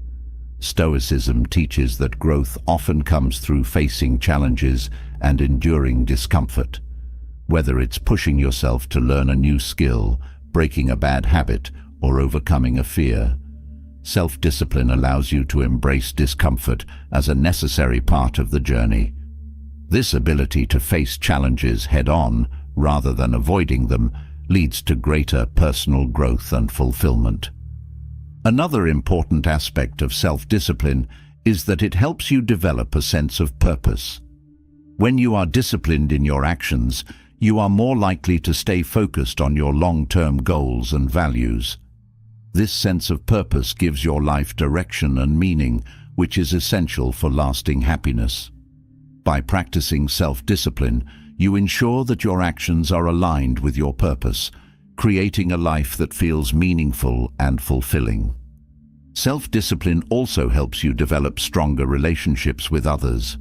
Stoicism teaches that growth often comes through facing challenges and enduring discomfort. Whether it's pushing yourself to learn a new skill, breaking a bad habit, or overcoming a fear, self-discipline allows you to embrace discomfort as a necessary part of the journey. This ability to face challenges head-on, rather than avoiding them, leads to greater personal growth and fulfillment. Another important aspect of self-discipline is that it helps you develop a sense of purpose. When you are disciplined in your actions, you are more likely to stay focused on your long-term goals and values. This sense of purpose gives your life direction and meaning, which is essential for lasting happiness. By practicing self-discipline, you ensure that your actions are aligned with your purpose, creating a life that feels meaningful and fulfilling. Self-discipline also helps you develop stronger relationships with others.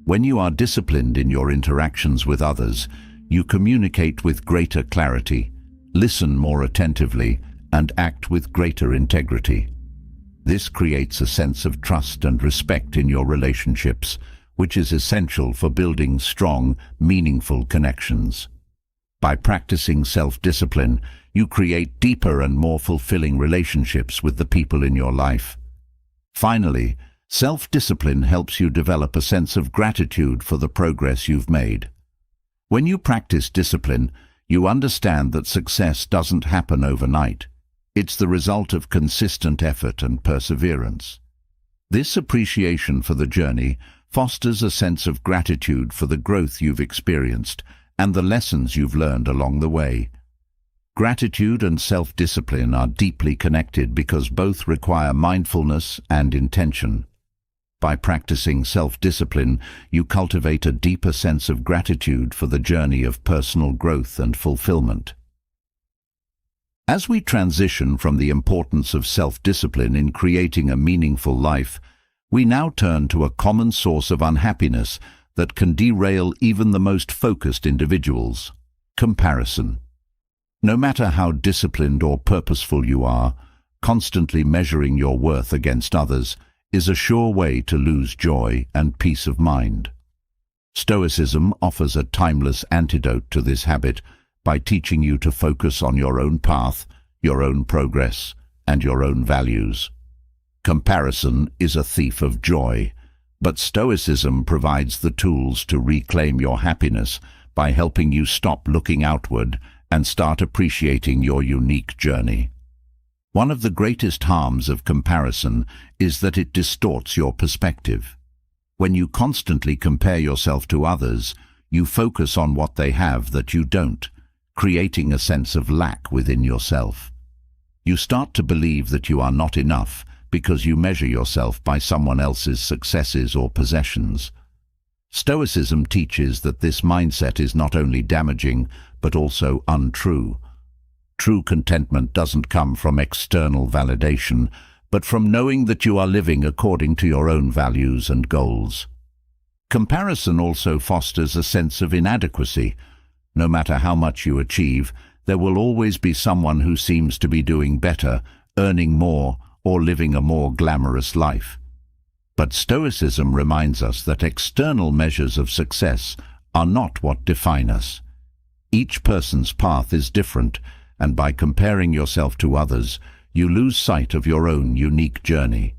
When you are disciplined in your interactions with others, you communicate with greater clarity, listen more attentively, and act with greater integrity. This creates a sense of trust and respect in your relationships, which is essential for building strong, meaningful connections. By practicing self-discipline, you create deeper and more fulfilling relationships with the people in your life. Finally, self-discipline helps you develop a sense of gratitude for the progress you've made. When you practice discipline, you understand that success doesn't happen overnight. It's the result of consistent effort and perseverance. This appreciation for the journey fosters a sense of gratitude for the growth you've experienced and the lessons you've learned along the way. Gratitude and self-discipline are deeply connected because both require mindfulness and intention. By practicing self-discipline, you cultivate a deeper sense of gratitude for the journey of personal growth and fulfillment. As we transition from the importance of self-discipline in creating a meaningful life, we now turn to a common source of unhappiness that can derail even the most focused individuals: comparison. No matter how disciplined or purposeful you are, constantly measuring your worth against others is a sure way to lose joy and peace of mind. Stoicism offers a timeless antidote to this habit by teaching you to focus on your own path, your own progress, and your own values. Comparison is a thief of joy, but Stoicism provides the tools to reclaim your happiness by helping you stop looking outward and start appreciating your unique journey. One of the greatest harms of comparison is that it distorts your perspective. When you constantly compare yourself to others, you focus on what they have that you don't, creating a sense of lack within yourself. You start to believe that you are not enough because you measure yourself by someone else's successes or possessions. Stoicism teaches that this mindset is not only damaging, but also untrue. True contentment doesn't come from external validation, but from knowing that you are living according to your own values and goals. Comparison also fosters a sense of inadequacy. No matter how much you achieve, there will always be someone who seems to be doing better, earning more, or living a more glamorous life. But Stoicism reminds us that external measures of success are not what define us. Each person's path is different, and by comparing yourself to others, you lose sight of your own unique journey.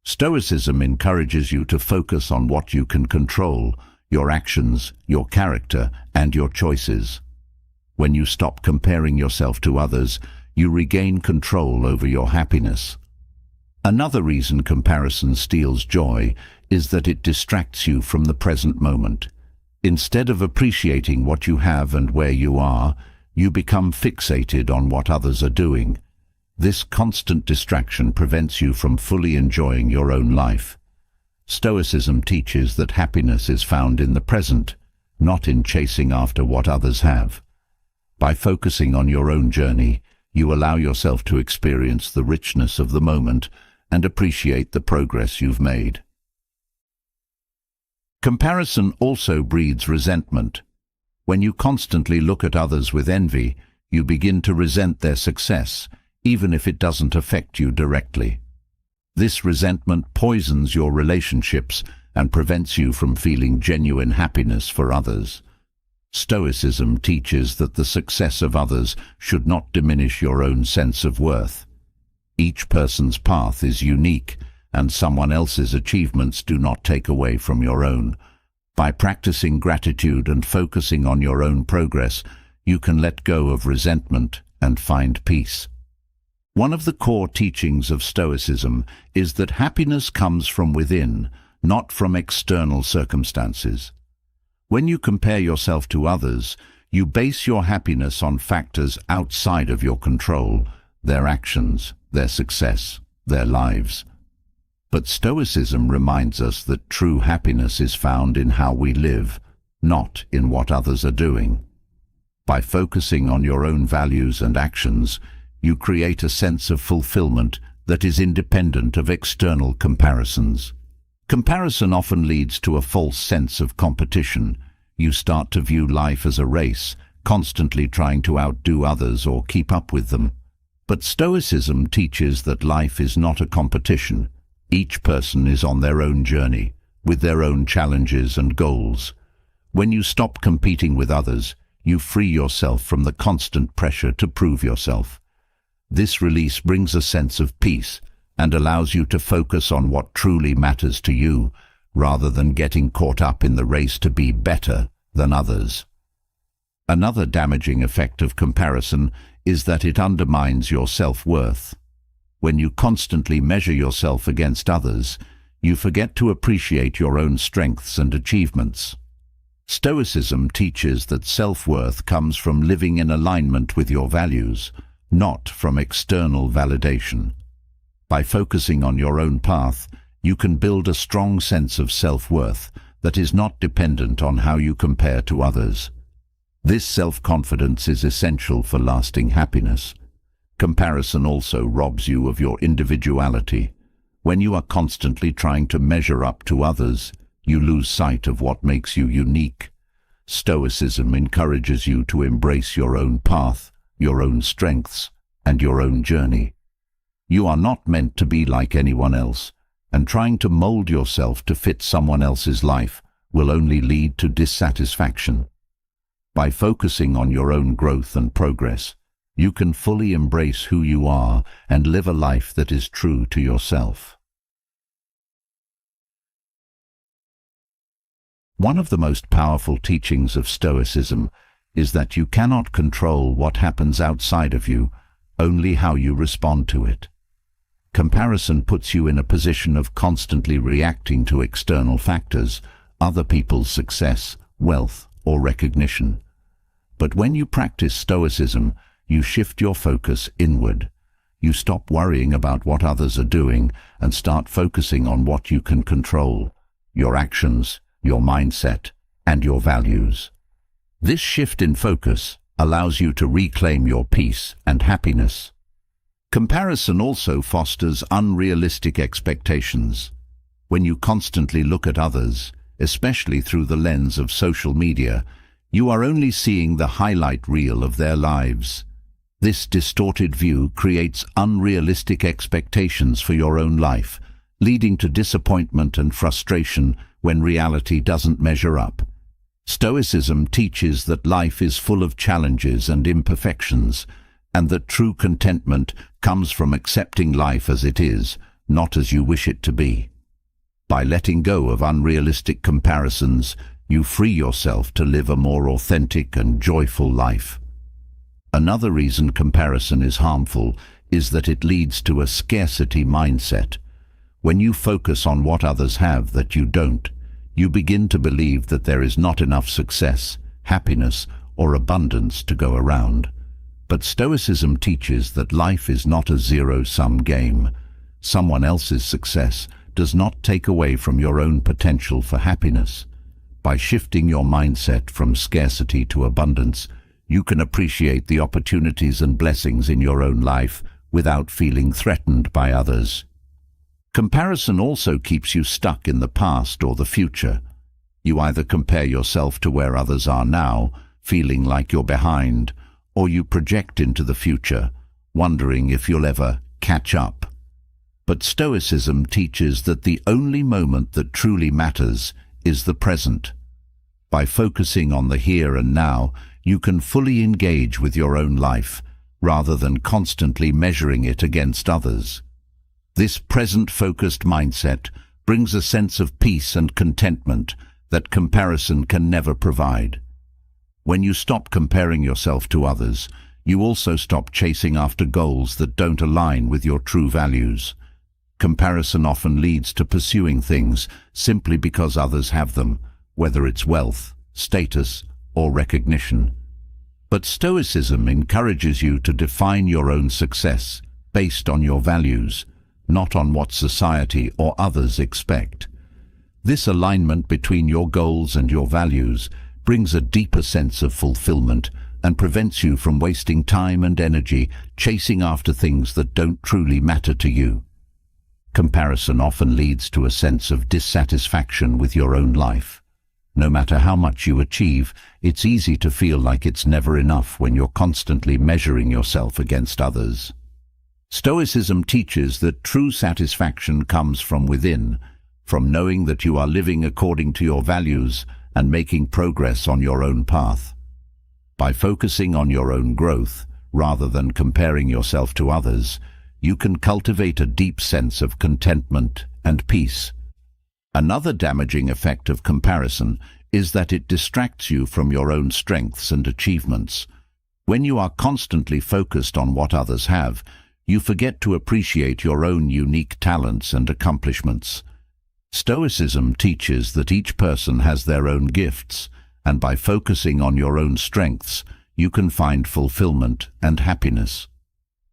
Stoicism encourages you to focus on what you can control: your actions, your character, and your choices. When you stop comparing yourself to others, you regain control over your happiness. Another reason comparison steals joy is that it distracts you from the present moment. Instead of appreciating what you have and where you are, you become fixated on what others are doing. This constant distraction prevents you from fully enjoying your own life. Stoicism teaches that happiness is found in the present, not in chasing after what others have. By focusing on your own journey, you allow yourself to experience the richness of the moment and appreciate the progress you've made. Comparison also breeds resentment. When you constantly look at others with envy, you begin to resent their success, even if it doesn't affect you directly. This resentment poisons your relationships and prevents you from feeling genuine happiness for others. Stoicism teaches that the success of others should not diminish your own sense of worth. Each person's path is unique, and someone else's achievements do not take away from your own. By practicing gratitude and focusing on your own progress, you can let go of resentment and find peace. One of the core teachings of Stoicism is that happiness comes from within, not from external circumstances. When you compare yourself to others, You base your happiness on factors outside of your control, their actions, their success, their lives. But Stoicism reminds us that true happiness is found in how we live, not in what others are doing. By focusing on your own values and actions, you create a sense of fulfillment that is independent of external comparisons. Comparison often leads to a false sense of competition. You start to view life as a race, constantly trying to outdo others or keep up with them. But Stoicism teaches that life is not a competition. Each person is on their own journey, with their own challenges and goals. When you stop competing with others, you free yourself from the constant pressure to prove yourself. This release brings a sense of peace and allows you to focus on what truly matters to you, rather than getting caught up in the race to be better than others. Another damaging effect of comparison is that it undermines your self-worth. When you constantly measure yourself against others, you forget to appreciate your own strengths and achievements. Stoicism teaches that self-worth comes from living in alignment with your values, not from external validation. By focusing on your own path, you can build a strong sense of self-worth that is not dependent on how you compare to others. This self-confidence is essential for lasting happiness. Comparison also robs you of your individuality. When you are constantly trying to measure up to others, you lose sight of what makes you unique. Stoicism encourages you to embrace your own path, your own strengths, and your own journey. You are not meant to be like anyone else, and trying to mold yourself to fit someone else's life will only lead to dissatisfaction. By focusing on your own growth and progress, you can fully embrace who you are and live a life that is true to yourself. One of the most powerful teachings of Stoicism is that you cannot control what happens outside of you, only how you respond to it. Comparison puts you in a position of constantly reacting to external factors, other people's success, wealth, or recognition. But when you practice Stoicism, you shift your focus inward. You stop worrying about what others are doing and start focusing on what you can control: your actions, your mindset, and your values. This shift in focus allows you to reclaim your peace and happiness. Comparison also fosters unrealistic expectations. When you constantly look at others, especially through the lens of social media, you are only seeing the highlight reel of their lives. This distorted view creates unrealistic expectations for your own life, leading to disappointment and frustration when reality doesn't measure up. Stoicism teaches that life is full of challenges and imperfections, and that true contentment comes from accepting life as it is, not as you wish it to be. By letting go of unrealistic comparisons, you free yourself to live a more authentic and joyful life. Another reason comparison is harmful is that it leads to a scarcity mindset. When you focus on what others have that you don't, you begin to believe that there is not enough success, happiness, or abundance to go around. But Stoicism teaches that life is not a zero-sum game. Someone else's success does not take away from your own potential for happiness. By shifting your mindset from scarcity to abundance, you can appreciate the opportunities and blessings in your own life without feeling threatened by others. Comparison also keeps you stuck in the past or the future. You either compare yourself to where others are now, feeling like you're behind, or you project into the future, wondering if you'll ever catch up. But Stoicism teaches that the only moment that truly matters is the present. By focusing on the here and now, you can fully engage with your own life, rather than constantly measuring it against others. This present-focused mindset brings a sense of peace and contentment that comparison can never provide. When you stop comparing yourself to others, you also stop chasing after goals that don't align with your true values. Comparison often leads to pursuing things simply because others have them, whether it's wealth, status, or recognition. But Stoicism encourages you to define your own success based on your values, not on what society or others expect. This alignment between your goals and your values brings a deeper sense of fulfillment and prevents you from wasting time and energy chasing after things that don't truly matter to you. Comparison often leads to a sense of dissatisfaction with your own life. No matter how much you achieve, it's easy to feel like it's never enough when you're constantly measuring yourself against others. Stoicism teaches that true satisfaction comes from within, from knowing that you are living according to your values and making progress on your own path. By focusing on your own growth, rather than comparing yourself to others, you can cultivate a deep sense of contentment and peace. Another damaging effect of comparison is that it distracts you from your own strengths and achievements. When you are constantly focused on what others have, you forget to appreciate your own unique talents and accomplishments. Stoicism teaches that each person has their own gifts, and by focusing on your own strengths, you can find fulfillment and happiness.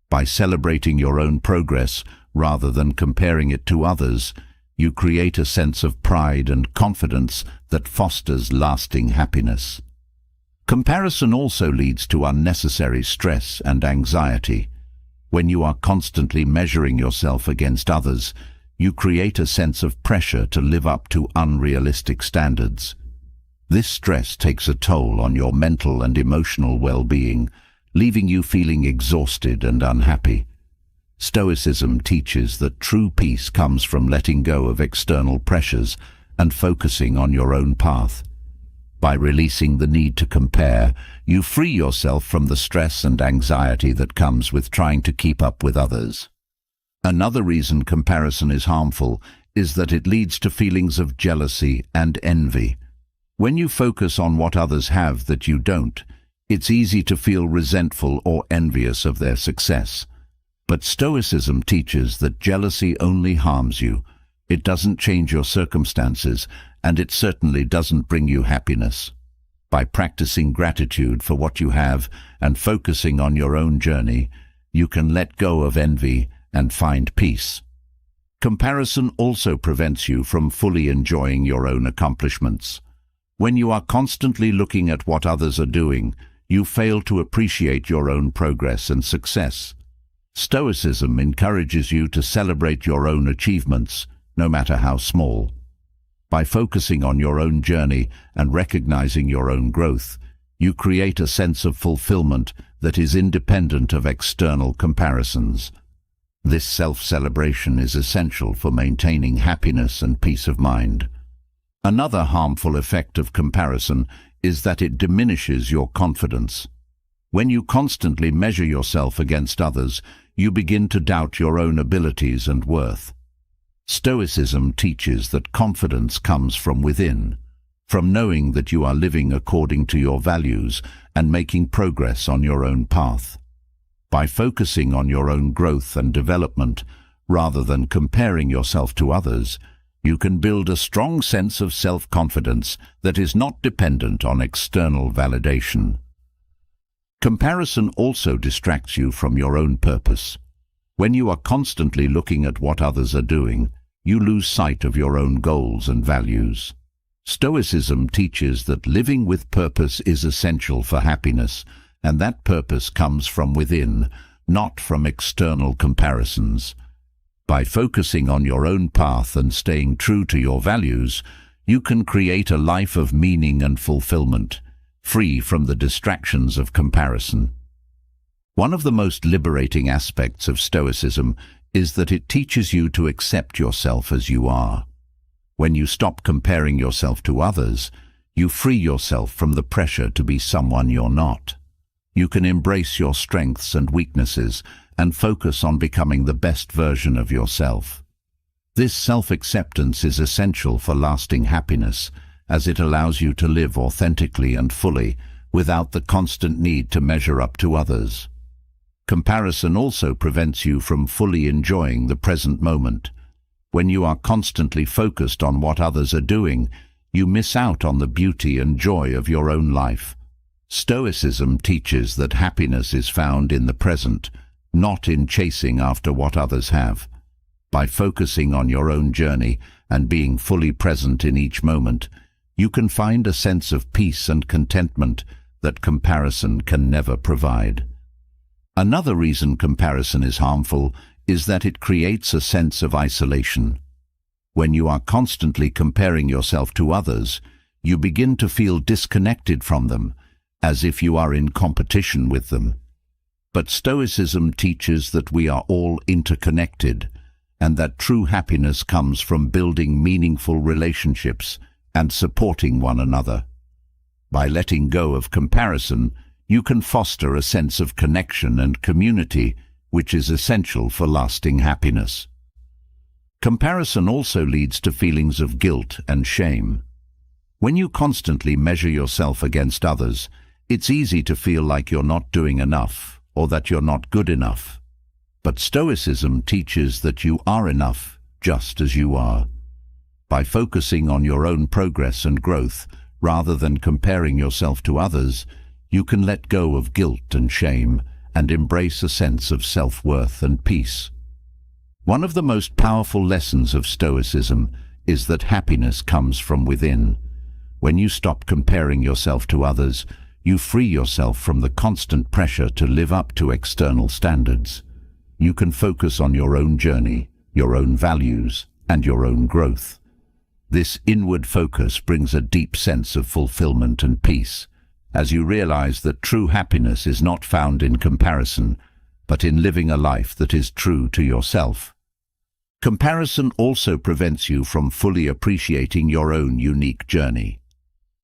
By celebrating your own progress rather than comparing it to others, you create a sense of pride and confidence that fosters lasting happiness. Comparison also leads to unnecessary stress and anxiety. When you are constantly measuring yourself against others, you create a sense of pressure to live up to unrealistic standards. This stress takes a toll on your mental and emotional well-being, leaving you feeling exhausted and unhappy. Stoicism teaches that true peace comes from letting go of external pressures and focusing on your own path. By releasing the need to compare, you free yourself from the stress and anxiety that comes with trying to keep up with others. Another reason comparison is harmful is that it leads to feelings of jealousy and envy. When you focus on what others have that you don't, it's easy to feel resentful or envious of their success. But Stoicism teaches that jealousy only harms you. It doesn't change your circumstances, and it certainly doesn't bring you happiness. By practicing gratitude for what you have and focusing on your own journey, you can let go of envy and find peace. Comparison also prevents you from fully enjoying your own accomplishments. When you are constantly looking at what others are doing, you fail to appreciate your own progress and success. Stoicism encourages you to celebrate your own achievements, no matter how small. By focusing on your own journey and recognizing your own growth, you create a sense of fulfillment that is independent of external comparisons. This self-celebration is essential for maintaining happiness and peace of mind. Another harmful effect of comparison is that it diminishes your confidence. When you constantly measure yourself against others, you begin to doubt your own abilities and worth. Stoicism teaches that confidence comes from within, from knowing that you are living according to your values and making progress on your own path. By focusing on your own growth and development, rather than comparing yourself to others, you can build a strong sense of self-confidence that is not dependent on external validation. Comparison also distracts you from your own purpose. When you are constantly looking at what others are doing, you lose sight of your own goals and values. Stoicism teaches that living with purpose is essential for happiness, and that purpose comes from within, not from external comparisons. By focusing on your own path and staying true to your values, you can create a life of meaning and fulfillment, free from the distractions of comparison. One of the most liberating aspects of Stoicism is that it teaches you to accept yourself as you are. When you stop comparing yourself to others, you free yourself from the pressure to be someone you're not. You can embrace your strengths and weaknesses and focus on becoming the best version of yourself. This self-acceptance is essential for lasting happiness, as it allows you to live authentically and fully without the constant need to measure up to others. Comparison also prevents you from fully enjoying the present moment. When you are constantly focused on what others are doing, you miss out on the beauty and joy of your own life. Stoicism teaches that happiness is found in the present, not in chasing after what others have. By focusing on your own journey and being fully present in each moment, you can find a sense of peace and contentment that comparison can never provide. Another reason comparison is harmful is that it creates a sense of isolation. When you are constantly comparing yourself to others, you begin to feel disconnected from them, as if you are in competition with them. But Stoicism teaches that we are all interconnected, and that true happiness comes from building meaningful relationships and supporting one another. By letting go of comparison, you can foster a sense of connection and community, which is essential for lasting happiness. Comparison also leads to feelings of guilt and shame. When you constantly measure yourself against others, it's easy to feel like you're not doing enough or that you're not good enough. But Stoicism teaches that you are enough just as you are. By focusing on your own progress and growth, rather than comparing yourself to others, you can let go of guilt and shame and embrace a sense of self-worth and peace. One of the most powerful lessons of Stoicism is that happiness comes from within. When you stop comparing yourself to others, you free yourself from the constant pressure to live up to external standards. You can focus on your own journey, your own values, and your own growth. This inward focus brings a deep sense of fulfillment and peace, as you realize that true happiness is not found in comparison, but in living a life that is true to yourself. Comparison also prevents you from fully appreciating your own unique journey.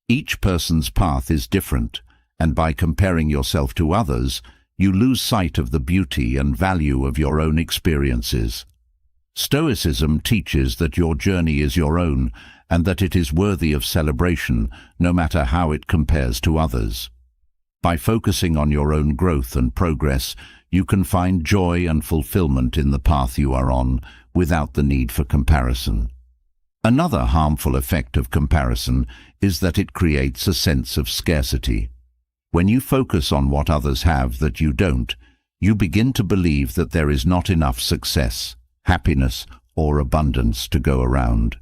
Each person's path is different, and by comparing yourself to others, you lose sight of the beauty and value of your own experiences. Stoicism teaches that your journey is your own and that it is worthy of celebration, no matter how it compares to others. By focusing on your own growth and progress, you can find joy and fulfillment in the path you are on without the need for comparison. Another harmful effect of comparison is that it creates a sense of scarcity. When you focus on what others have that you don't, you begin to believe that there is not enough success, happiness, or abundance to go around.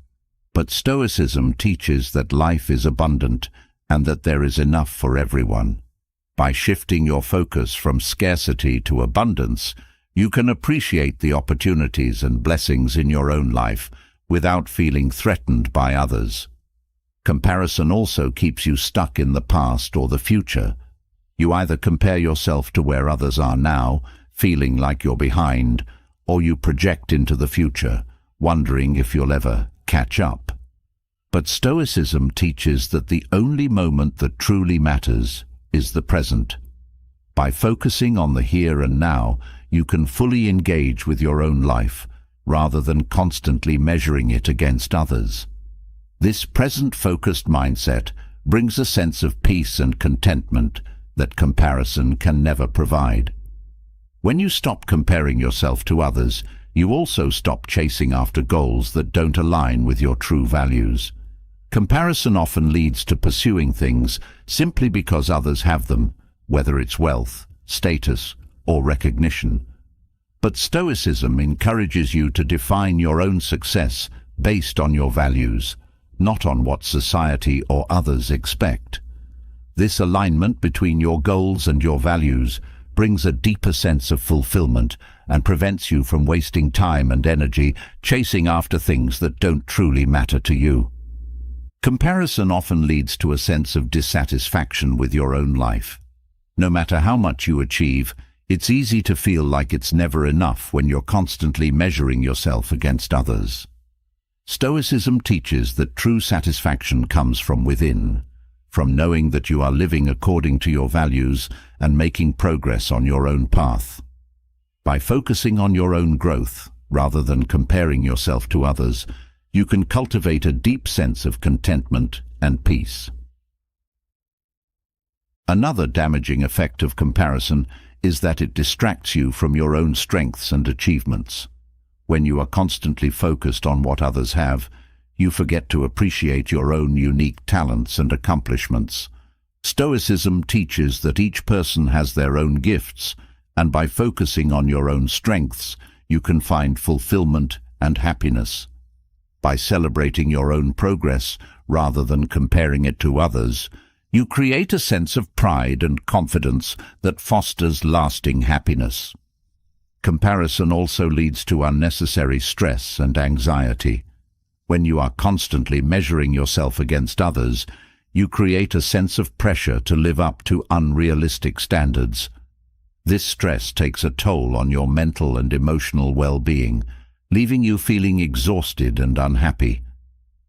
But Stoicism teaches that life is abundant and that there is enough for everyone. By shifting your focus from scarcity to abundance, you can appreciate the opportunities and blessings in your own life without feeling threatened by others. Comparison also keeps you stuck in the past or the future. You either compare yourself to where others are now, feeling like you're behind, or you project into the future, wondering if you'll ever catch up. But Stoicism teaches that the only moment that truly matters is the present. By focusing on the here and now, you can fully engage with your own life, rather than constantly measuring it against others. This present-focused mindset brings a sense of peace and contentment that comparison can never provide. When you stop comparing yourself to others, you also stop chasing after goals that don't align with your true values. Comparison often leads to pursuing things simply because others have them, whether it's wealth, status, or recognition. But Stoicism encourages you to define your own success based on your values, not on what society or others expect. This alignment between your goals and your values brings a deeper sense of fulfillment and prevents you from wasting time and energy chasing after things that don't truly matter to you. Comparison often leads to a sense of dissatisfaction with your own life. No matter how much you achieve, it's easy to feel like it's never enough when you're constantly measuring yourself against others. Stoicism teaches that true satisfaction comes from within, from knowing that you are living according to your values and making progress on your own path. By focusing on your own growth, rather than comparing yourself to others, you can cultivate a deep sense of contentment and peace. Another damaging effect of comparison is that it distracts you from your own strengths and achievements. When you are constantly focused on what others have, you forget to appreciate your own unique talents and accomplishments. Stoicism teaches that each person has their own gifts, and by focusing on your own strengths, you can find fulfillment and happiness. By celebrating your own progress rather than comparing it to others, you create a sense of pride and confidence that fosters lasting happiness. Comparison also leads to unnecessary stress and anxiety. When you are constantly measuring yourself against others, you create a sense of pressure to live up to unrealistic standards. This stress takes a toll on your mental and emotional well-being, leaving you feeling exhausted and unhappy.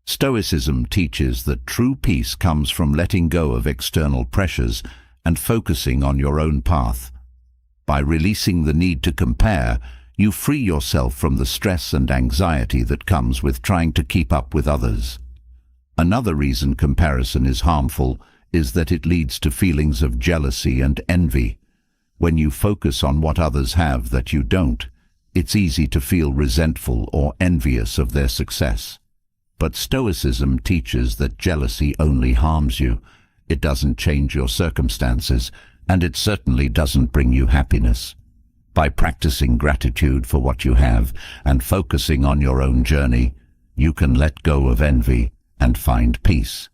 Stoicism teaches that true peace comes from letting go of external pressures and focusing on your own path. By releasing the need to compare, you free yourself from the stress and anxiety that comes with trying to keep up with others. Another reason comparison is harmful is that it leads to feelings of jealousy and envy. When you focus on what others have that you don't, it's easy to feel resentful or envious of their success. But Stoicism teaches that jealousy only harms you. It doesn't change your circumstances, and it certainly doesn't bring you happiness. By practicing gratitude for what you have and focusing on your own journey, you can let go of envy and find peace.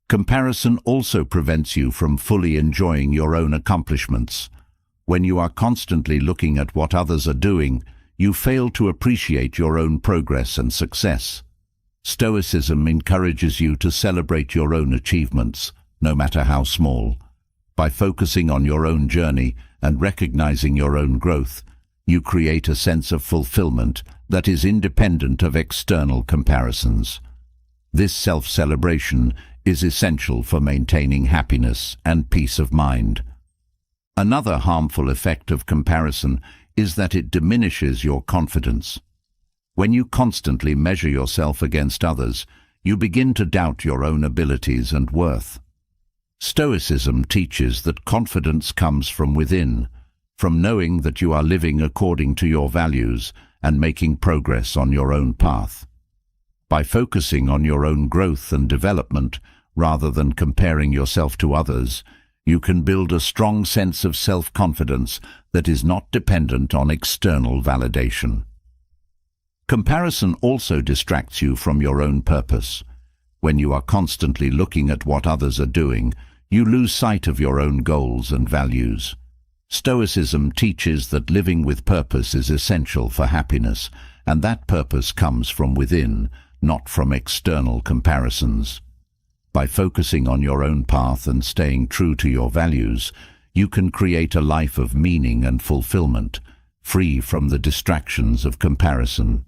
Comparison also prevents you from fully enjoying your own accomplishments. When you are constantly looking at what others are doing, you fail to appreciate your own progress and success. Stoicism encourages you to celebrate your own achievements, no matter how small. By focusing on your own journey and recognizing your own growth, you create a sense of fulfillment that is independent of external comparisons. This self-celebration is essential for maintaining happiness and peace of mind. Another harmful effect of comparison is that it diminishes your confidence. When you constantly measure yourself against others, you begin to doubt your own abilities and worth. Stoicism teaches that confidence comes from within, from knowing that you are living according to your values and making progress on your own path. By focusing on your own growth and development, rather than comparing yourself to others, you can build a strong sense of self-confidence that is not dependent on external validation. Comparison also distracts you from your own purpose. When you are constantly looking at what others are doing, you lose sight of your own goals and values. Stoicism teaches that living with purpose is essential for happiness, and that purpose comes from within, not from external comparisons. By focusing on your own path and staying true to your values, you can create a life of meaning and fulfillment, free from the distractions of comparison.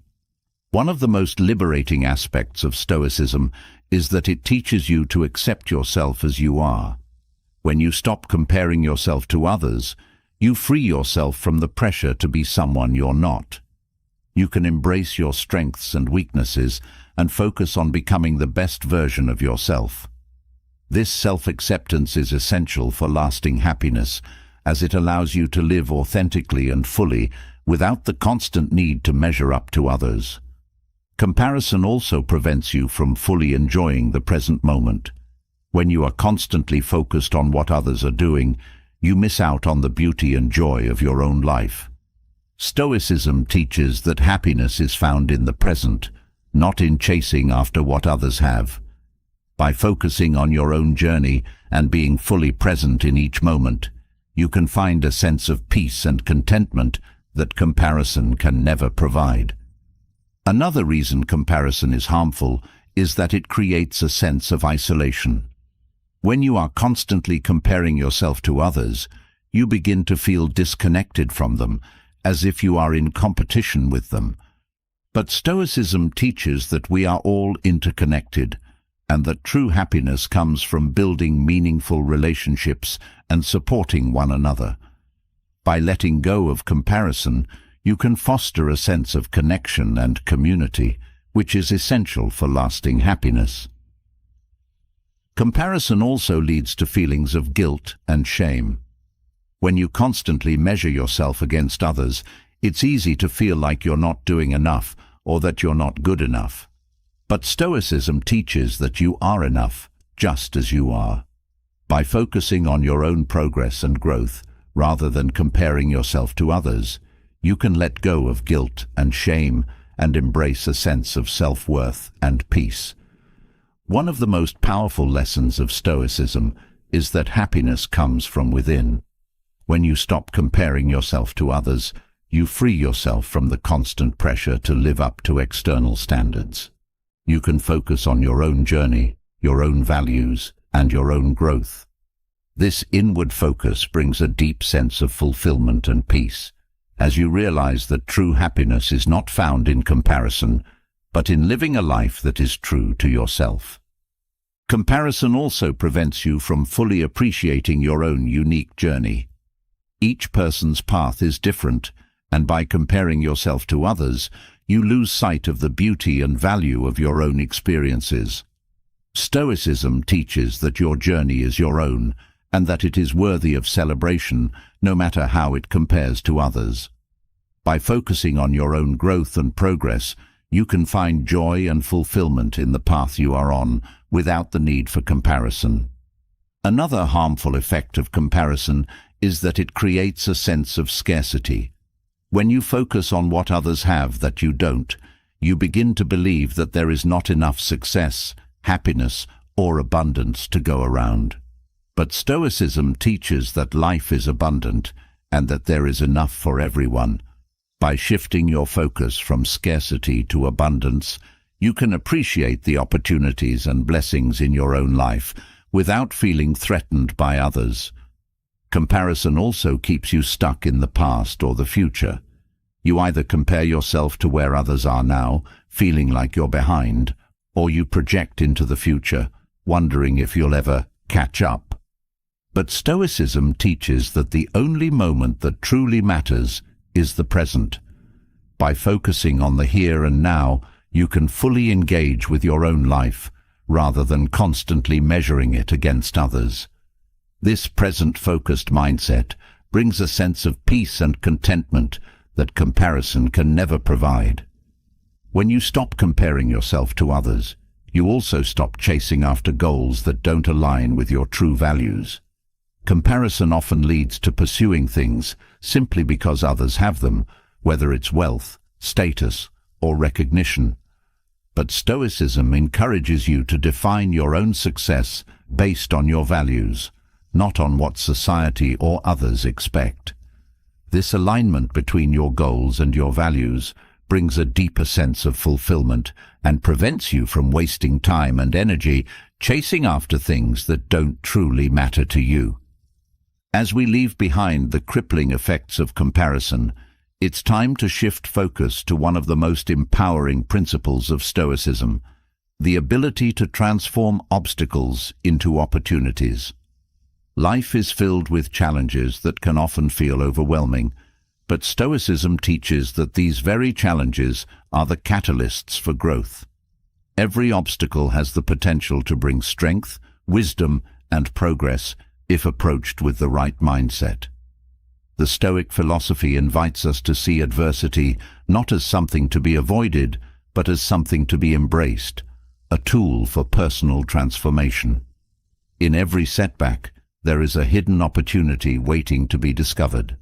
One of the most liberating aspects of Stoicism is that it teaches you to accept yourself as you are. When you stop comparing yourself to others, you free yourself from the pressure to be someone you're not. You can embrace your strengths and weaknesses and focus on becoming the best version of yourself. This self-acceptance is essential for lasting happiness, as it allows you to live authentically and fully without the constant need to measure up to others. Comparison also prevents you from fully enjoying the present moment. When you are constantly focused on what others are doing, you miss out on the beauty and joy of your own life. Stoicism teaches that happiness is found in the present, not in chasing after what others have. By focusing on your own journey and being fully present in each moment, you can find a sense of peace and contentment that comparison can never provide. Another reason comparison is harmful is that it creates a sense of isolation. When you are constantly comparing yourself to others, you begin to feel disconnected from them, as if you are in competition with them. But Stoicism teaches that we are all interconnected, and that true happiness comes from building meaningful relationships and supporting one another. By letting go of comparison, you can foster a sense of connection and community, which is essential for lasting happiness. Comparison also leads to feelings of guilt and shame. When you constantly measure yourself against others, it's easy to feel like you're not doing enough or that you're not good enough. But Stoicism teaches that you are enough, just as you are. By focusing on your own progress and growth, rather than comparing yourself to others, you can let go of guilt and shame and embrace a sense of self-worth and peace. One of the most powerful lessons of Stoicism is that happiness comes from within. When you stop comparing yourself to others, you free yourself from the constant pressure to live up to external standards. You can focus on your own journey, your own values, and your own growth. This inward focus brings a deep sense of fulfillment and peace, as you realize that true happiness is not found in comparison, but in living a life that is true to yourself. Comparison also prevents you from fully appreciating your own unique journey. Each person's path is different, and by comparing yourself to others, you lose sight of the beauty and value of your own experiences. Stoicism teaches that your journey is your own, and that it is worthy of celebration, no matter how it compares to others. By focusing on your own growth and progress, you can find joy and fulfillment in the path you are on, without the need for comparison. Another harmful effect of comparison is that it creates a sense of scarcity. When you focus on what others have that you don't, you begin to believe that there is not enough success, happiness, or abundance to go around. But Stoicism teaches that life is abundant and that there is enough for everyone. By shifting your focus from scarcity to abundance, you can appreciate the opportunities and blessings in your own life without feeling threatened by others. Comparison also keeps you stuck in the past or the future. You either compare yourself to where others are now, feeling like you're behind, or you project into the future, wondering if you'll ever catch up. But Stoicism teaches that the only moment that truly matters is the present. By focusing on the here and now, you can fully engage with your own life, rather than constantly measuring it against others. This present-focused mindset brings a sense of peace and contentment that comparison can never provide. When you stop comparing yourself to others, you also stop chasing after goals that don't align with your true values. Comparison often leads to pursuing things simply because others have them, whether it's wealth, status, or recognition. But Stoicism encourages you to define your own success based on your values, not on what society or others expect. This alignment between your goals and your values brings a deeper sense of fulfillment and prevents you from wasting time and energy chasing after things that don't truly matter to you. As we leave behind the crippling effects of comparison, it's time to shift focus to one of the most empowering principles of Stoicism, the ability to transform obstacles into opportunities. Life is filled with challenges that can often feel overwhelming, but Stoicism teaches that these very challenges are the catalysts for growth. Every obstacle has the potential to bring strength, wisdom, and progress if approached with the right mindset. The Stoic philosophy invites us to see adversity not as something to be avoided, but as something to be embraced, a tool for personal transformation. In every setback, there is a hidden opportunity waiting to be discovered.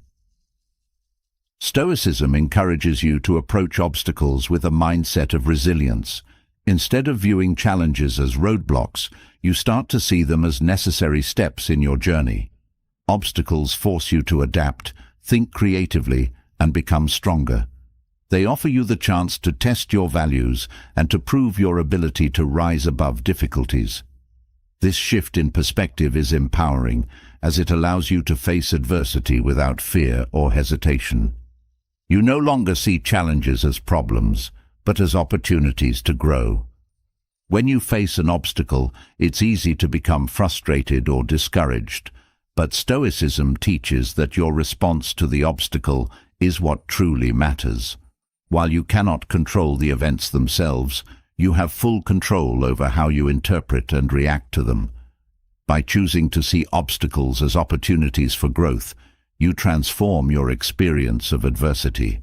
Stoicism encourages you to approach obstacles with a mindset of resilience. Instead of viewing challenges as roadblocks, you start to see them as necessary steps in your journey. Obstacles force you to adapt, think creatively, and become stronger. They offer you the chance to test your values and to prove your ability to rise above difficulties. This shift in perspective is empowering, as it allows you to face adversity without fear or hesitation. You no longer see challenges as problems, but as opportunities to grow. When you face an obstacle, it's easy to become frustrated or discouraged, but Stoicism teaches that your response to the obstacle is what truly matters. While you cannot control the events themselves, you have full control over how you interpret and react to them. By choosing to see obstacles as opportunities for growth, you transform your experience of adversity.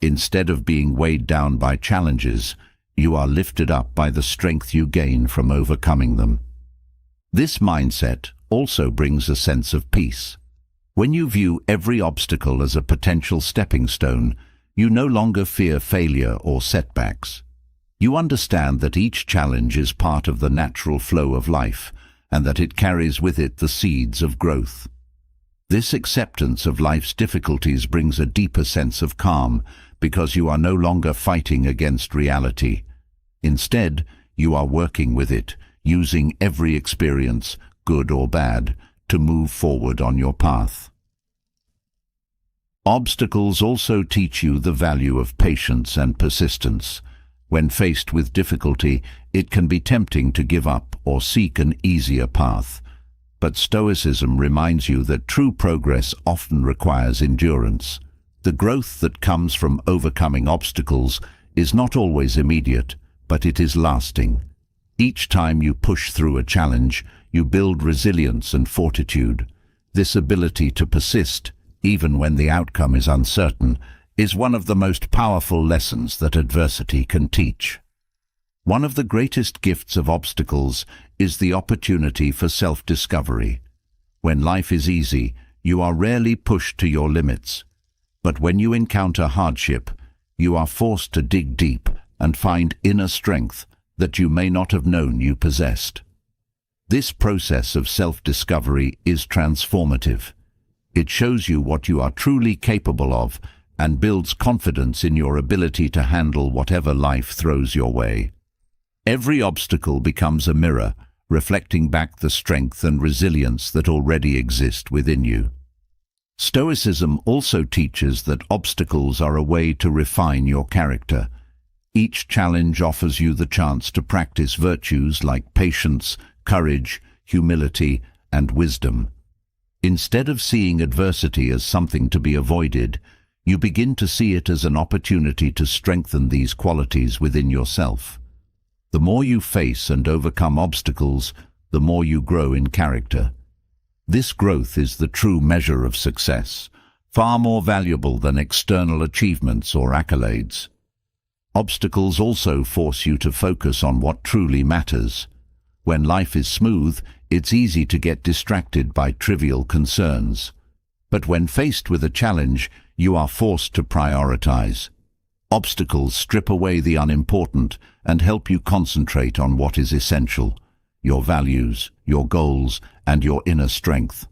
Instead of being weighed down by challenges, you are lifted up by the strength you gain from overcoming them. This mindset, also brings a sense of peace. When you view every obstacle as a potential stepping stone, you no longer fear failure or setbacks. You understand that each challenge is part of the natural flow of life, and that it carries with it the seeds of growth. This acceptance of life's difficulties brings a deeper sense of calm, because you are no longer fighting against reality. Instead, you are working with it, using every experience, good or bad, to move forward on your path. Obstacles also teach you the value of patience and persistence. When faced with difficulty, it can be tempting to give up or seek an easier path. But Stoicism reminds you that true progress often requires endurance. The growth that comes from overcoming obstacles is not always immediate, but it is lasting. Each time you push through a challenge, you build resilience and fortitude. This ability to persist, even when the outcome is uncertain, is one of the most powerful lessons that adversity can teach. One of the greatest gifts of obstacles is the opportunity for self-discovery. When life is easy, you are rarely pushed to your limits. But when you encounter hardship, you are forced to dig deep and find inner strength that you may not have known you possessed. This process of self-discovery is transformative. It shows you what you are truly capable of and builds confidence in your ability to handle whatever life throws your way. Every obstacle becomes a mirror, reflecting back the strength and resilience that already exist within you. Stoicism also teaches that obstacles are a way to refine your character. Each challenge offers you the chance to practice virtues like patience, courage, humility, and wisdom. Instead of seeing adversity as something to be avoided, you begin to see it as an opportunity to strengthen these qualities within yourself. The more you face and overcome obstacles, the more you grow in character. This growth is the true measure of success, far more valuable than external achievements or accolades. Obstacles also force you to focus on what truly matters. When life is smooth, it's easy to get distracted by trivial concerns. But when faced with a challenge, you are forced to prioritize. Obstacles strip away the unimportant and help you concentrate on what is essential: your values, your goals, and your inner strength.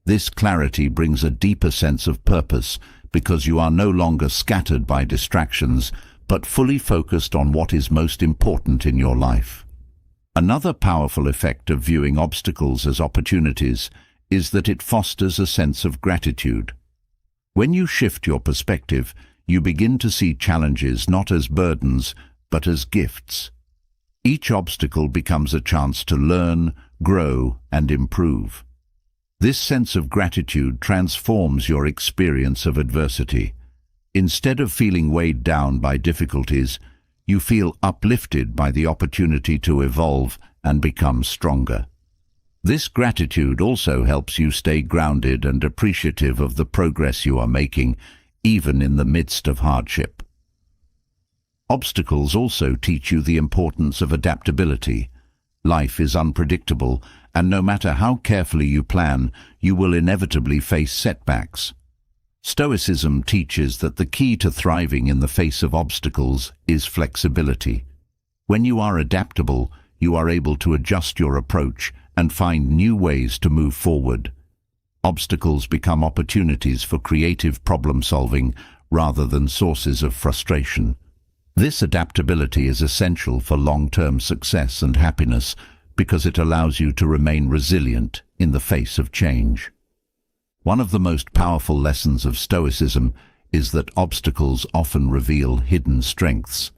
This clarity brings a deeper sense of purpose because you are no longer scattered by distractions, but fully focused on what is most important in your life. Another powerful effect of viewing obstacles as opportunities is that it fosters a sense of gratitude. When you shift your perspective, you begin to see challenges not as burdens, but as gifts. Each obstacle becomes a chance to learn, grow, and improve. This sense of gratitude transforms your experience of adversity. Instead of feeling weighed down by difficulties, you feel uplifted by the opportunity to evolve and become stronger. This gratitude also helps you stay grounded and appreciative of the progress you are making, even in the midst of hardship. Obstacles also teach you the importance of adaptability. Life is unpredictable, and no matter how carefully you plan, you will inevitably face setbacks. Stoicism teaches that the key to thriving in the face of obstacles is flexibility. When you are adaptable, you are able to adjust your approach and find new ways to move forward. Obstacles become opportunities for creative problem-solving rather than sources of frustration. This adaptability is essential for long-term success and happiness because it allows you to remain resilient in the face of change. One of the most powerful lessons of Stoicism is that obstacles often reveal hidden strengths.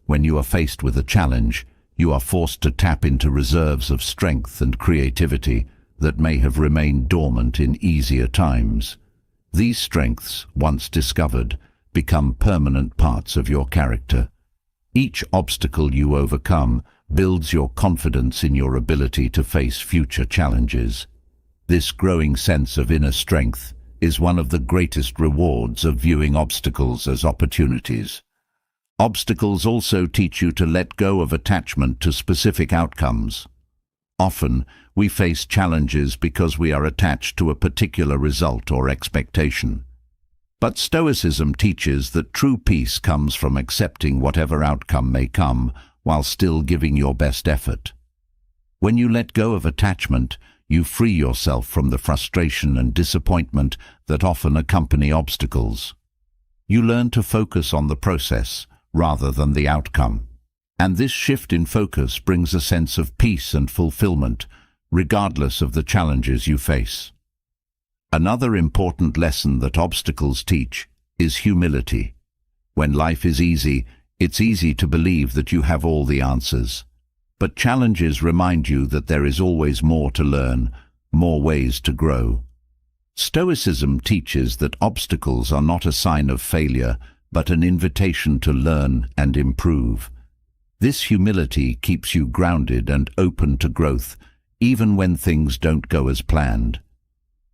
When you are faced with a challenge, you are forced to tap into reserves of strength and creativity that may have remained dormant in easier times. These strengths, once discovered, become permanent parts of your character. Each obstacle you overcome builds your confidence in your ability to face future challenges. This growing sense of inner strength is one of the greatest rewards of viewing obstacles as opportunities. Obstacles also teach you to let go of attachment to specific outcomes. Often, we face challenges because we are attached to a particular result or expectation. But Stoicism teaches that true peace comes from accepting whatever outcome may come while still giving your best effort. When you let go of attachment, you free yourself from the frustration and disappointment that often accompany obstacles. You learn to focus on the process rather than the outcome. And this shift in focus brings a sense of peace and fulfillment, regardless of the challenges you face. Another important lesson that obstacles teach is humility. When life is easy, it's easy to believe that you have all the answers. But challenges remind you that there is always more to learn, more ways to grow. Stoicism teaches that obstacles are not a sign of failure, but an invitation to learn and improve. This humility keeps you grounded and open to growth, even when things don't go as planned.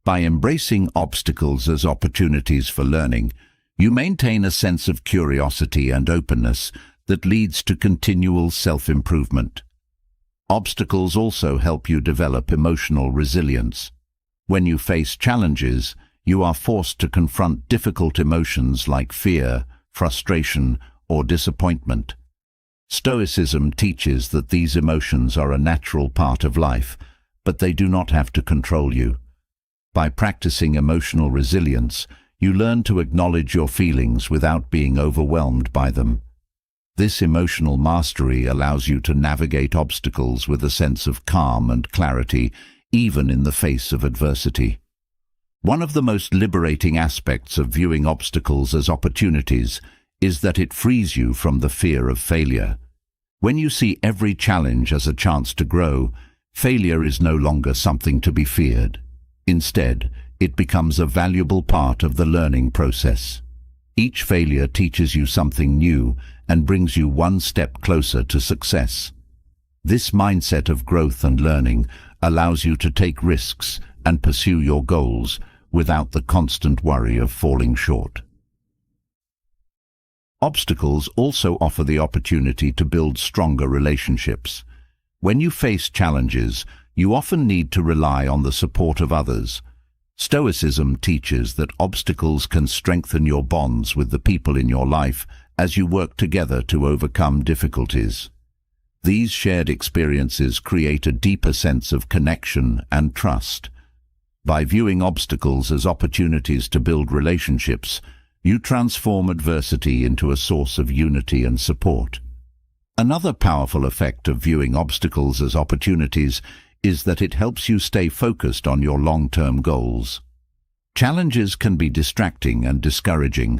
By embracing obstacles as opportunities for learning, you maintain a sense of curiosity and openness that leads to continual self-improvement. Obstacles also help you develop emotional resilience. When you face challenges, you are forced to confront difficult emotions like fear, frustration, or disappointment. Stoicism teaches that these emotions are a natural part of life, but they do not have to control you. By practicing emotional resilience, you learn to acknowledge your feelings without being overwhelmed by them. This emotional mastery allows you to navigate obstacles with a sense of calm and clarity, even in the face of adversity. One of the most liberating aspects of viewing obstacles as opportunities is that it frees you from the fear of failure. When you see every challenge as a chance to grow, failure is no longer something to be feared. Instead, it becomes a valuable part of the learning process. Each failure teaches you something new and brings you one step closer to success. This mindset of growth and learning allows you to take risks and pursue your goals without the constant worry of falling short. Obstacles also offer the opportunity to build stronger relationships. When you face challenges, you often need to rely on the support of others. Stoicism teaches that obstacles can strengthen your bonds with the people in your life as you work together to overcome difficulties. These shared experiences create a deeper sense of connection and trust. By viewing obstacles as opportunities to build relationships, you transform adversity into a source of unity and support. Another powerful effect of viewing obstacles as opportunities is that it helps you stay focused on your long-term goals. Challenges can be distracting and discouraging,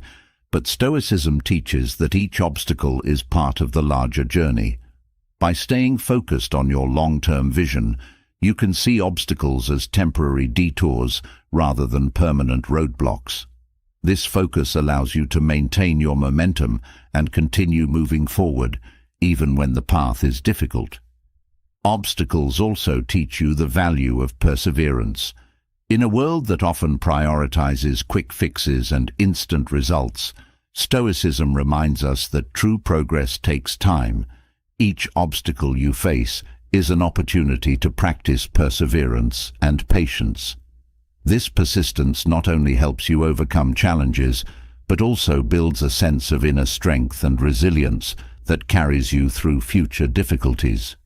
but Stoicism teaches that each obstacle is part of the larger journey. By staying focused on your long-term vision, you can see obstacles as temporary detours rather than permanent roadblocks. This focus allows you to maintain your momentum and continue moving forward, even when the path is difficult. Obstacles also teach you the value of perseverance. In a world that often prioritizes quick fixes and instant results, Stoicism reminds us that true progress takes time. Each obstacle you face is an opportunity to practice perseverance and patience. This persistence not only helps you overcome challenges, but also builds a sense of inner strength and resilience that carries you through future difficulties.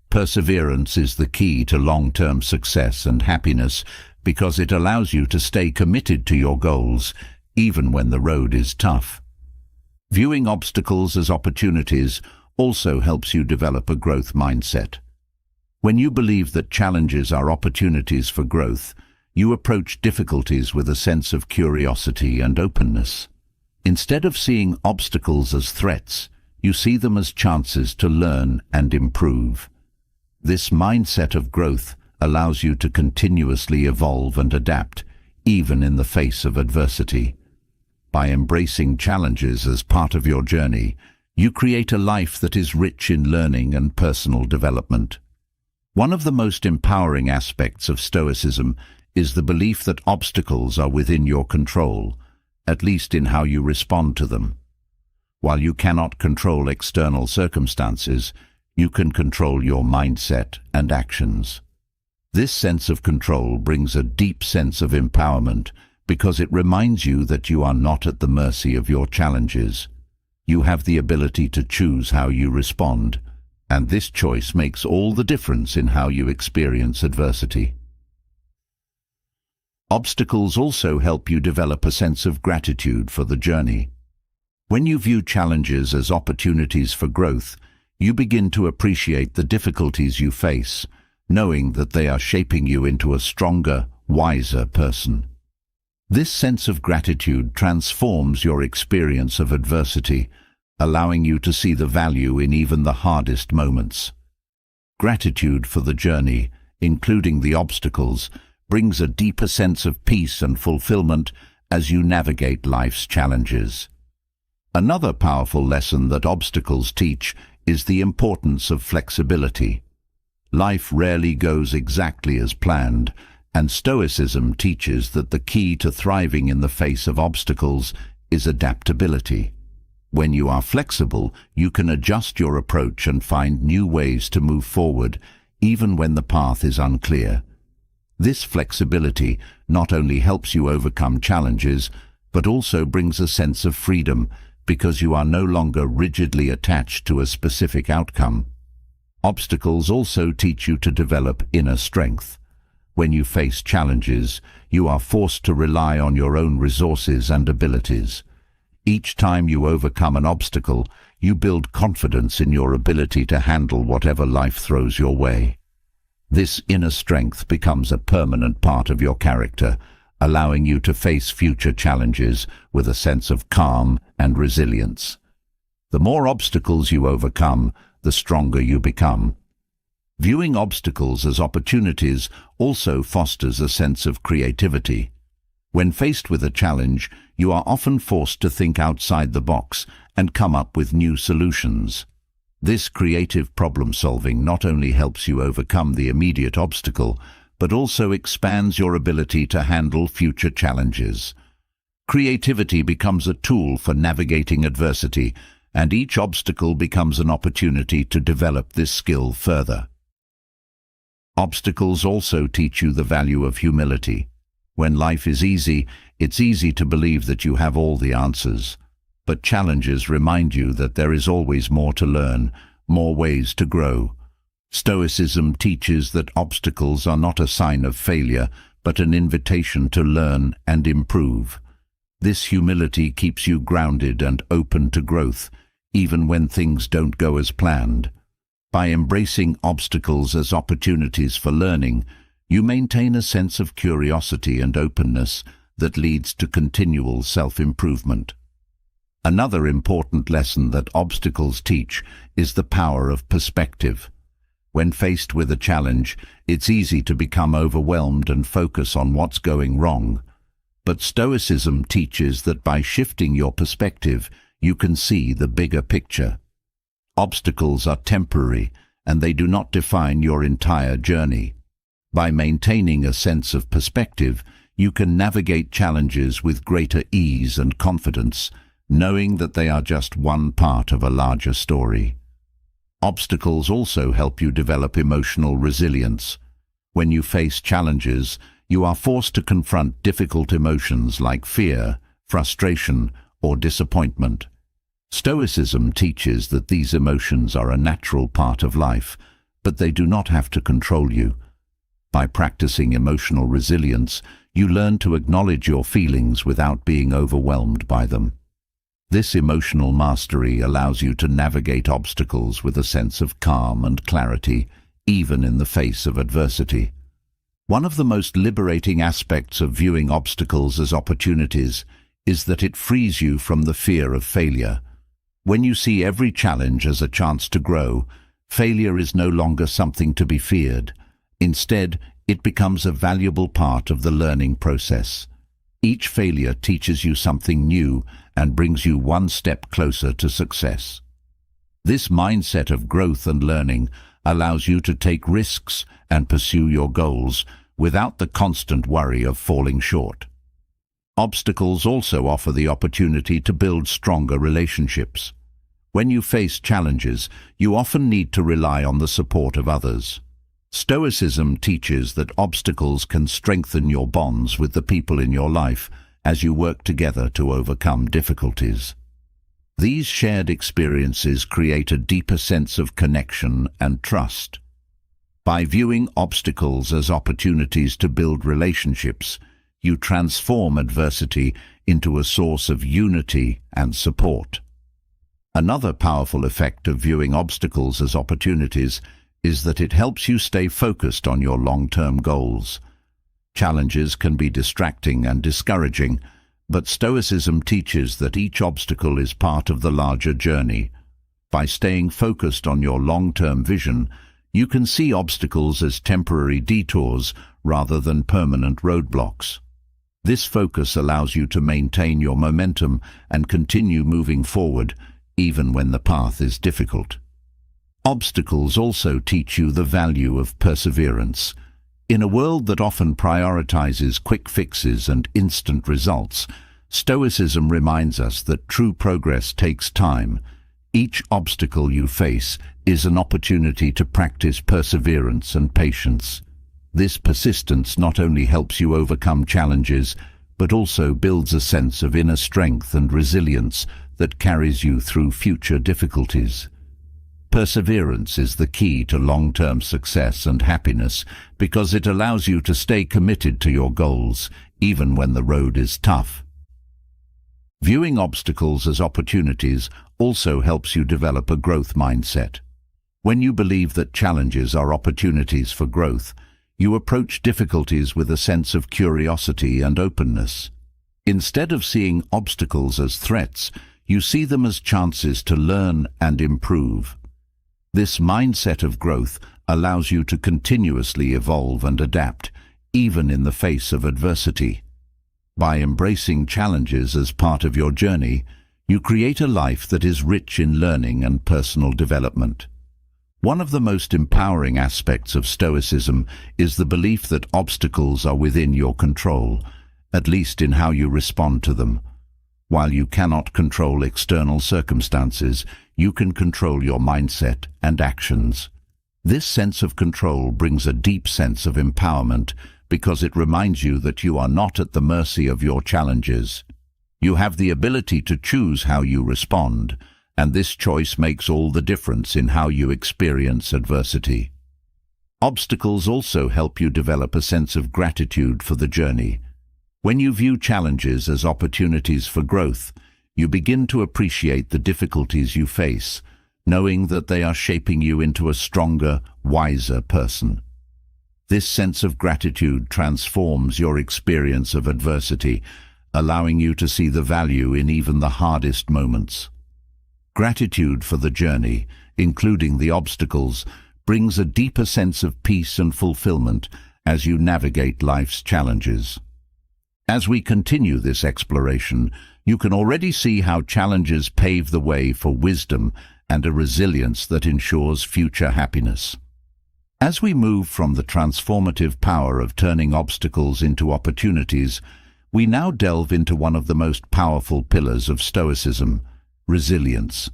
Perseverance is the key to long-term success and happiness because it allows you to stay committed to your goals, even when the road is tough. Viewing obstacles as opportunities also helps you develop a growth mindset. When you believe that challenges are opportunities for growth, you approach difficulties with a sense of curiosity and openness. Instead of seeing obstacles as threats, you see them as chances to learn and improve. This mindset of growth allows you to continuously evolve and adapt, even in the face of adversity. By embracing challenges as part of your journey, you create a life that is rich in learning and personal development. One of the most empowering aspects of Stoicism is the belief that obstacles are within your control, at least in how you respond to them. While you cannot control external circumstances, you can control your mindset and actions. This sense of control brings a deep sense of empowerment because it reminds you that you are not at the mercy of your challenges. You have the ability to choose how you respond, and this choice makes all the difference in how you experience adversity. Obstacles also help you develop a sense of gratitude for the journey. When you view challenges as opportunities for growth, you begin to appreciate the difficulties you face, knowing that they are shaping you into a stronger, wiser person. This sense of gratitude transforms your experience of adversity, allowing you to see the value in even the hardest moments. Gratitude for the journey, including the obstacles, brings a deeper sense of peace and fulfillment as you navigate life's challenges. Another powerful lesson that obstacles teach is the importance of flexibility. Life rarely goes exactly as planned, and Stoicism teaches that the key to thriving in the face of obstacles is adaptability. When you are flexible, you can adjust your approach and find new ways to move forward, even when the path is unclear. This flexibility not only helps you overcome challenges, but also brings a sense of freedom, because you are no longer rigidly attached to a specific outcome. Obstacles also teach you to develop inner strength. When you face challenges, you are forced to rely on your own resources and abilities. Each time you overcome an obstacle, you build confidence in your ability to handle whatever life throws your way. This inner strength becomes a permanent part of your character, allowing you to face future challenges with a sense of calm and resilience. The more obstacles you overcome, the stronger you become. Viewing obstacles as opportunities also fosters a sense of creativity. When faced with a challenge, you are often forced to think outside the box and come up with new solutions. This creative problem-solving not only helps you overcome the immediate obstacle, but also expands your ability to handle future challenges. Creativity becomes a tool for navigating adversity, and each obstacle becomes an opportunity to develop this skill further. Obstacles also teach you the value of humility. When life is easy, it's easy to believe that you have all the answers. But challenges remind you that there is always more to learn, more ways to grow. Stoicism teaches that obstacles are not a sign of failure, but an invitation to learn and improve. This humility keeps you grounded and open to growth, even when things don't go as planned. By embracing obstacles as opportunities for learning, you maintain a sense of curiosity and openness that leads to continual self-improvement. Another important lesson that obstacles teach is the power of perspective. When faced with a challenge, it's easy to become overwhelmed and focus on what's going wrong. But Stoicism teaches that by shifting your perspective, you can see the bigger picture. Obstacles are temporary, and they do not define your entire journey. By maintaining a sense of perspective, you can navigate challenges with greater ease and confidence, knowing that they are just one part of a larger story. Obstacles also help you develop emotional resilience. When you face challenges, you are forced to confront difficult emotions like fear, frustration, or disappointment. Stoicism teaches that these emotions are a natural part of life, but they do not have to control you. By practicing emotional resilience, you learn to acknowledge your feelings without being overwhelmed by them. This emotional mastery allows you to navigate obstacles with a sense of calm and clarity, even in the face of adversity. One of the most liberating aspects of viewing obstacles as opportunities is that it frees you from the fear of failure. When you see every challenge as a chance to grow, failure is no longer something to be feared. Instead, it becomes a valuable part of the learning process. Each failure teaches you something new and brings you one step closer to success. This mindset of growth and learning allows you to take risks and pursue your goals without the constant worry of falling short. Obstacles also offer the opportunity to build stronger relationships. When you face challenges, you often need to rely on the support of others. Stoicism teaches that obstacles can strengthen your bonds with the people in your life as you work together to overcome difficulties. These shared experiences create a deeper sense of connection and trust. By viewing obstacles as opportunities to build relationships, you transform adversity into a source of unity and support. Another powerful effect of viewing obstacles as opportunities is that it helps you stay focused on your long-term goals. Challenges can be distracting and discouraging, but Stoicism teaches that each obstacle is part of the larger journey. By staying focused on your long-term vision, you can see obstacles as temporary detours rather than permanent roadblocks. This focus allows you to maintain your momentum and continue moving forward, even when the path is difficult. Obstacles also teach you the value of perseverance. In a world that often prioritizes quick fixes and instant results, Stoicism reminds us that true progress takes time. Each obstacle you face is an opportunity to practice perseverance and patience. This persistence not only helps you overcome challenges, but also builds a sense of inner strength and resilience that carries you through future difficulties. Perseverance is the key to long-term success and happiness because it allows you to stay committed to your goals, even when the road is tough. Viewing obstacles as opportunities also helps you develop a growth mindset. When you believe that challenges are opportunities for growth, you approach difficulties with a sense of curiosity and openness. Instead of seeing obstacles as threats, you see them as chances to learn and improve. This mindset of growth allows you to continuously evolve and adapt, even in the face of adversity. By embracing challenges as part of your journey, you create a life that is rich in learning and personal development. One of the most empowering aspects of Stoicism is the belief that obstacles are within your control, at least in how you respond to them. While you cannot control external circumstances, you can control your mindset and actions. This sense of control brings a deep sense of empowerment because it reminds you that you are not at the mercy of your challenges. You have the ability to choose how you respond, and this choice makes all the difference in how you experience adversity. Obstacles also help you develop a sense of gratitude for the journey. When you view challenges as opportunities for growth, you begin to appreciate the difficulties you face, knowing that they are shaping you into a stronger, wiser person. This sense of gratitude transforms your experience of adversity, allowing you to see the value in even the hardest moments. Gratitude for the journey, including the obstacles, brings a deeper sense of peace and fulfillment as you navigate life's challenges. As we continue this exploration, you can already see how challenges pave the way for wisdom and a resilience that ensures future happiness. As we move from the transformative power of turning obstacles into opportunities, we now delve into one of the most powerful pillars of Stoicism: resilience.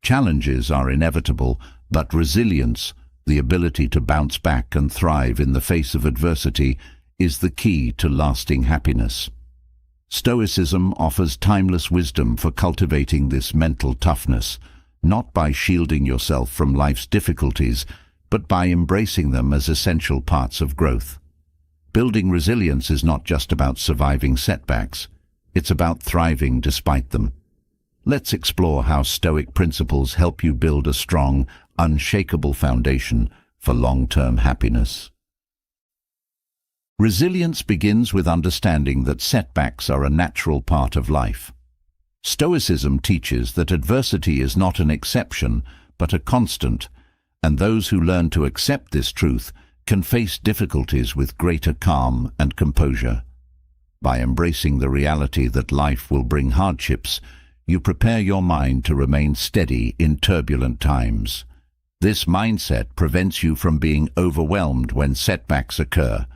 Challenges are inevitable, but resilience, the ability to bounce back and thrive in the face of adversity, is the key to lasting happiness. Stoicism offers timeless wisdom for cultivating this mental toughness, not by shielding yourself from life's difficulties, but by embracing them as essential parts of growth. Building resilience is not just about surviving setbacks, it's about thriving despite them. Let's explore how Stoic principles help you build a strong, unshakable foundation for long-term happiness. Resilience begins with understanding that setbacks are a natural part of life. Stoicism teaches that adversity is not an exception, but a constant, and those who learn to accept this truth can face difficulties with greater calm and composure. By embracing the reality that life will bring hardships, you prepare your mind to remain steady in turbulent times. This mindset prevents you from being overwhelmed when setbacks occur,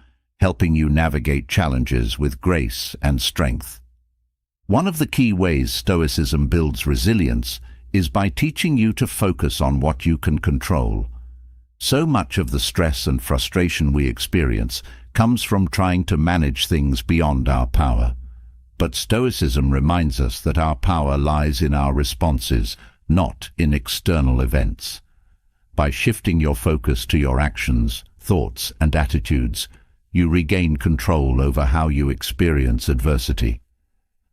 helping you navigate challenges with grace and strength. One of the key ways Stoicism builds resilience is by teaching you to focus on what you can control. So much of the stress and frustration we experience comes from trying to manage things beyond our power. But Stoicism reminds us that our power lies in our responses, not in external events. By shifting your focus to your actions, thoughts, and attitudes, you regain control over how you experience adversity.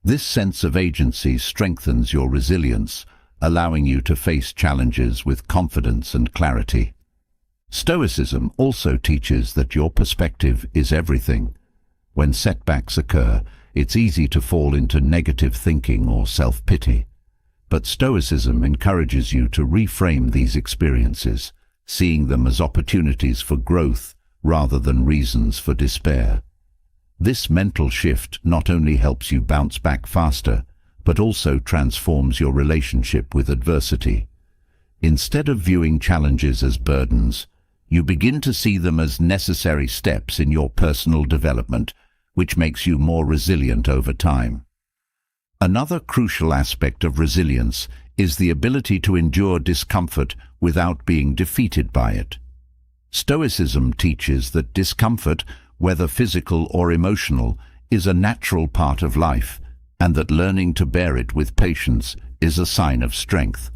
This sense of agency strengthens your resilience, allowing you to face challenges with confidence and clarity. Stoicism also teaches that your perspective is everything. When setbacks occur, it's easy to fall into negative thinking or self-pity. But Stoicism encourages you to reframe these experiences, seeing them as opportunities for growth rather than reasons for despair. This mental shift not only helps you bounce back faster, but also transforms your relationship with adversity. Instead of viewing challenges as burdens, you begin to see them as necessary steps in your personal development, which makes you more resilient over time. Another crucial aspect of resilience is the ability to endure discomfort without being defeated by it. Stoicism teaches that discomfort, whether physical or emotional, is a natural part of life, and that learning to bear it with patience is a sign of strength.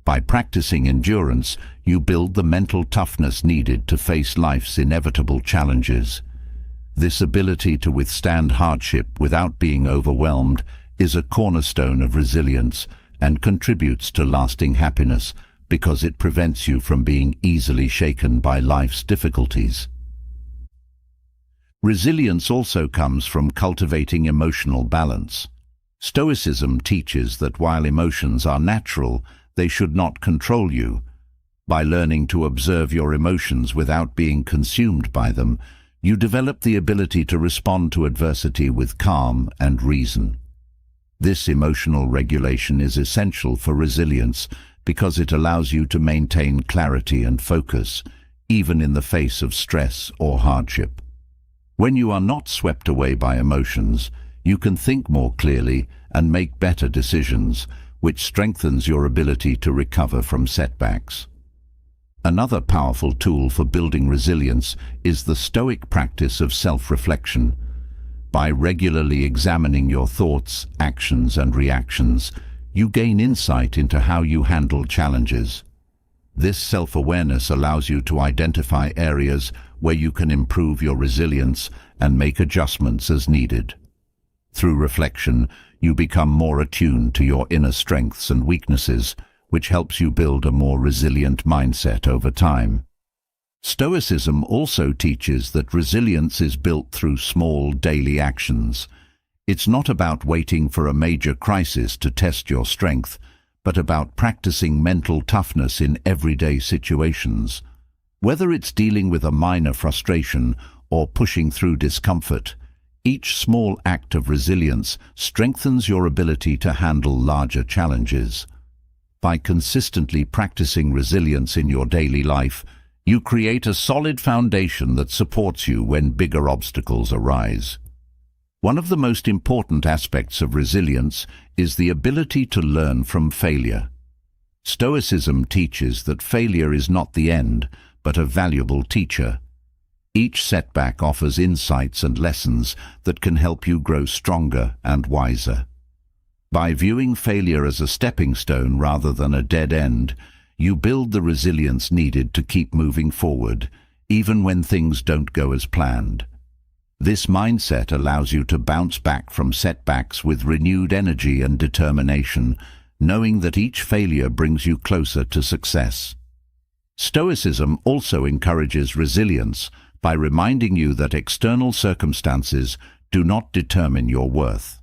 By practicing endurance, you build the mental toughness needed to face life's inevitable challenges. This ability to withstand hardship without being overwhelmed is a cornerstone of resilience and contributes to lasting happiness because it prevents you from being easily shaken by life's difficulties. Resilience also comes from cultivating emotional balance. Stoicism teaches that while emotions are natural, they should not control you. By learning to observe your emotions without being consumed by them, you develop the ability to respond to adversity with calm and reason. This emotional regulation is essential for resilience because it allows you to maintain clarity and focus, even in the face of stress or hardship. When you are not swept away by emotions, you can think more clearly and make better decisions, which strengthens your ability to recover from setbacks. Another powerful tool for building resilience is the Stoic practice of self-reflection. By regularly examining your thoughts, actions, and reactions, you gain insight into how you handle challenges. This self-awareness allows you to identify areas where you can improve your resilience and make adjustments as needed. Through reflection, you become more attuned to your inner strengths and weaknesses, which helps you build a more resilient mindset over time. Stoicism also teaches that resilience is built through small daily actions. It's not about waiting for a major crisis to test your strength, but about practicing mental toughness in everyday situations. Whether it's dealing with a minor frustration or pushing through discomfort, each small act of resilience strengthens your ability to handle larger challenges. By consistently practicing resilience in your daily life, you create a solid foundation that supports you when bigger obstacles arise. One of the most important aspects of resilience is the ability to learn from failure. Stoicism teaches that failure is not the end, but a valuable teacher. Each setback offers insights and lessons that can help you grow stronger and wiser. By viewing failure as a stepping stone rather than a dead end, you build the resilience needed to keep moving forward, even when things don't go as planned. This mindset allows you to bounce back from setbacks with renewed energy and determination, knowing that each failure brings you closer to success. Stoicism also encourages resilience by reminding you that external circumstances do not determine your worth.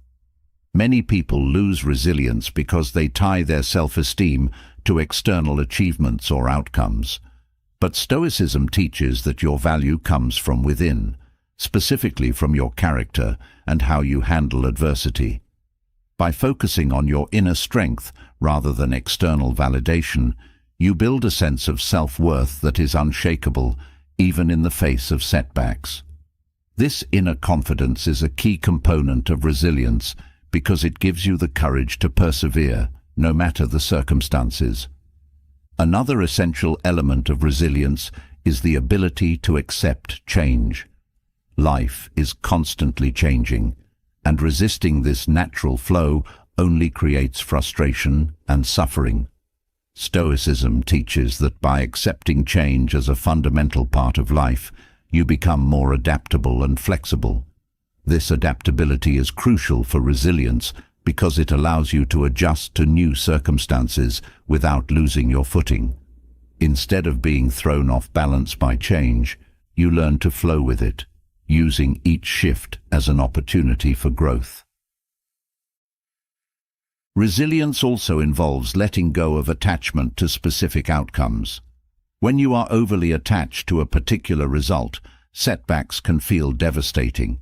Many people lose resilience because they tie their self-esteem to external achievements or outcomes. But Stoicism teaches that your value comes from within, specifically from your character and how you handle adversity. By focusing on your inner strength rather than external validation, you build a sense of self-worth that is unshakable, even in the face of setbacks. This inner confidence is a key component of resilience because it gives you the courage to persevere, no matter the circumstances. Another essential element of resilience is the ability to accept change. Life is constantly changing, and resisting this natural flow only creates frustration and suffering. Stoicism teaches that by accepting change as a fundamental part of life, you become more adaptable and flexible. This adaptability is crucial for resilience because it allows you to adjust to new circumstances without losing your footing. Instead of being thrown off balance by change, you learn to flow with it, using each shift as an opportunity for growth. Resilience also involves letting go of attachment to specific outcomes. When you are overly attached to a particular result, setbacks can feel devastating.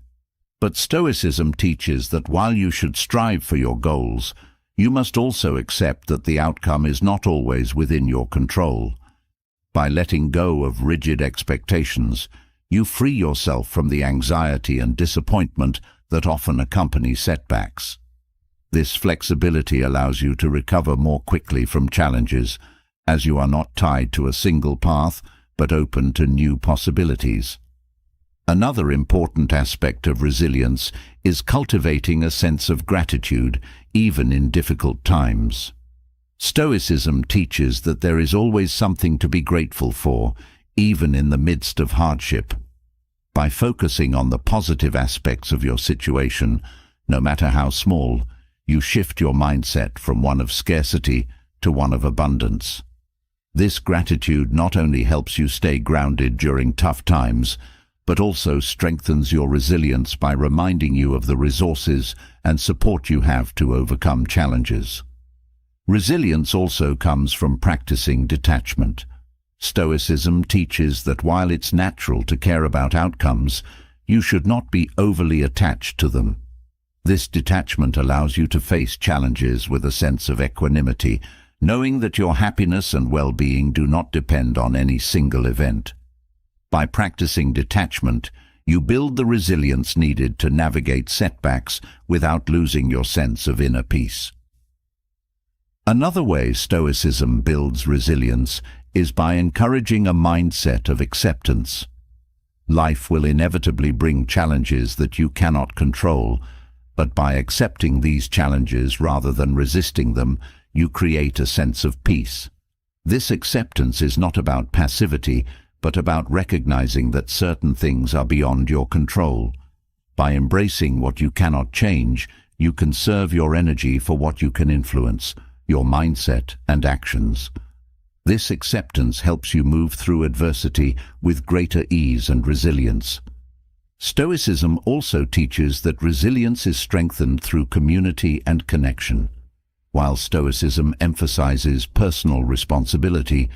But Stoicism teaches that while you should strive for your goals, you must also accept that the outcome is not always within your control. By letting go of rigid expectations, you free yourself from the anxiety and disappointment that often accompany setbacks. This flexibility allows you to recover more quickly from challenges, as you are not tied to a single path, but open to new possibilities. Another important aspect of resilience is cultivating a sense of gratitude, even in difficult times. Stoicism teaches that there is always something to be grateful for, even in the midst of hardship. By focusing on the positive aspects of your situation, no matter how small, you shift your mindset from one of scarcity to one of abundance. This gratitude not only helps you stay grounded during tough times, but also strengthens your resilience by reminding you of the resources and support you have to overcome challenges. Resilience also comes from practicing detachment. Stoicism teaches that while it's natural to care about outcomes, you should not be overly attached to them. This detachment allows you to face challenges with a sense of equanimity, knowing that your happiness and well-being do not depend on any single event. By practicing detachment, you build the resilience needed to navigate setbacks without losing your sense of inner peace. Another way Stoicism builds resilience is by encouraging a mindset of acceptance. Life will inevitably bring challenges that you cannot control, but by accepting these challenges rather than resisting them, you create a sense of peace. This acceptance is not about passivity, but about recognizing that certain things are beyond your control. By embracing what you cannot change, you conserve your energy for what you can influence, your mindset and actions. This acceptance helps you move through adversity with greater ease and resilience. Stoicism also teaches that resilience is strengthened through community and connection. While Stoicism emphasizes personal responsibility,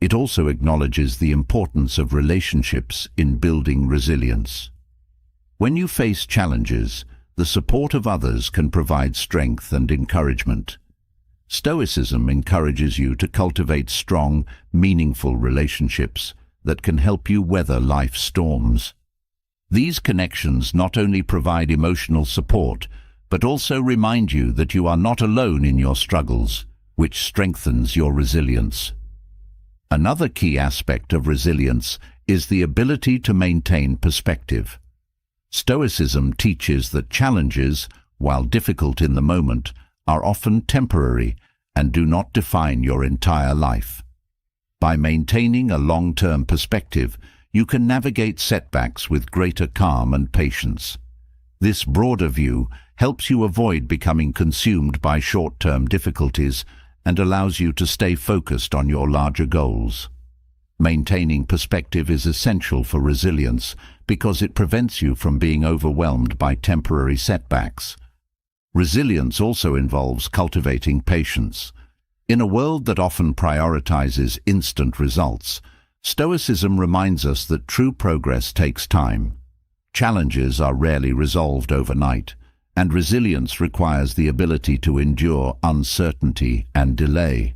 it also acknowledges the importance of relationships in building resilience. When you face challenges, the support of others can provide strength and encouragement. Stoicism encourages you to cultivate strong, meaningful relationships that can help you weather life's storms. These connections not only provide emotional support, but also remind you that you are not alone in your struggles, which strengthens your resilience. Another key aspect of resilience is the ability to maintain perspective. Stoicism teaches that challenges, while difficult in the moment, are often temporary and do not define your entire life. By maintaining a long-term perspective, you can navigate setbacks with greater calm and patience. This broader view helps you avoid becoming consumed by short-term difficulties and allows you to stay focused on your larger goals. Maintaining perspective is essential for resilience because it prevents you from being overwhelmed by temporary setbacks. Resilience also involves cultivating patience. In a world that often prioritizes instant results, Stoicism reminds us that true progress takes time. Challenges are rarely resolved overnight, and resilience requires the ability to endure uncertainty and delay.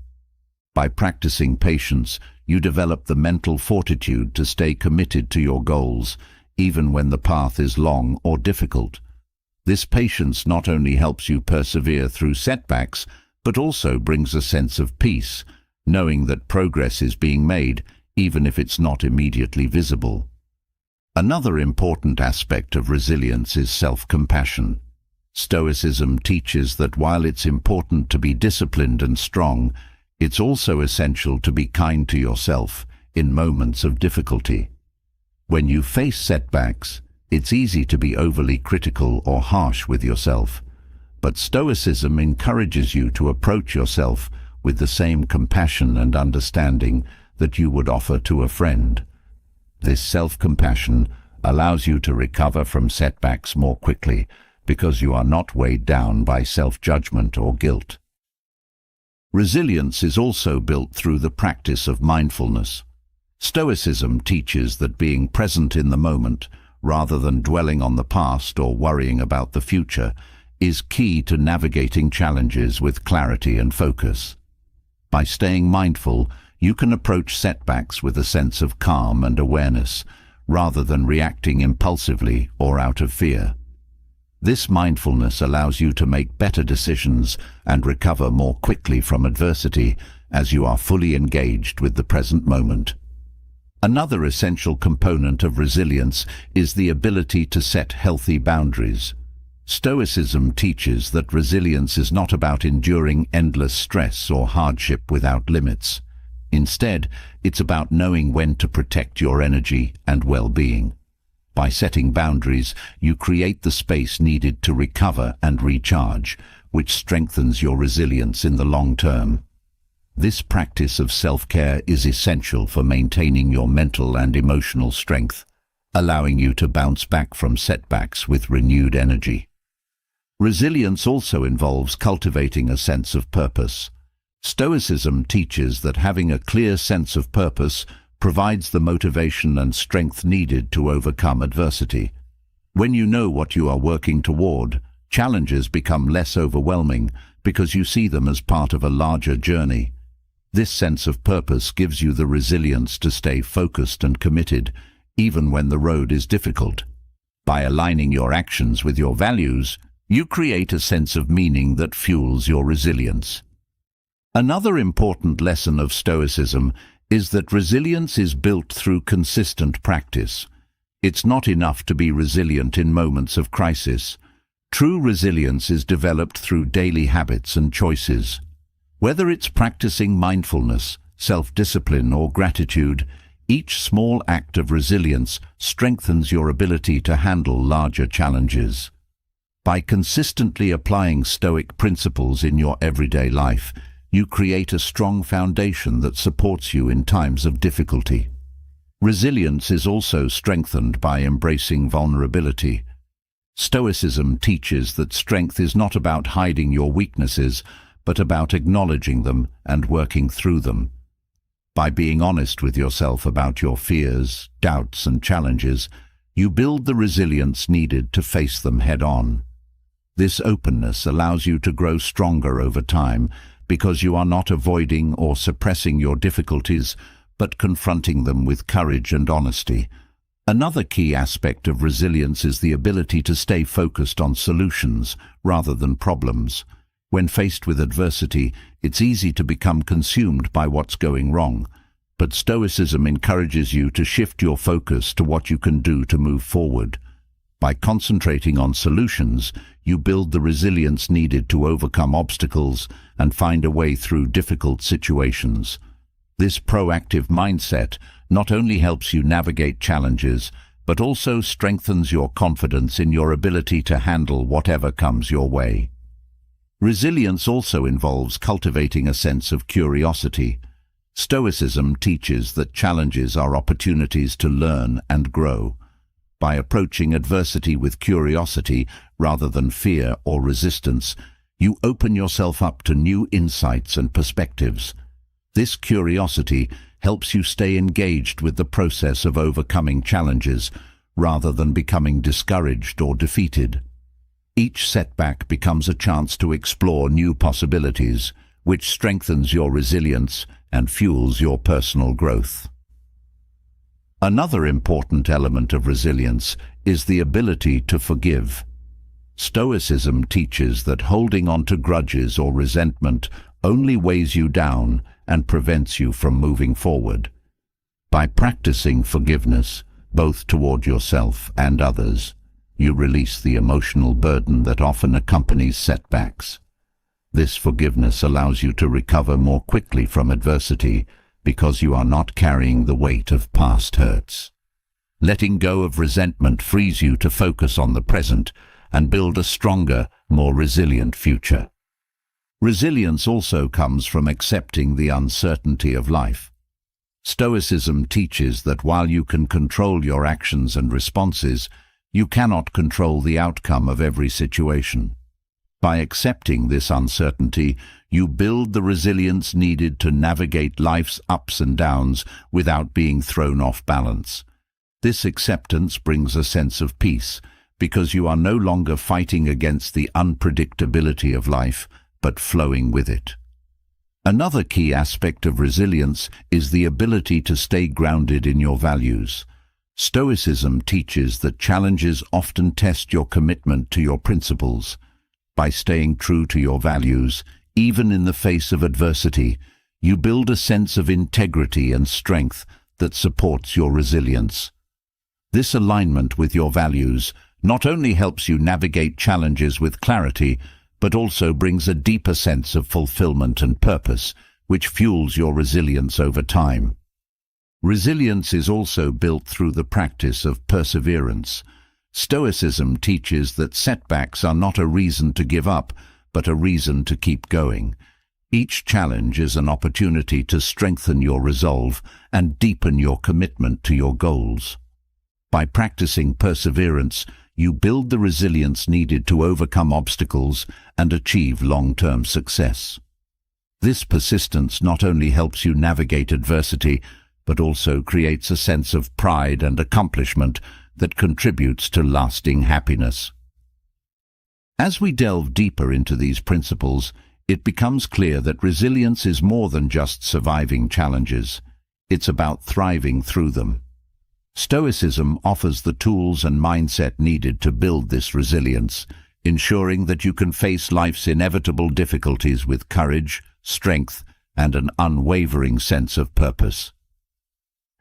By practicing patience, you develop the mental fortitude to stay committed to your goals, even when the path is long or difficult. This patience not only helps you persevere through setbacks, but also brings a sense of peace, knowing that progress is being made, even if it's not immediately visible. Another important aspect of resilience is self-compassion. Stoicism teaches that while it's important to be disciplined and strong, it's also essential to be kind to yourself in moments of difficulty. When you face setbacks, it's easy to be overly critical or harsh with yourself, but Stoicism encourages you to approach yourself with the same compassion and understanding that you would offer to a friend. This self-compassion allows you to recover from setbacks more quickly because you are not weighed down by self-judgment or guilt. Resilience is also built through the practice of mindfulness. Stoicism teaches that being present in the moment, rather than dwelling on the past or worrying about the future, is key to navigating challenges with clarity and focus. By staying mindful, you can approach setbacks with a sense of calm and awareness, rather than reacting impulsively or out of fear. This mindfulness allows you to make better decisions and recover more quickly from adversity as you are fully engaged with the present moment. Another essential component of resilience is the ability to set healthy boundaries. Stoicism teaches that resilience is not about enduring endless stress or hardship without limits. Instead, it's about knowing when to protect your energy and well-being. By setting boundaries, you create the space needed to recover and recharge, which strengthens your resilience in the long term. This practice of self-care is essential for maintaining your mental and emotional strength, allowing you to bounce back from setbacks with renewed energy. Resilience also involves cultivating a sense of purpose. Stoicism teaches that having a clear sense of purpose provides the motivation and strength needed to overcome adversity. When you know what you are working toward, challenges become less overwhelming because you see them as part of a larger journey. This sense of purpose gives you the resilience to stay focused and committed, even when the road is difficult. By aligning your actions with your values, you create a sense of meaning that fuels your resilience. Another important lesson of Stoicism is that resilience is built through consistent practice. It's not enough to be resilient in moments of crisis. True resilience is developed through daily habits and choices. Whether it's practicing mindfulness, self-discipline, or gratitude, each small act of resilience strengthens your ability to handle larger challenges. By consistently applying Stoic principles in your everyday life, you create a strong foundation that supports you in times of difficulty. Resilience is also strengthened by embracing vulnerability. Stoicism teaches that strength is not about hiding your weaknesses, but about acknowledging them and working through them. By being honest with yourself about your fears, doubts, and challenges, you build the resilience needed to face them head-on. This openness allows you to grow stronger over time because you are not avoiding or suppressing your difficulties, but confronting them with courage and honesty. Another key aspect of resilience is the ability to stay focused on solutions rather than problems. When faced with adversity, it's easy to become consumed by what's going wrong, but Stoicism encourages you to shift your focus to what you can do to move forward. By concentrating on solutions, you build the resilience needed to overcome obstacles and find a way through difficult situations. This proactive mindset not only helps you navigate challenges, but also strengthens your confidence in your ability to handle whatever comes your way. Resilience also involves cultivating a sense of curiosity. Stoicism teaches that challenges are opportunities to learn and grow. By approaching adversity with curiosity rather than fear or resistance, you open yourself up to new insights and perspectives. This curiosity helps you stay engaged with the process of overcoming challenges rather than becoming discouraged or defeated. Each setback becomes a chance to explore new possibilities, which strengthens your resilience and fuels your personal growth. Another important element of resilience is the ability to forgive. Stoicism teaches that holding on to grudges or resentment only weighs you down and prevents you from moving forward. By practicing forgiveness, both toward yourself and others, you release the emotional burden that often accompanies setbacks. This forgiveness allows you to recover more quickly from adversity because you are not carrying the weight of past hurts. Letting go of resentment frees you to focus on the present and build a stronger, more resilient future. Resilience also comes from accepting the uncertainty of life. Stoicism teaches that while you can control your actions and responses, you cannot control the outcome of every situation. By accepting this uncertainty, you build the resilience needed to navigate life's ups and downs without being thrown off balance. This acceptance brings a sense of peace, because you are no longer fighting against the unpredictability of life, but flowing with it. Another key aspect of resilience is the ability to stay grounded in your values. Stoicism teaches that challenges often test your commitment to your principles. By staying true to your values, even in the face of adversity, you build a sense of integrity and strength that supports your resilience. This alignment with your values not only helps you navigate challenges with clarity, but also brings a deeper sense of fulfillment and purpose, which fuels your resilience over time. Resilience is also built through the practice of perseverance. Stoicism teaches that setbacks are not a reason to give up, but a reason to keep going. Each challenge is an opportunity to strengthen your resolve and deepen your commitment to your goals. By practicing perseverance, you build the resilience needed to overcome obstacles and achieve long-term success. This persistence not only helps you navigate adversity, but also creates a sense of pride and accomplishment that contributes to lasting happiness. As we delve deeper into these principles, it becomes clear that resilience is more than just surviving challenges. It's about thriving through them. Stoicism offers the tools and mindset needed to build this resilience, ensuring that you can face life's inevitable difficulties with courage, strength, and an unwavering sense of purpose.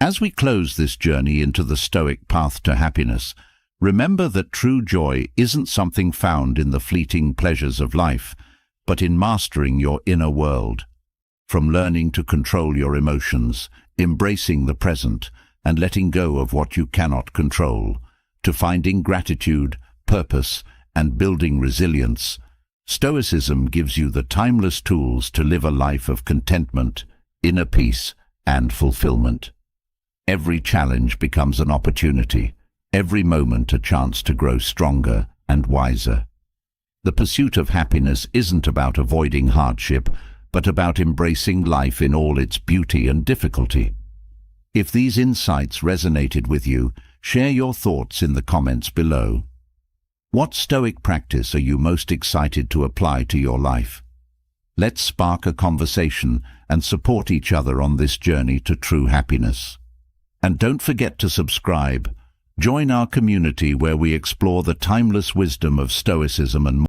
As we close this journey into the Stoic path to happiness, remember that true joy isn't something found in the fleeting pleasures of life, but in mastering your inner world. From learning to control your emotions, embracing the present, and letting go of what you cannot control, to finding gratitude, purpose, and building resilience, Stoicism gives you the timeless tools to live a life of contentment, inner peace, and fulfillment. Every challenge becomes an opportunity, every moment a chance to grow stronger and wiser. The pursuit of happiness isn't about avoiding hardship, but about embracing life in all its beauty and difficulty. If these insights resonated with you, share your thoughts in the comments below. What Stoic practice are you most excited to apply to your life? Let's spark a conversation and support each other on this journey to true happiness. And don't forget to subscribe. Join our community where we explore the timeless wisdom of Stoicism and more.